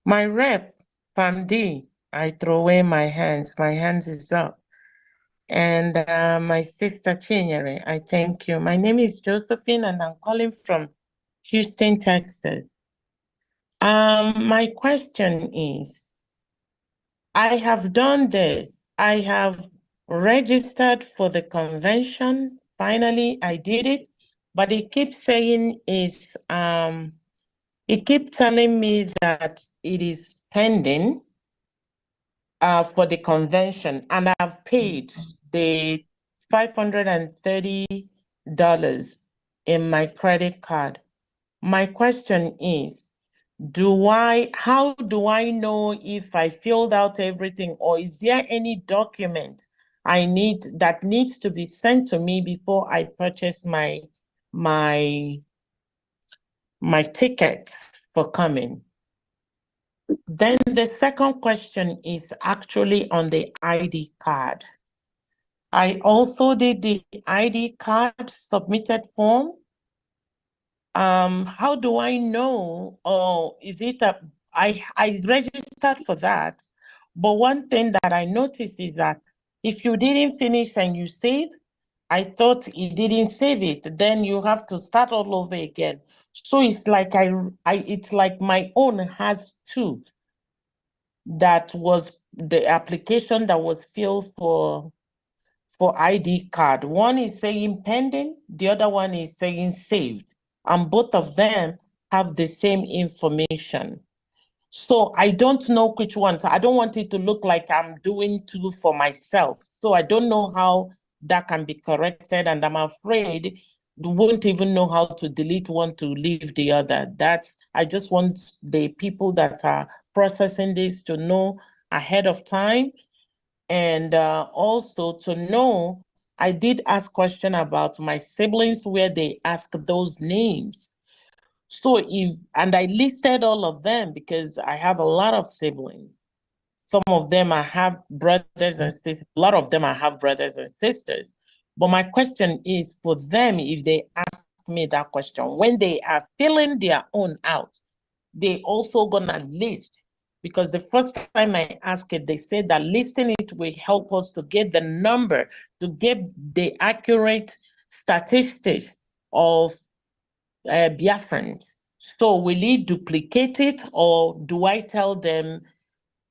My rep, PAMD, I throw away my hands. My hands is up. And my sister Chinyere, I thank you. My name is Josephine, and I'm calling from Houston, Texas. My question is, I have done this. I have registered for the convention. Finally, I did it, but it keeps saying it keeps telling me that it is pending for the convention, and I've paid the $530 in my credit card. My question is, how do I know if I filled out everything, or is there any document that needs to be sent to me before I purchase my ticket for coming? Then the second question is actually on the ID card. I also did the ID card submitted form. How do I know? Oh, is it I registered for that. But one thing that I noticed is that if you didn't finish and you save, I thought it didn't save it. Then you have to start all over again. So it's like it's like my own has two. That was the application that was filled for ID card. One is saying pending, the other one is saying saved. And both of them have the same information. So I don't know which one. So I don't want it to look like I'm doing two for myself. So I don't know how that can be corrected. And I'm afraid you won't even know how to delete one to leave the other. I just want the people that are processing this to know ahead of time. And also to know, I did ask question about my siblings where they ask those names. So and I listed all of them because I have a lot of siblings. Some of them I have brothers and sisters. A lot of them I have brothers and sisters. But my question is for them, if they ask me that question, when they are filling their own out, they also gonna list. Because the first time I asked it, they said that listing it will help us to get the number, to get the accurate statistics of Biafrans. So will it duplicate it, or do I tell them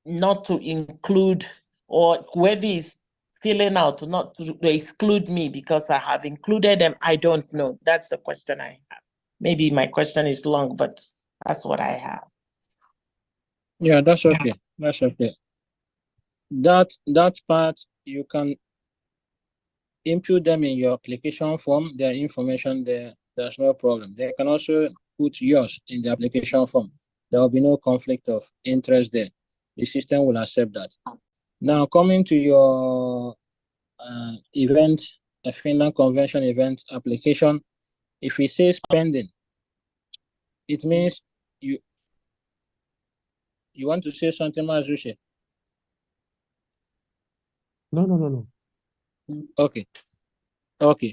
not to include, or whoever is filling out not to exclude me because I have included them? I don't know. That's the question I have. Maybe my question is long, but that's what I have. Yeah, that's okay. That's okay. That part you can input them in your application form, their information there. There's no problem. They can also put yours in the application form. There will be no conflict of interest there. The system will accept that. Now, coming to your event, a Finland Convention event application, if it says pending, it means you want to say something, Mazushi? No. Okay.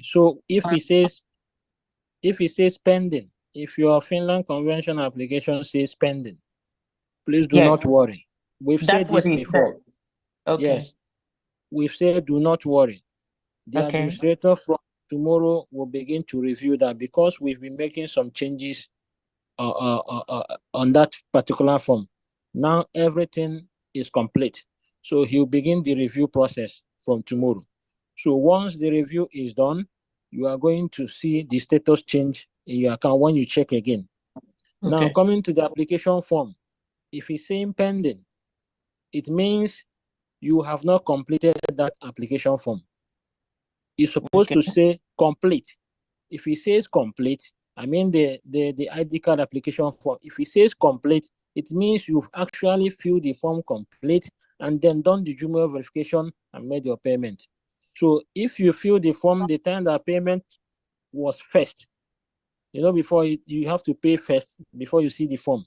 So if it says pending, if your Finland Convention application says pending, please do not worry. We've said this before. Okay. Yes, we've said do not worry. The administrator from tomorrow will begin to review that, because we've been making some changes on that particular form. Now everything is complete. So he'll begin the review process from tomorrow. So once the review is done, you are going to see the status change in your account when you check again. Now, coming to the application form, if it's saying pending, it means you have not completed that application form. It's supposed to say complete. If it says complete, I mean the ID card application form, if it says complete, it means you've actually filled the form complete and then done the Jumio verification and made your payment. So if you fill the form the time that payment was first, before you have to pay first before you see the form.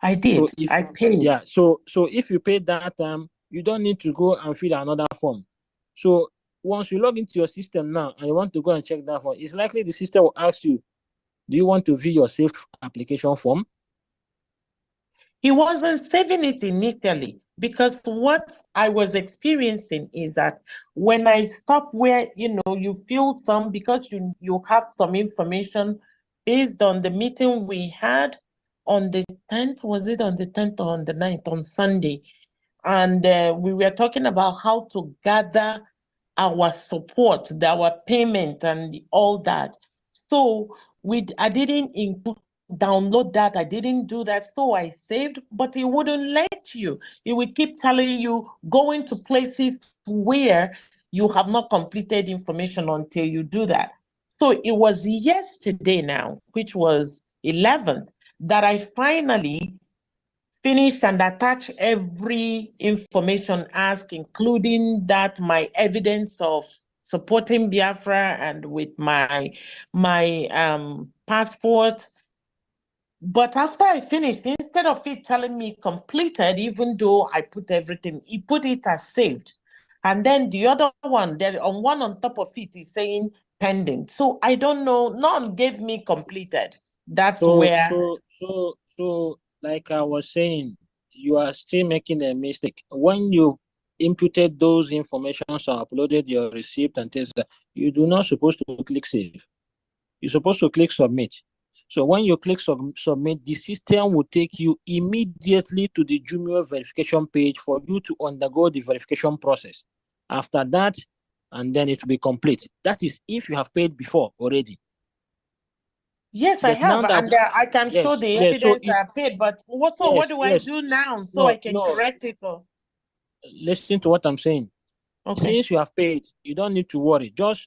I did. So I paid. Yeah. So if you paid that time, you don't need to go and fill another form. So once you log into your system now and you want to go and check that form, it's likely the system will ask you, do you want to view your saved application form? He wasn't saving it initially, because what I was experiencing is that when I stop where, you fill some, because you have some information based on the meeting we had on the 10th, was it on the 10th or on the 9th, on Sunday? And we were talking about how to gather our support, our payment and all that. So I didn't download that. I didn't do that. So I saved, but it wouldn't let you. It would keep telling you, go into places where you have not completed information until you do that. So it was yesterday now, which was 11th, that I finally finished and attached every information asked, including that my evidence of supporting Biafra and with my passport. But after I finished, instead of it telling me completed, even though I put everything, he put it as saved. And then the other one, there on one on top of it is saying pending. So I don't know. None gave me completed. That's where. So, like I was saying, you are still making a mistake. When you inputted those informations or uploaded your receipt and things, you do not supposed to click save. You're supposed to click submit. So when you click submit, the system will take you immediately to the Jumio verification page for you to undergo the verification process. After that, and then it will be complete. That is if you have paid before already. Yes, I But now have, that and I can show the so evidence I paid. But what do I do now so I can correct it? Or? Listen to what I'm saying. Okay. Since you have paid, you don't need to worry. Just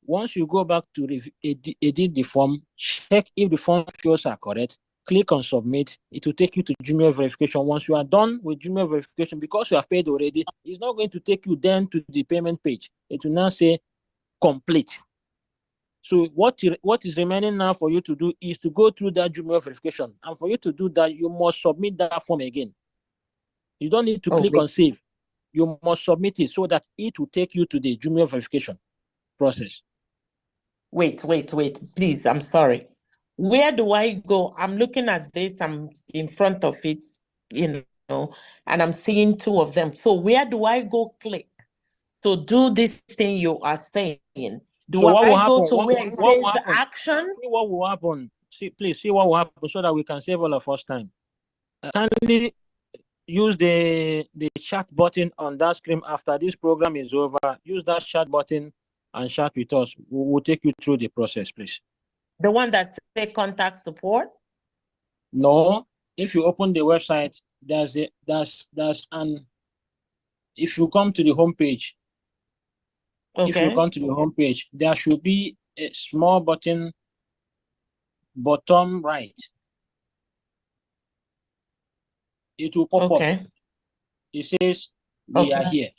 once you go back to edit the form, check if the form fields are correct, click on submit. It will take you to Jumio verification. Once you are done with Jumio verification, because you have paid already, it's not going to take you then to the payment page. It will now say complete. So what is remaining now for you to do is to go through that Jumio verification. And for you to do that, you must submit that form again. You don't need to click on save. You must submit it so that it will take you to the Jumio verification process. Wait, please. I'm sorry. Where do I go? I'm looking at this. I'm in front of it, and I'm seeing two of them. So where do I go click to do this thing you are saying? Do I go to where it says action? See what will happen. Please see what will happen so that we can save all of us time. Kindly use the chat button on that screen after this program is over. Use that chat button and chat with us. We'll take you through the process, please. The one that says contact support? No. If you open the website, there's an. If you come to the homepage, if you come to the homepage, there should be a small button, bottom right. It will pop up. It says we are here.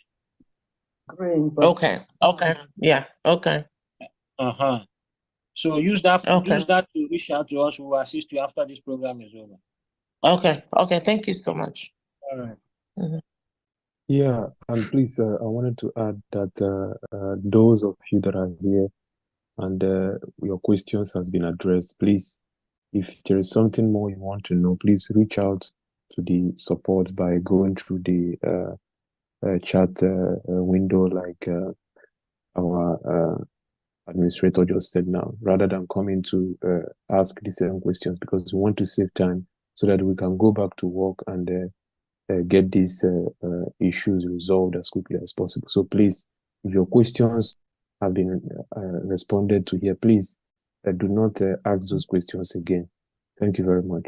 Okay. Yeah. Okay. So use that to reach out to us. We will assist you after this program is over. Okay. Thank you so much. All right. Mm-hmm. Yeah, and please, I wanted to add that those of you that are here and your questions has been addressed, please, if there is something more you want to know, please reach out to the support by going through the chat window like our administrator just said now, rather than coming to ask the same questions, because we want to save time so that we can go back to work and get these issues resolved as quickly as possible. So please, if your questions have been responded to here, please do not ask those questions again. Thank you very much.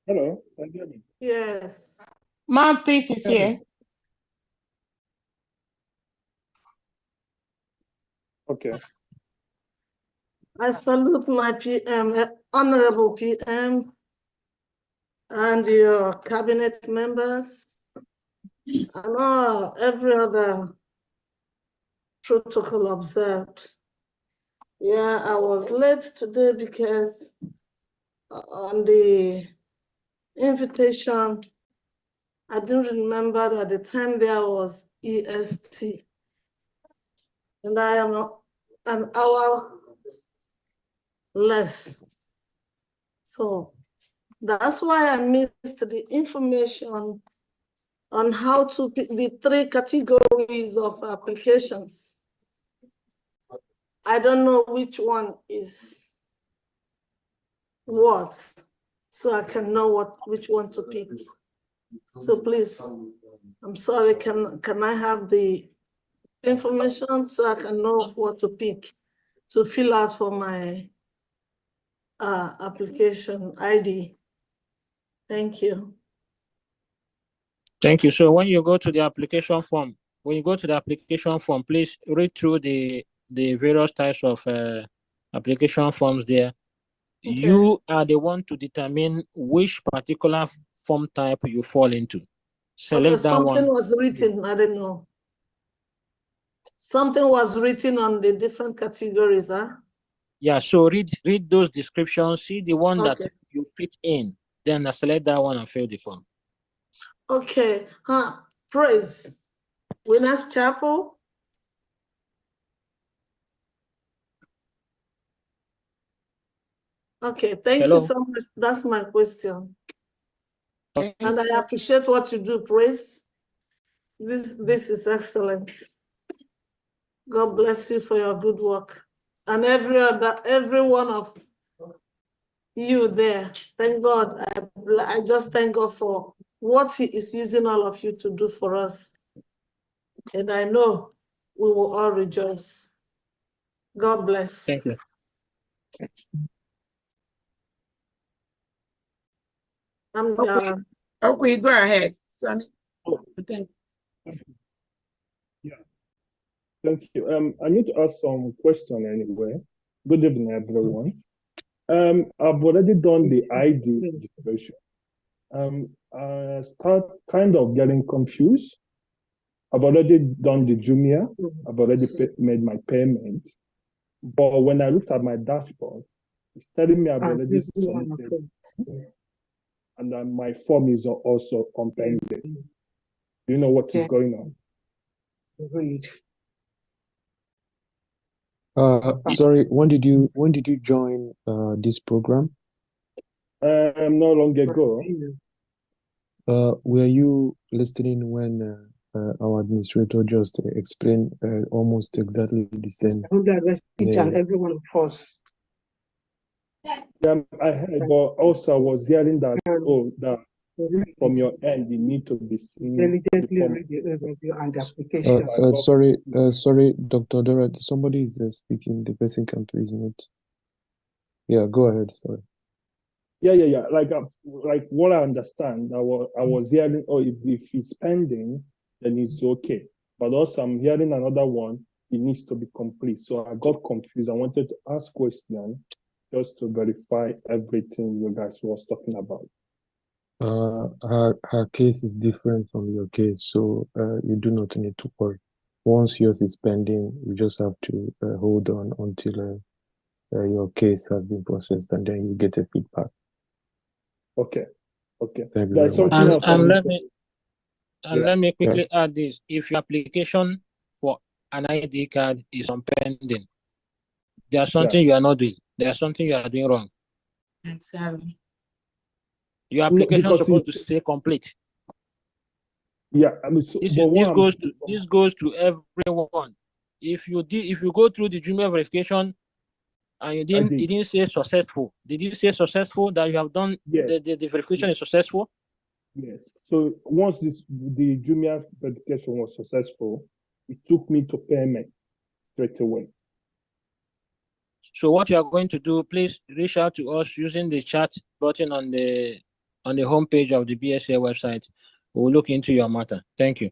Hello. Yes. Mouthpiece is here. Okay. I salute my PM, Honorable PM, and your cabinet members, and every other protocol observed. Yeah, I was late today because on the invitation, I didn't remember that the time there was EST. And I am an hour less. So that's why I missed the information on how to pick the 3 categories of applications. I don't know which one is what, so I can know which one to pick. So please, I'm sorry, can I have the information so I can know what to pick to fill out for my application ID? Thank you. Thank you. So when you go to the application form, please read through the the various types of application forms there. You are the one to determine which particular form type you fall into. Select Okay, that something one. was written, I don't know. Something was written on the different categories, huh? Yeah, so read those descriptions, see the one that Okay. you fit in, then select that one and fill the form. Okay, praise. Winners Chapel. Okay, thank you Hello? so much. That's my question. Okay. And I appreciate what you do, praise. This is excellent. God bless you for your good work. And every one of you there. Thank God. I just thank God for what He is using all of you to do for us. And I know we will all rejoice. God bless. Thank you. Okay, go ahead, Sonny. Thank Yeah, thank you. I need to ask some question anyway. Good evening, everyone. I've already done the ID registration. I start kind of getting confused. I've already done the Jumio. I've already made my payment. But when I looked at my dashboard, it's telling me I've already submitted, and then my form is also unpending. Do you know what is going on? Sorry, when did you join this program? No long ago. Were you listening when our administrator just explained almost exactly the same? Each and every one of us. Yeah, I heard, but also I was hearing that that from your end you need to be seen. Diligently read the overview and application. Sorry, Dr. Dora, somebody is speaking. The person can please mute. Yeah, go ahead. Sorry. Yeah. Like what I understand, I was hearing, if it's pending, then it's okay. But also I'm hearing another one, it needs to be complete. So I got confused. I wanted to ask question just to verify everything you guys was talking about. Her case is different from your case, so you do not need to worry. Once yours is pending, you just have to hold on until your case has been processed, and then you get a feedback. Okay. Thank you There's very much. something else. Let me quickly add this. If your application for an ID card is on pending, there's something you are not doing. There's something you are doing wrong. I'm sorry. Your application is supposed to stay complete. Yeah, I mean, this goes to everyone. If you go through the Jumio verification and it didn't say successful, did you say successful that you have done the verification is successful? Yes. So once the Jumio verification was successful, it took me to payment straight away. So what you are going to do, please reach out to us using the chat button on the homepage of the BSA website. We'll look into your matter. Thank you.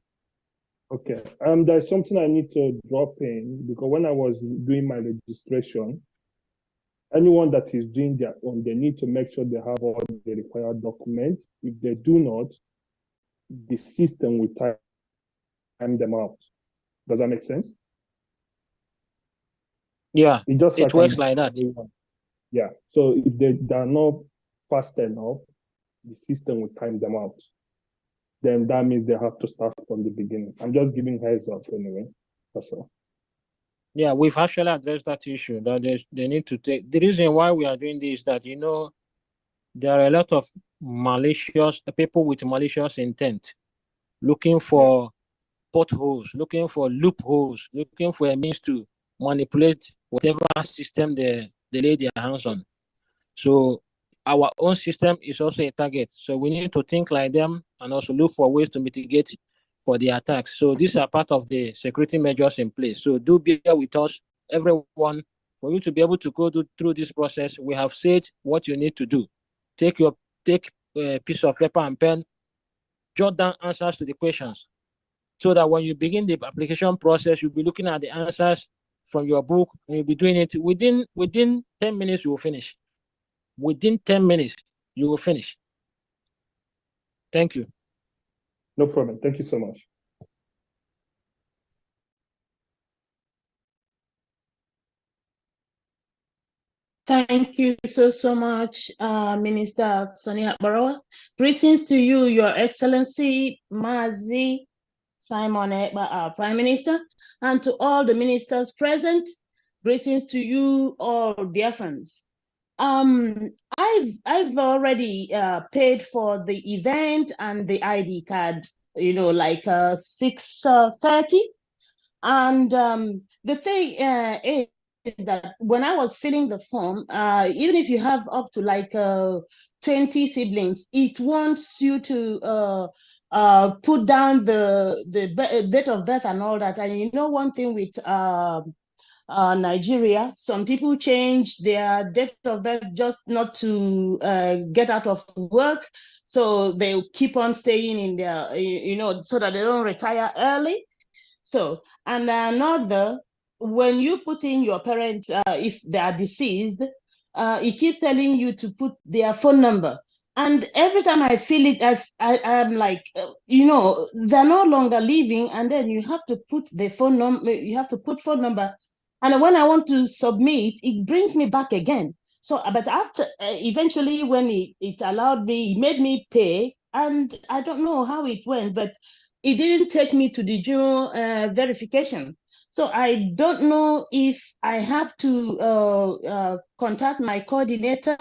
Okay. There's something I need to drop in, because when I was doing my registration, anyone that is doing their own, they need to make sure they have all the required documents. If they do not, the system will time them out. Does that make sense? Yeah, it works like that. Yeah. So if they are not fast enough, the system will time them out. Then that means they have to start from the beginning. I'm just giving heads up anyway. That's all. Yeah, we've actually addressed that issue. That they need to take. The reason why we are doing this is that, there are a lot of malicious people with malicious intent, looking for potholes, looking for loopholes, looking for a means to manipulate whatever system they lay their hands on. So our own system is also a target. So we need to think like them and also look for ways to mitigate for the attacks. So these are part of the security measures in place. So do bear with us, everyone. For you to be able to go through this process, we have said what you need to do. Take a piece of paper and pen, jot down answers to the questions, so that when you begin the application process, you'll be looking at the answers from your book, and you'll be doing it within 10 minutes. You will finish. Within 10 minutes, you will finish. Thank you. No problem. Thank you so much. Thank you so much, Minister Sonia Barawa. Greetings to you, Your Excellency Mazi Simon Ekpa, our Prime Minister, and to all the ministers present. Greetings to you, all Biafrans. I've already paid for the event and the ID card, like 6:30, and the thing is that when I was filling the form, even if you have up to like 20 siblings, it wants you to put down the date of birth and all that. And one thing with Nigeria, some people change their date of birth just not to get out of work, so they keep on staying in their, so that they don't retire early. So, and another, when you put in your parents, if they are deceased, it keeps telling you to put their phone number. And every time I feel it, I'm like, they're no longer living, and then you have to put the phone number, you have to put phone number. And when I want to submit, it brings me back again. So, but after, eventually when it allowed me, it made me pay, and I don't know how it went, but it didn't take me to the Jumio verification. So I don't know if I have to contact my coordinator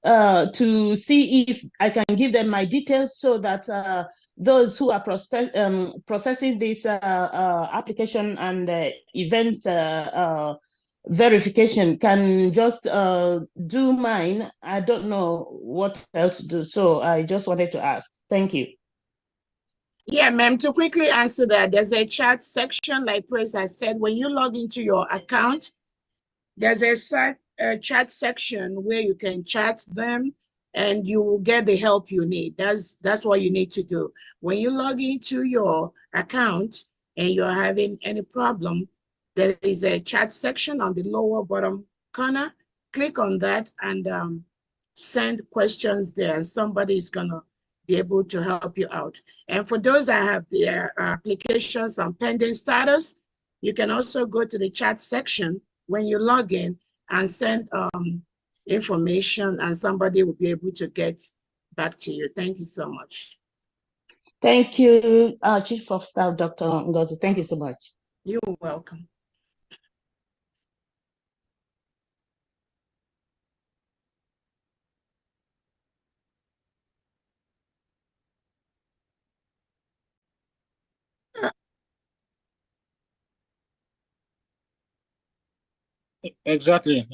to see if I can give them my details, so that those who are processing this application and event verification can just do mine. I don't know what else to do. So I just wanted to ask. Thank you. Yeah, ma'am, to quickly answer that, there's a chat section, like Praise has said. When you log into your account, there's a chat section where you can chat them and you will get the help you need. That's what you need to do. When you log into your account and you're having any problem, there is a chat section on the lower bottom corner. Click on that and send questions there. Somebody is gonna be able to help you out. And for those that have their applications on pending status, you can also go to the chat section when you log in and send information, and somebody will be able to get back to you. Thank you so much. Thank you, Chief of Staff, Dr. Ngozi. Thank you so much. You're welcome. Exactly.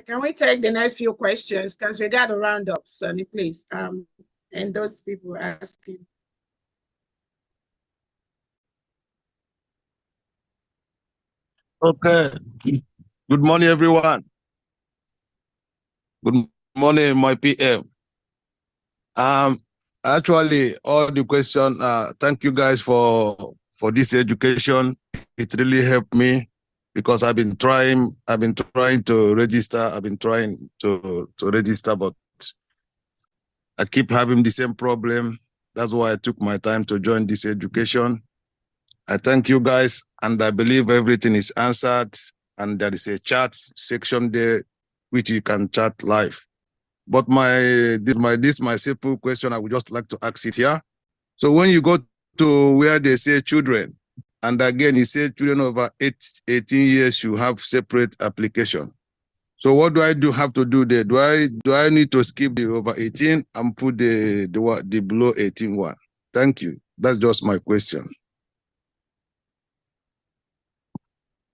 Can we take the next few questions? Because we got to round up, Sonny, please. And those people asking. Okay. Good morning, everyone. Good morning, my PM. Actually, all the question. Thank you guys for this education. It really helped me because I've been trying to register. I've been trying to register, but I keep having the same problem. That's why I took my time to join this education. I thank you guys, and I believe everything is answered, and there is a chat section there which you can chat live. But my simple question, I would just like to ask it here. So when you go to where they say children, and again, you say children over 18 years should have separate application. So what do I have to do there? Do I need to skip the over 18 and put the below 18 one? Thank you. That's just my question.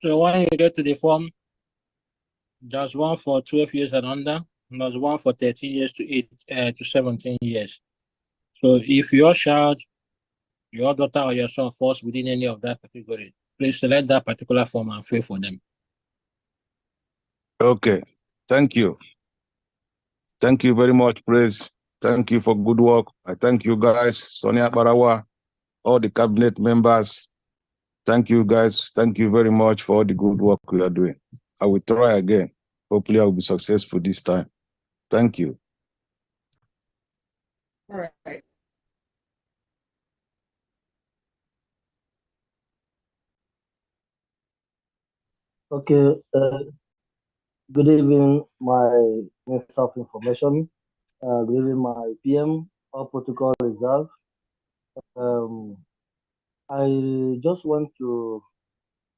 So when you get to the form, there's one for 12 years and under, and there's one for 13 years to 17 years. So if your child your daughter or your son falls within any of that category, please select that particular form and fill for them. Okay, thank you. Thank you very much, Praise. Thank you for good work. I thank you guys, Sonia Barawa, all the cabinet members. Thank you guys. Thank you very much for all the good work we are doing. I will try again. Hopefully I will be successful this time. Thank you. All right. Okay, good evening, my Minister of Information. Good evening, my PM, all protocol reserve. I just want to,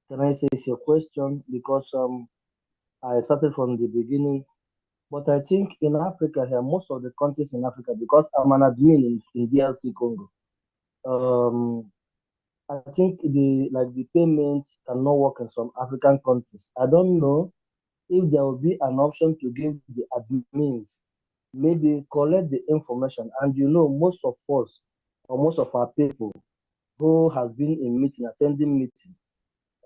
can I say it's your question? Because I started from the beginning, but I think in Africa here, most of the countries in Africa, because I'm an admin in DRC Congo, I think the payments cannot work in some African countries. I don't know if there will be an option to give the admins maybe collect the information. And most of us or most of our people who has been in meeting, attending meeting,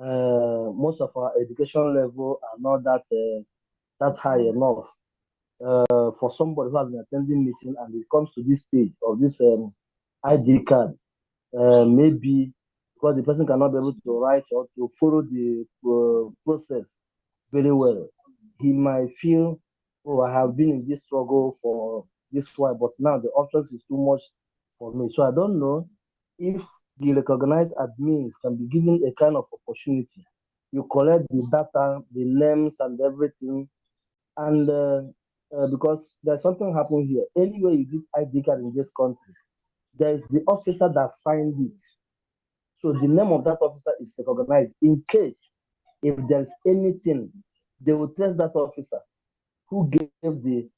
most of our education level are not that high enough for somebody who has been attending meeting and it comes to this stage of this ID card, maybe because the person cannot be able to write or to follow the process very well. He might feel, oh, I have been in this struggle for this while, but now the options is too much for me. So I don't know if the recognized admins can be given a kind of opportunity. You collect the data, the names and everything, and because there's something happening here. Anyway, you give ID card in this country, there is the officer that signed it. So the name of that officer is recognized. In case if there's anything, they will trace that officer who gave the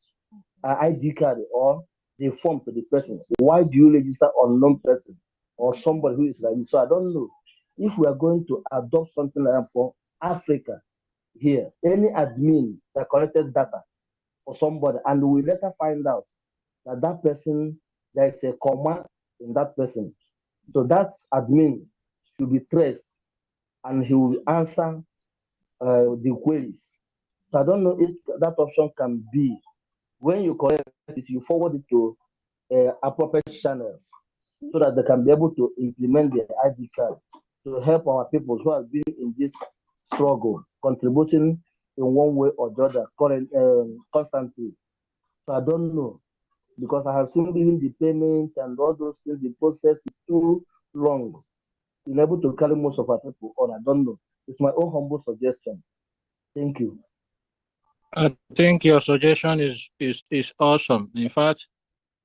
ID card or the form to the person. Why do you register unknown person or somebody who is like this? So I don't know if we are going to adopt something like that for Africa here. Any admin that collected data for somebody and we later find out that that person, there is a comma in that person. So that admin should be traced and he will answer the queries. So I don't know if that option can be, when you collect it, you forward it to appropriate channels so that they can be able to implement the ID card to help our people who have been in this struggle, contributing in one way or the other constantly. So I don't know, because I have seen even the payments and all those things, the process is too long. You're able to carry most of our people on. I don't know. It's my own humble suggestion. Thank you. I think your suggestion is awesome. In fact,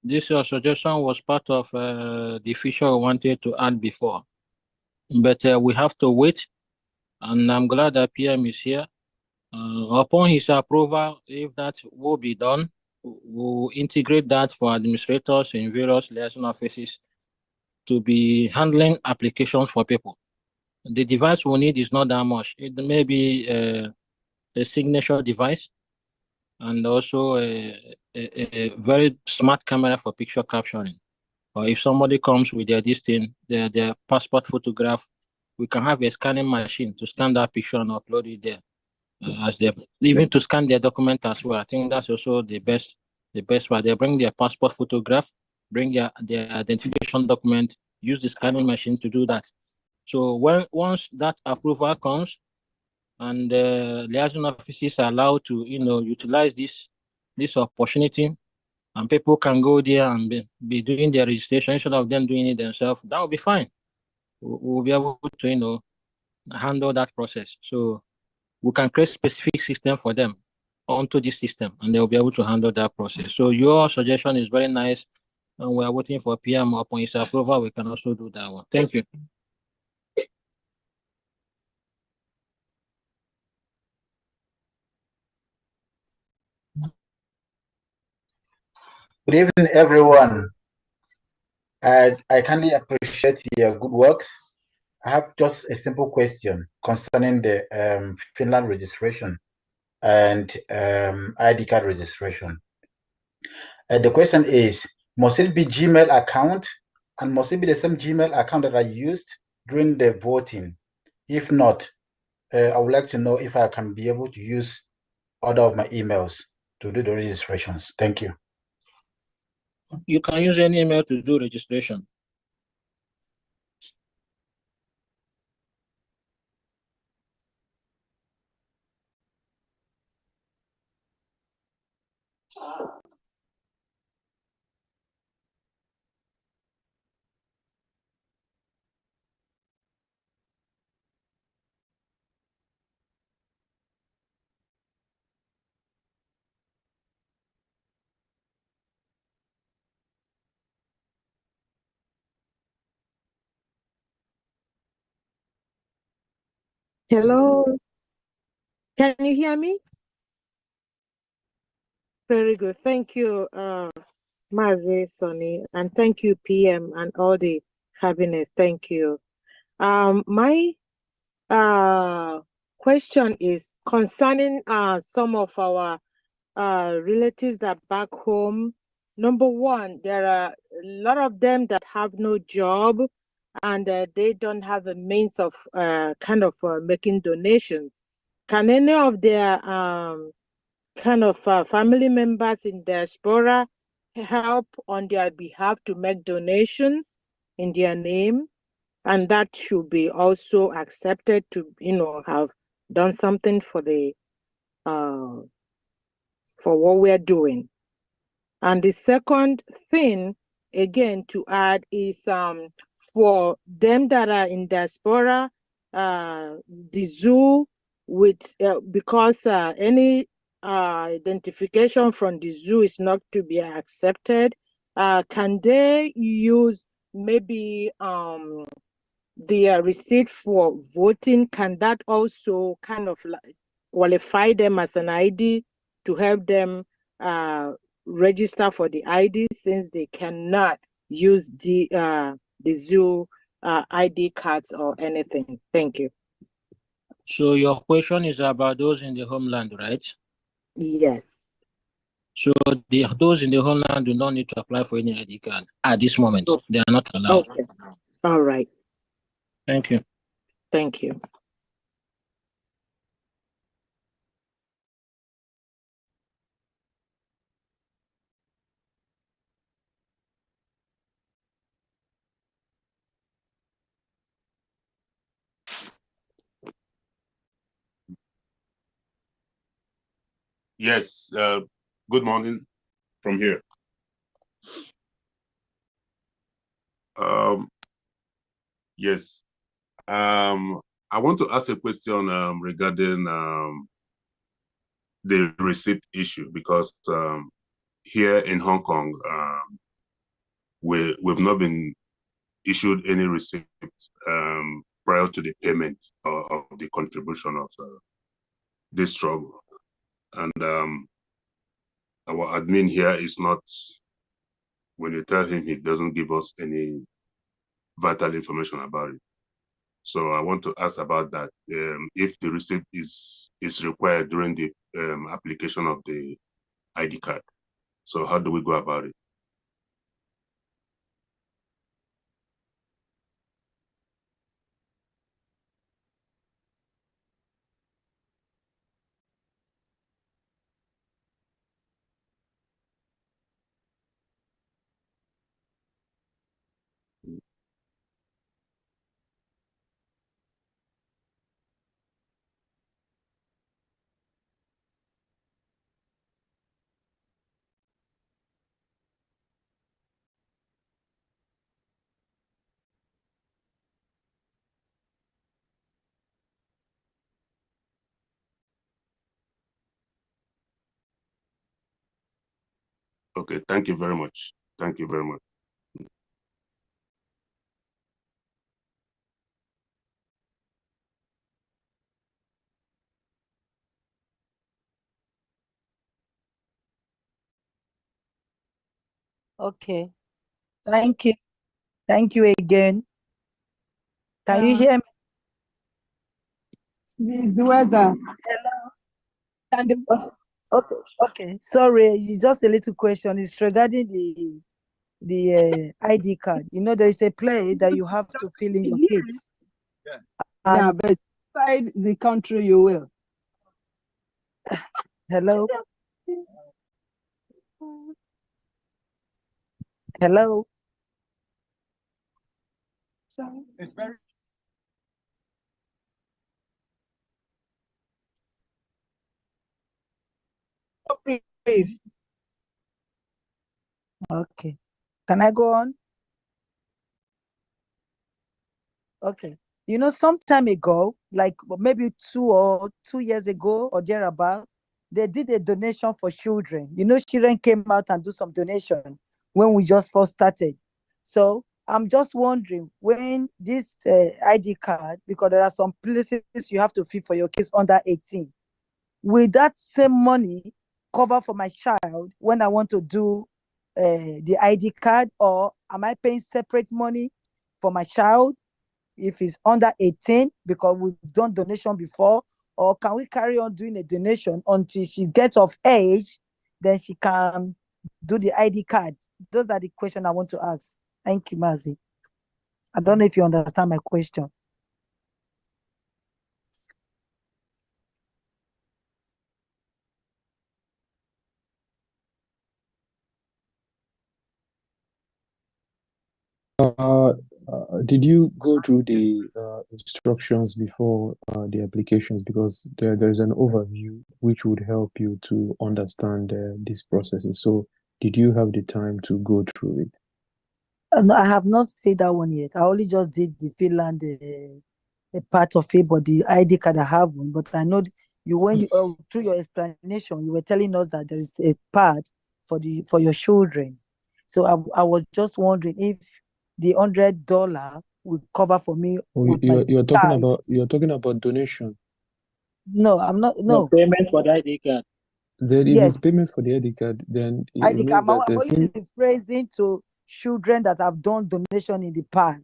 this your suggestion was part of the feature we wanted to add before, but we have to wait. And I'm glad that PM is here. Upon his approval, if that will be done, we'll integrate that for administrators in various liaison offices to be handling applications for people. The device we need is not that much. It may be a signature device and also a very smart camera for picture capturing. Or if somebody comes with their passport photograph, we can have a scanning machine to scan that picture and upload it there. Even to scan their document as well. I think that's also the best part. They bring their passport photograph, bring their identification document, use the scanning machine to do that. So once that approval comes and liaison offices are allowed to utilize this opportunity, and people can go there and be doing their registration instead of them doing it themselves, that will be fine. We'll be able to handle that process. So we can create specific system for them onto this system, and they'll be able to handle that process. So your suggestion is very nice, and we are waiting for PM upon his approval. We can also do that one. Thank you. Good evening, everyone. I kindly appreciate your good works. I have just a simple question concerning the Finland registration and ID card registration. The question is, must it be Gmail account And must it be the same Gmail account that I used during the voting? If not, I would like to know if I can be able to use other of my emails to do the registrations. Thank you. You can use any email to do registration. Hello, can you hear me? Very good. Thank you, Mazi, Sonny, and thank you, PM, and all the cabinets. Thank you. My question is concerning some of our relatives that back home. Number one, there are a lot of them that have no job, and they don't have a means of making donations. Can any of their family members in diaspora help on their behalf to make donations in their name? And that should be also accepted to, have done something for the for what we're doing. And the second thing, again, to add is for them that are in diaspora, the zoo with because any identification from the zoo is not to be accepted. Can they use maybe the receipt for voting? Can that also kind of like qualify them as an ID to help them register for the ID, since they cannot use the zoo ID cards or anything? Thank you. So your question is about those in the homeland, right? Yes. So those in the homeland do not need to apply for any ID card at this moment. Oh. They are not allowed. Okay. All right. Thank you. Thank you. Yes, good morning from here. Yes, I want to ask a question regarding the receipt issue, because here in Hong Kong, we've not been issued any receipt prior to the payment of the contribution of this struggle. And our admin here is not, when you tell him, he doesn't give us any vital information about it. So I want to ask about that. If the receipt is required during the application of the ID card. So how do we go about it? Okay, thank you very much. Thank you very much. Okay. Thank you. Thank you again. Can you hear me? The weather. Hello. Okay. Sorry, it's just a little question. It's regarding the ID card. You know, there is a place that you have to fill in your kids. Yeah, but inside the country you will. Hello? Hello? It's very please. Okay. Can I go on? Okay. You know, some time ago, like maybe 2 years ago or thereabout, they did a donation for children. You know, children came out and do some donation when we just first started. So I'm just wondering when this ID card, because there are some places you have to fill for your kids under 18. Will that same money cover for my child when I want to do the ID card, or am I paying separate money for my child if it's under 18 because we've done donation before, or can we carry on doing a donation until she gets of age, then she can do the ID card? Those are the questions I want to ask. Thank you, Mazi. I don't know if you understand my question. Did you go through the instructions before the applications? Because there's an overview which would help you to understand these processes. So did you have the time to go through it? No, I have not filled that one yet. I only just did the Finland a part of it, but the ID card I have one. But I know you when you through your explanation, you were telling us that there is a part for your children. So I was just wondering if the $100 would cover for me with my You're talking child. about donation. No, I'm not. No No. payment for the ID card. Then if it's Yes, payment for the ID card, then it ID card. means that I'm only rephrasing to children that have done donation in the past.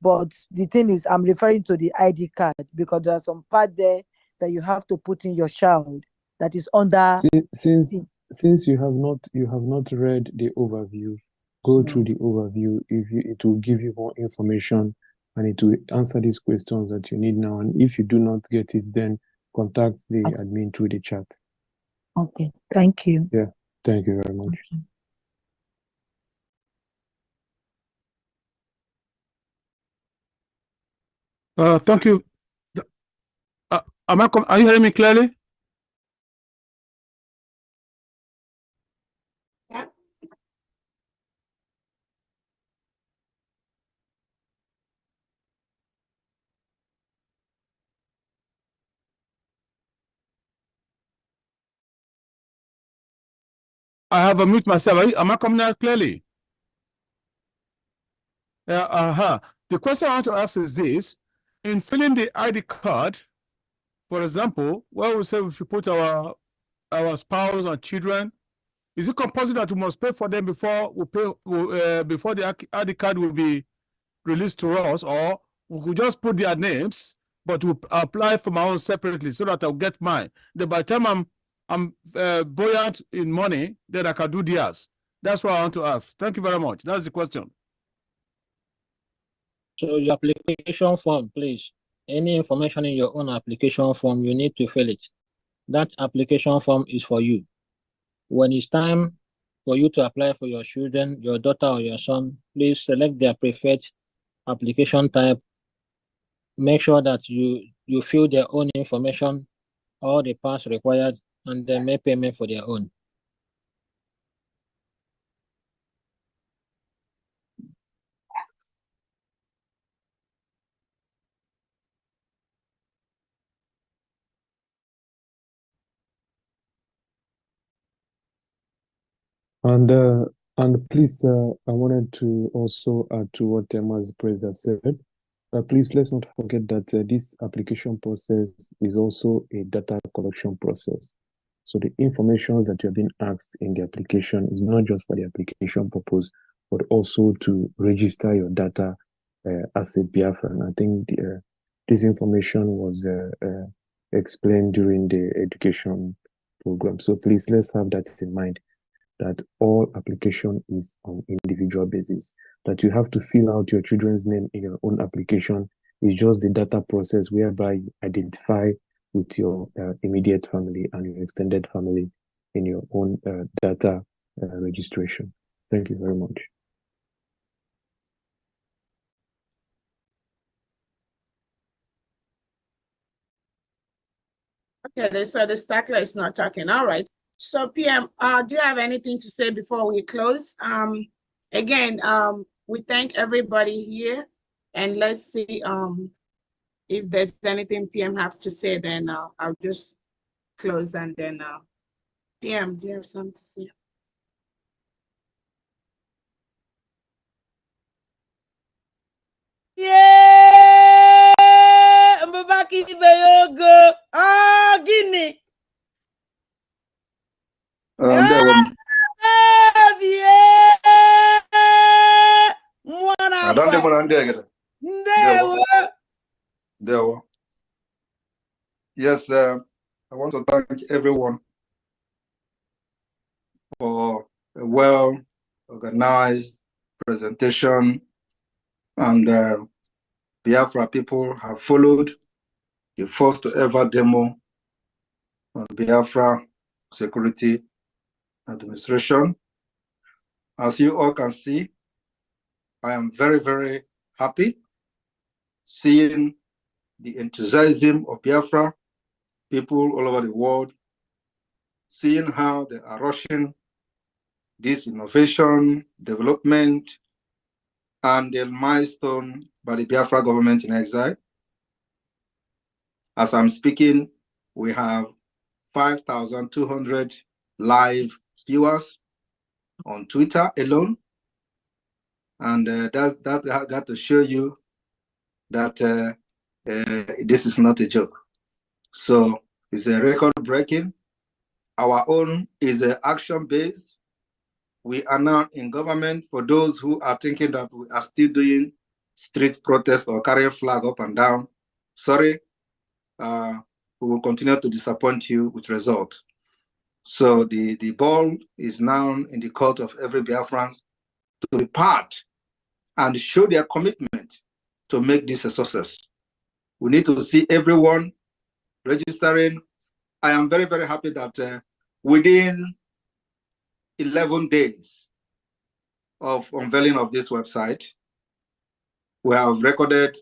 But the thing is, I'm referring to the ID card because there are some part there that you have to put in your child that is under. since you have not read the overview, go through the overview. It will give you more information and it will answer these questions that you need now. And if you do not get it, then contact the admin through the chat. Okay, thank you. Yeah, thank you very much. Thank you. Are you hearing me clearly? Yeah. I have unmuted myself. Am I coming out clearly? The question I want to ask is this. In filling the ID card, for example, where we say we should put our spouse and children, is it compulsory that we must pay for them before we pay before the ID card will be released to us, or we could just put their names, but we'll apply for my own separately so that I'll get mine. Then by the time I'm buoyant in money, then I can do theirs. That's what I want to ask. Thank you very much. That's the question. So your application form, please. Any information in your own application form, you need to fill it. That application form is for you. When it's time for you to apply for your children, your daughter or your son, please select their preferred application type. Make sure that you fill their own information, all the parts required, and then make payment for their own. And please, I wanted to also add to what Emma's President said. Please, let's not forget that this application process is also a data collection process. So the information that you're being asked in the application is not just for the application purpose, but also to register your data as a Biafran. I think this information was explained during the education program. So please, let's have that in mind. that all application is on individual basis, that you have to fill out your children's name in your own application. It's just the data process whereby you identify with your immediate family and your extended family in your own data registration. Thank you very much. Okay, so the Stackler is not talking. All right. So PM, do you have anything to say before we close? Again, we thank everybody here, and let's see if there's anything PM has to say, then I'll just close, and then PM, do you have something to say? Yeah, Mbabaki Beyogo. Ah, Guinea. Yes, I want to thank everyone for a well-organized presentation, and Biafra people have followed the first ever demo on Biafra Security Administration. As you all can see, I am very, very happy seeing the enthusiasm of Biafra people all over the world, seeing how they are rushing this innovation, development, and the milestone by the Biafra government in exile. As I'm speaking, we have 5,200 live viewers on Twitter alone. And that got to show you that this is not a joke. So it's a record breaking. Our own is action-based. We are now in government. For those who are thinking that we are still doing street protests or carrying flag up and down, sorry, we will continue to disappoint you with results. So the ball is now in the court of every Biafran to be part and show their commitment to make this a success. We need to see everyone registering. I am very, very happy that within 11 days of unveiling of this website, we have recorded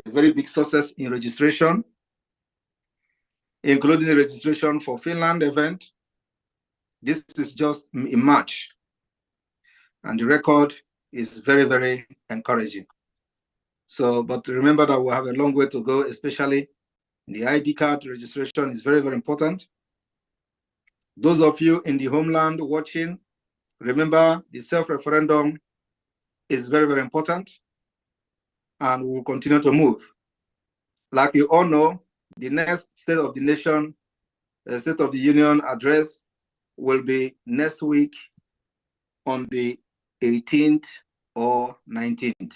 a very big success in registration, including the registration for Finland event. This is just in March, and the record is very, very encouraging. So, but remember that we have a long way to go, especially the ID card registration is very, very important. Those of you in the homeland watching, remember the self-referendum is very, very important, and we will continue to move. Like you all know, the next State of the Nation, State of the Union address will be next week on the 18th or 19th,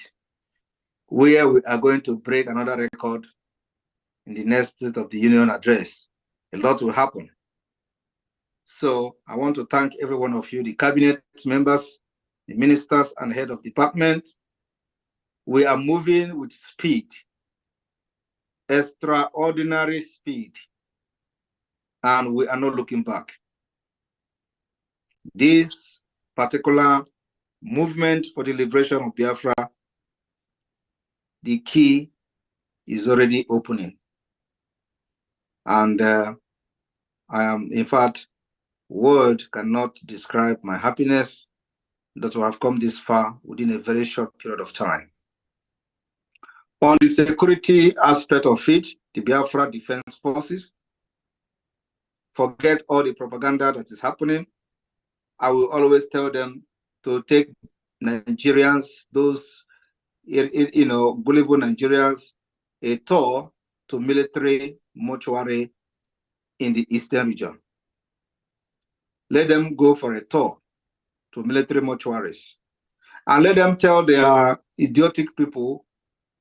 where we are going to break another record in the next State of the Union address. A lot will happen. So I want to thank every one of you, the cabinet members, the ministers, and head of department. We are moving with speed, extraordinary speed, and we are not looking back. This particular movement for the liberation of Biafra, the key is already opening. And I am, in fact, word cannot describe my happiness that we have come this far within a very short period of time. On the security aspect of it, the Biafra Defense Forces, forget all the propaganda that is happening. I will always tell them to take Nigerians, those gullible Nigerians, a tour to military mortuary in the eastern region. Let them go for a tour to military mortuaries, and let them tell their idiotic people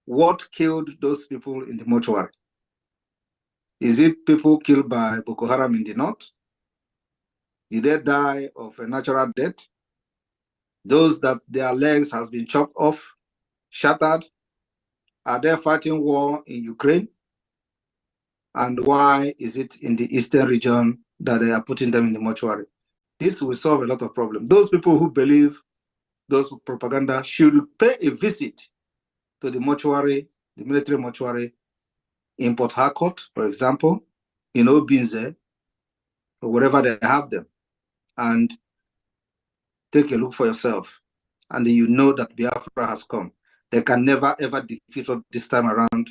what killed those people in the mortuary. Is it people killed by Boko Haram in the north? Did they die of a natural death? Those that their legs has been chopped off, shattered, are they fighting war in Ukraine? And why is it in the eastern region that they are putting them in the mortuary? This will solve a lot of problems. Those people who believe those propaganda should pay a visit to the mortuary, the military mortuary in Port Harcourt, for example, in Obinze, or wherever they have them, and take a look for yourself. And you know that Biafra has come. They can never ever defeat us this time around,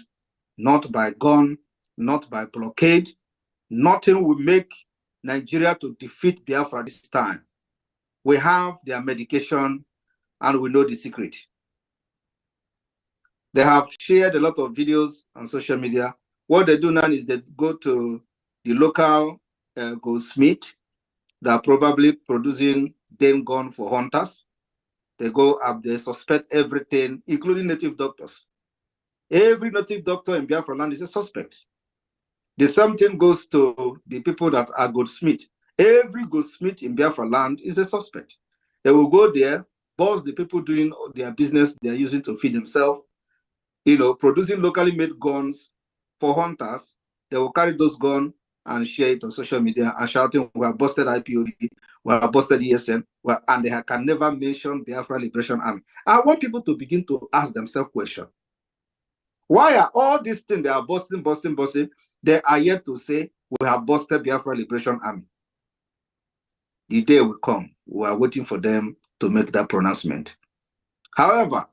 not by gun, not by blockade. Nothing will make Nigeria to defeat Biafra this time. We have their medication and we know the secret. They have shared a lot of videos on social media. What they do now is they go to the local goldsmith that are probably producing them gun for hunters. They go up, they suspect everything, including native doctors. Every native doctor in Biafra land is a suspect. The same thing goes to the people that are goldsmith. Every goldsmith in Biafra land is a suspect. They will go there, boss the people doing their business they are using to feed themselves, producing locally made guns for hunters. They will carry those guns and share it on social media and shouting, "We have busted IPOB, we have busted ESN," and they can never mention Biafra Liberation Army. I want people to begin to ask themselves questions. Why are all these things they are busting, they are yet to say, "We have busted Biafra Liberation Army"? The day will come. We are waiting for them to make that pronouncement. However,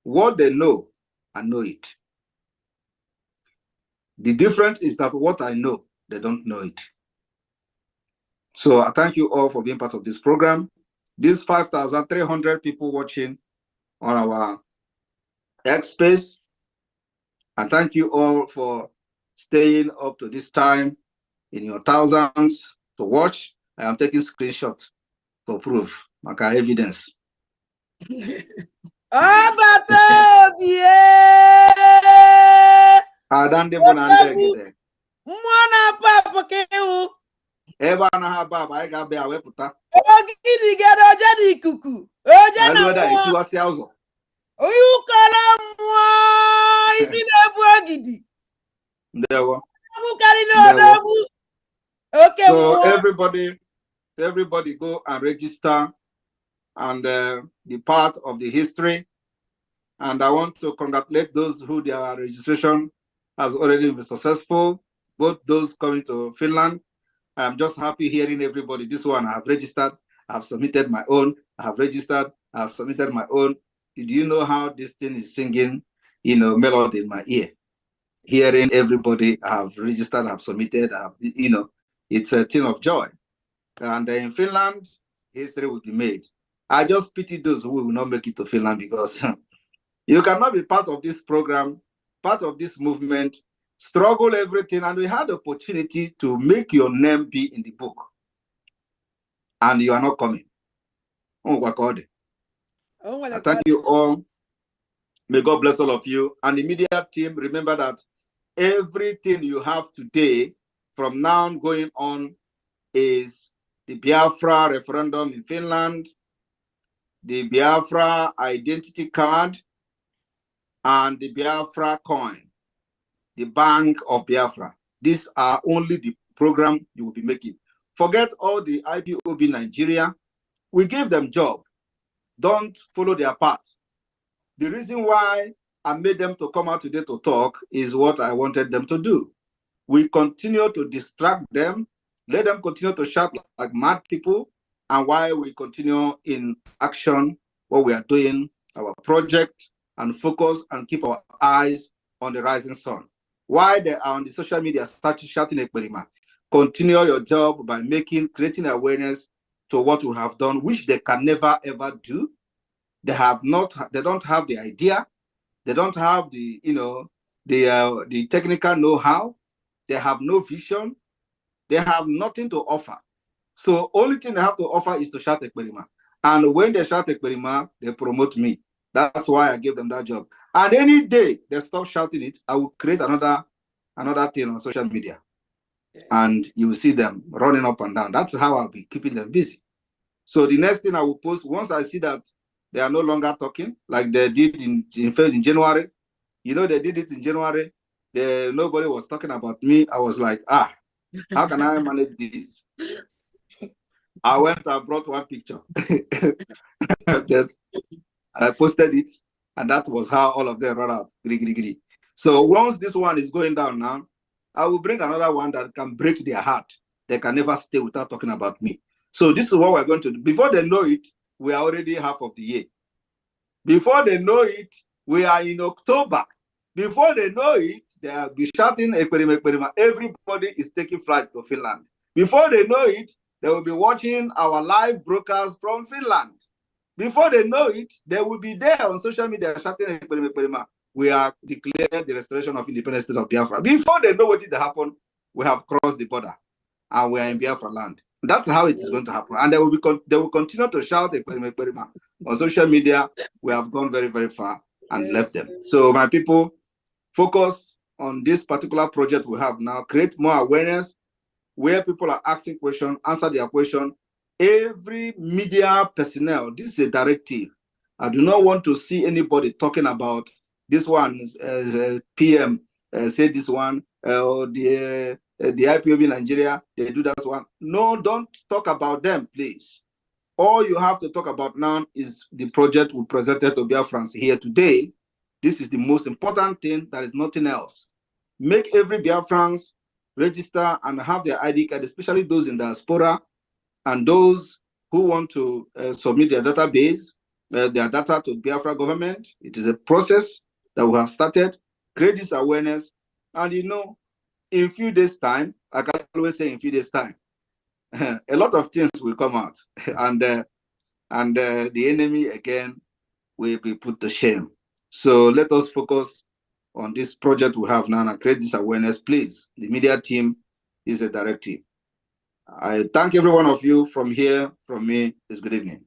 what they know, I know it. The difference is that what I know, they don't know it. So I thank you all for being part of this program. These 5,300 people watching on our X space, I thank you all for staying up to this time in your thousands to watch. I am taking screenshots for proof, like evidence. Ebe a na-ha ba anyị ga-abịa wepụta ogirigara ọja dị ikuku ọja na mmụọ itiwasịa ụzọ onye ụkọrọ mmụọ isi na-ebu ogidi ndewo karịrị odogwu oke mmụọ. So everybody go and register and be part of the history. And I want to congratulate those who their registration has already been successful, both those coming to Finland. I'm just happy hearing everybody. This one I have registered, I have submitted my own, I have registered, I have submitted my own. Do you know how this thing is singing, melody in my ear? Hearing everybody, I have registered, I have submitted, it's a thing of joy. And in Finland, history will be made. I just pity those who will not make it to Finland because you cannot be part of this program, part of this movement, struggle everything, and we had the opportunity to make your name be in the book. And you are not coming. I thank you all. May God bless all of you. And the media team, remember that everything you have today, from now going on, is the Biafra referendum in Finland, the Biafra identity card, and the Biafra coin, the Bank of Biafra. These are only the program you will be making. Forget all the IPOB Nigeria. We give them job. Don't follow their path. The reason why I made them to come out today to talk is what I wanted them to do. We continue to distract them, let them continue to shout like mad people, and while we continue in action, what we are doing, our project, and focus and keep our eyes on the rising sun. While they are on the social media shouting Ekperima, continue your job by creating awareness to what we have done, which they can never ever do. They don't have the idea, they don't have the the technical know-how, they have no vision, they have nothing to offer. So only thing they have to offer is to shout Ekperima. And when they shout Ekperima, they promote me. That's why I gave them that job. And any day they stop shouting it, I will create another thing on social media. and you will see them running up and down. That's how I'll be keeping them busy. So the next thing I will post, once I see that they are no longer talking, like they did in January, you know, they did it in January, nobody was talking about me. I was like, how can I manage this? I went and brought one picture. I posted it, and that was how all of them ran out. So once this one is going down now, I will bring another one that can break their heart. They can never stay without talking about me. So this is what we're going to do. Before they know it, we are already half of the year. Before they know it, we are in October. Before they know it, they will be shouting, everybody is taking flight to Finland. Before they know it, they will be watching our live broadcast from Finland. Before they know it, they will be there on social media shouting, we are declared the restoration of independence state of Biafra. Before they know what did happen, we have crossed the border and we are in Biafra land. That's how it is going to happen. And they will continue to shout on social media. We have gone very, very far and left them. So my people, focus on this particular project we have now. Create more awareness where people are asking questions, answer their question. Every media personnel, this is a directive. I do not want to see anybody talking about this one, PM say this one, or the IPOB Nigeria, they do that one. No, don't talk about them, please. All you have to talk about now is the project we presented to Biafrans here today. This is the most important thing. There is nothing else. Make every Biafrans register and have their ID card, especially those in diaspora and those who want to submit their database, their data to Biafra government. It is a process that we have started. Create this awareness. And you know, in a few days' time, I can always say in a few days' time, a lot of things will come out. And the enemy, again, will be put to shame. So let us focus on this project we have now and create this awareness. Please, the media team is a directive. I thank every one of you from here, from me. It's good evening.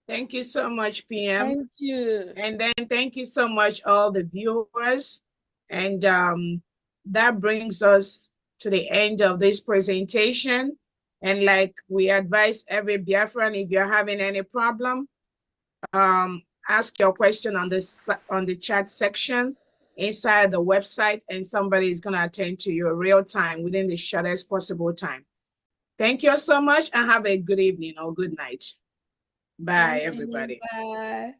Thank you so much, PM. Thank you. And then thank you so much, all the viewers. And that brings us to the end of this presentation. And like we advise every Biafran, if you're having any problem, ask your question on the chat section inside the website, and somebody is going to attend to you real time within the shortest possible time. Thank you so much and have a good evening or good night. Bye, everybody. Bye.